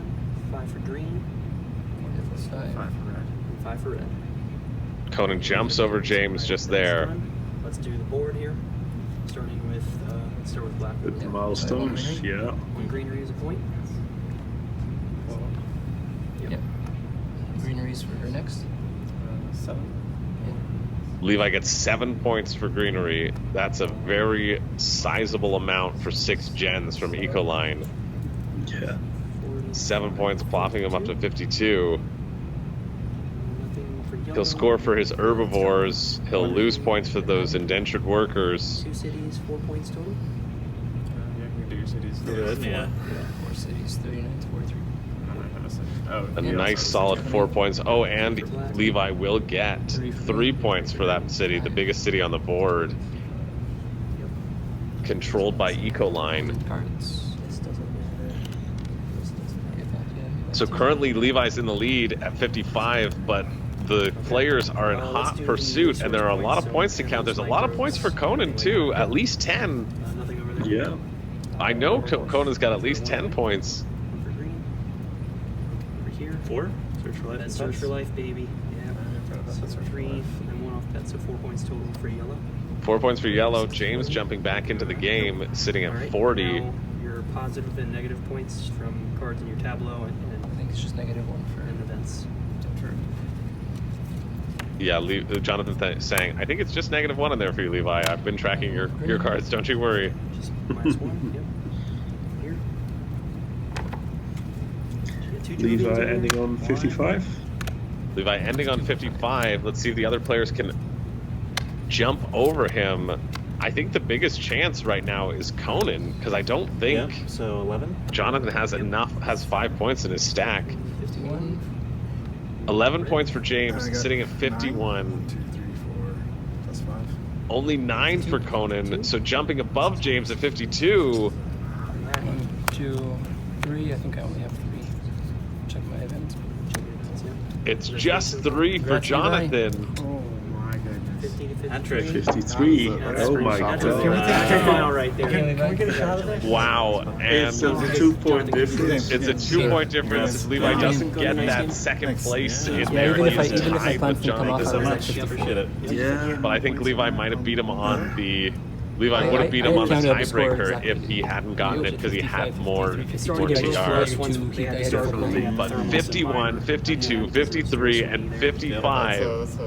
5 for green. 5. 5 for red. And 5 for red. Conan jumps over James just there. Let's do the board here. Starting with, let's start with black. With the milestones, yeah. 1 greenery is a point. Yep. Greeneries for her next. 7. Levi gets 7 points for greenery. That's a very sizable amount for 6 gens from Ecoline. Yeah. 7 points, plopping him up to 52. Nothing for yellow. He'll score for his herbivores. He'll lose points for those indentured workers. 2 cities, 4 points total. Yeah, you can do your cities. Good. Yeah. 4 cities, 39 to 43. A nice solid 4 points. Oh, and Levi will get 3 points for that city, the biggest city on the board. Controlled by Ecoline. Cards. This doesn't matter. This doesn't matter. So currently Levi's in the lead at 55, but the players are in hot pursuit, and there are a lot of points to count. There's a lot of points for Conan too, at least 10. Nothing over there. Yeah. I know Conan's got at least 10 points. 1 for green. Over here. 4. Search for life. Then and search pets. for life, baby. Yeah. So 3 and 1 off pet, so 4 points total for yellow. 4 points for yellow. James jumping back into the game, sitting All at right, 40. Now your positive and negative points from cards in your tableau I think it's just -1 for and events. Yeah, Jonathan saying, I think it's just -1 in there for you, Levi. I've been tracking your cards. Don't you worry. Just -1. Yep. Here. You get 2 Levi Germans over ending there. on 55. Levi ending on 55. Let's see if the other players can jump over him. I think the biggest chance right now is Conan, because I don't think Yeah. So 11. Jonathan has 5 points in his stack. 51. 11 points for I James, got sitting at 51. 1, 2, 3, 4, plus 5. Only 9 for Conan, so jumping above James at 52. 1, 2, 3. I think I only have 3. Check my events. It's just 3 for Congrats, Levi. Jonathan. Oh my goodness. 50 to 53. Hat trick. 53. That's Oh my That's god. a mile right there. Can we get a shot of it? Wow, It's and a 2-point difference. it's a 2-point difference. Levi doesn't get that second place in there. even if I He is even if I tied plan with to come off, Thank you I so was at much. 54. Appreciate it. Yeah. But I think Levi might have beat him on the. Levi would I- have beat I him on the counted up the score tiebreaker exactly. if he hadn't gotten it because he had more Starting to get those TR. first ones, they had to start from the But thermals 51, and 52, 53, and 55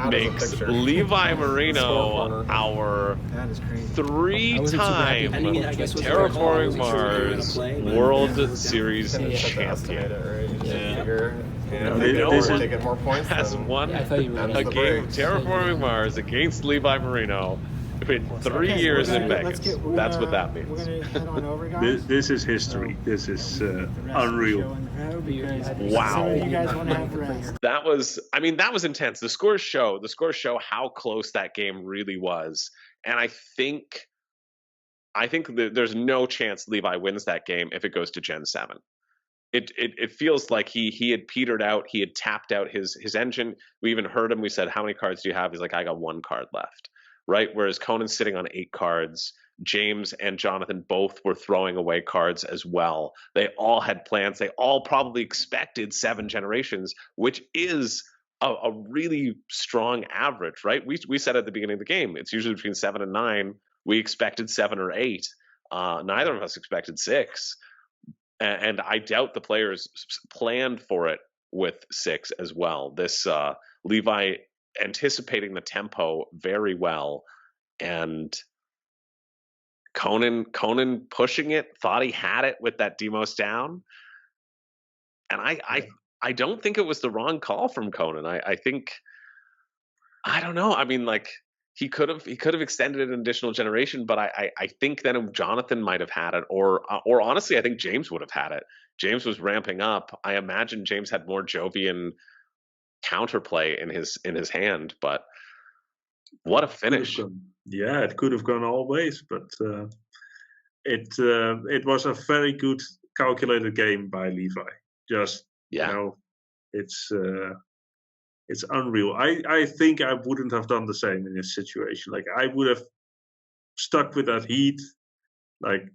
makes Levi Marino our That is crazy. three-time I mean, I guess what's Terraforming very cool is Mars they were gonna play, but World yeah. Series You have to estimate champion. it, right? You Yeah. figure if This they is- get more points, has then won Yeah, I thought you were ends gonna a the game of break. Terraforming Mars against Levi Marino in 3 years in Vegas. That's what that means. We're gonna head on over, guys. This is history. This is The rest of the unreal. show in row because Wow. some of you guys want to have rest. That was intense. The scores show how close that game really was. And I think that there's no chance Levi wins that game if it goes to Gen 7. It feels like he had petered out, he had tapped out his engine. We even heard him, we said, how many cards do you have? He's like, I got 1 card left. Right? Whereas Conan's sitting on 8 cards. James and Jonathan both were throwing away cards as well. They all had plans. They all probably expected 7 generations, which is a really strong average, right? We said at the beginning of the game, it's usually between 7 and 9. We expected 7 or 8. Neither of us expected 6. And I doubt the players planned for it with 6 as well. This Levi anticipating the tempo very well, and Conan pushing it, thought he had it with that Demos down. And I don't think it was the wrong call from Conan. I think, I don't know. I mean, like, he could have extended an additional generation, but I think then Jonathan might have had it, or honestly, I think James would have had it. James was ramping up. I imagine James had more Jovian counterplay in his hand, but what a finish! Yeah, it could have gone all ways, but it was a very good calculated game by Levi. Just Yeah. you know, it's unreal. I think I wouldn't have done the same in this situation. Like, I would have stuck with that heat, like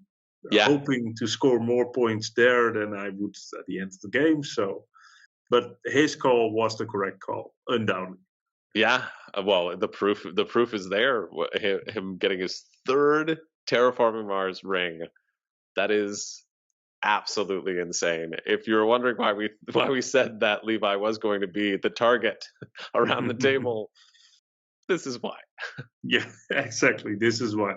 hoping to score more points there than I would at the end of the game. So, but his call was the correct call, undoubtedly. Yeah, well, the proof is there. Him getting his 3rd Terraforming Mars ring. That is absolutely insane. If you're wondering why we said that Levi was going to be the target around the table, this is why. Yeah, exactly. This is why.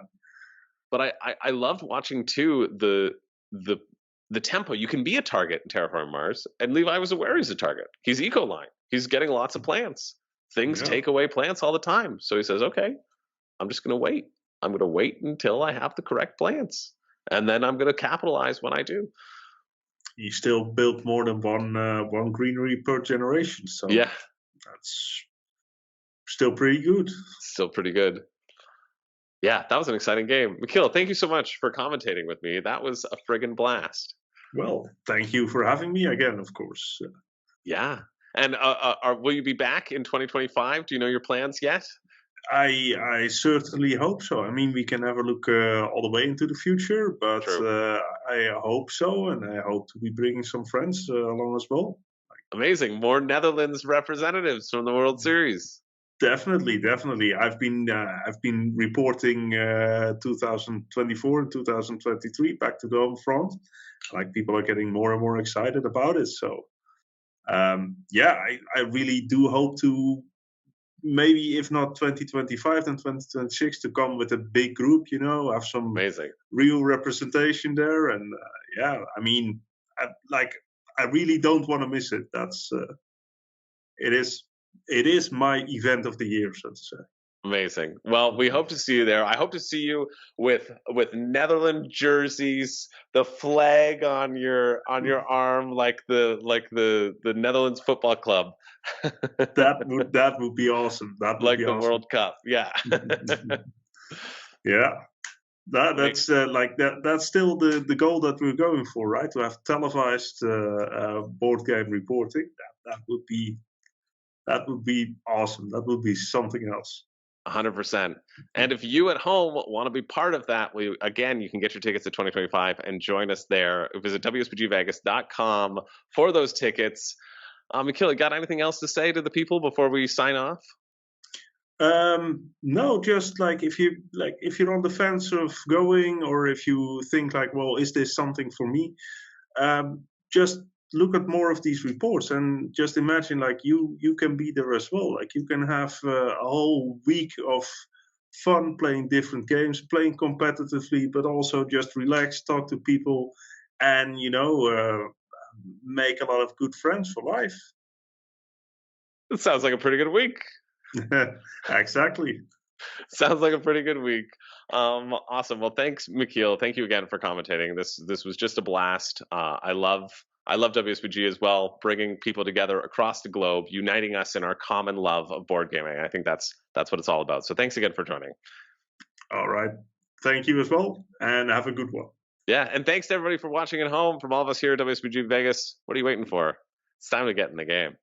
But I loved watching too the tempo. You can be a target in Terraforming Mars, and Levi was aware he's a target. He's eco-line. He's getting lots of plants. Things take away plants all the time. So he says, okay, I'm just going to wait. I'm going to wait until I have the correct plants. And then I'm going to capitalize when I do. He still built more than one greenery per generation. So yeah, that's still pretty good. Still pretty good. Yeah, that was an exciting game. Michiel, thank you so much for commentating with me. That was a friggin' blast. Well, thank you for having me again, of course. Yeah. And will you be back in 2025? Do you know your plans yet? I certainly hope so. I mean, we can never look all the way into the future, but I hope so, and I hope to be bringing some friends along as well. Amazing. More Netherlands representatives from the World Series. Definitely. I've been reporting 2024 and 2023 back to the home front. Like, people are getting more and more excited about it. So, I really do hope to, maybe if not 2025, then 2026, to come with a big group. Have some amazing real representation there, and I mean, I really don't want to miss it. That's it is my event of the year, so to say. Amazing. Well, we hope to see you there. I hope to see you with Netherlands jerseys, the flag on your arm, like the Netherlands Football Club. that would be awesome. That would like be the awesome. World Cup. Yeah. Yeah. That's that's still the goal that we're going for, right? To have televised board game reporting. That would be awesome. That would be something else. 100%. And if you at home want to be part of that, you can get your tickets at 2025 and join us there. Visit WSBGVegas.com for those tickets. Michiel, got anything else to say to the people before we sign off? No, just if you're on the fence of going, or if you think well, is this something for me? Just look at more of these reports and just imagine you can be there as well. You can have a whole week of fun playing different games, playing competitively, but also just relax, talk to people, and make a lot of good friends for life. It sounds like a pretty good week. Exactly. Sounds like a pretty good week. Awesome. Well, thanks, Michiel. Thank you again for commentating. This was just a blast. I love WSBG as well, bringing people together across the globe, uniting us in our common love of board gaming. I think that's what it's all about. So thanks again for joining. All right. Thank you as well, and have a good one. Yeah, and thanks to everybody for watching at home. From all of us here at WSBG Vegas, what are you waiting for? It's time to get in the game.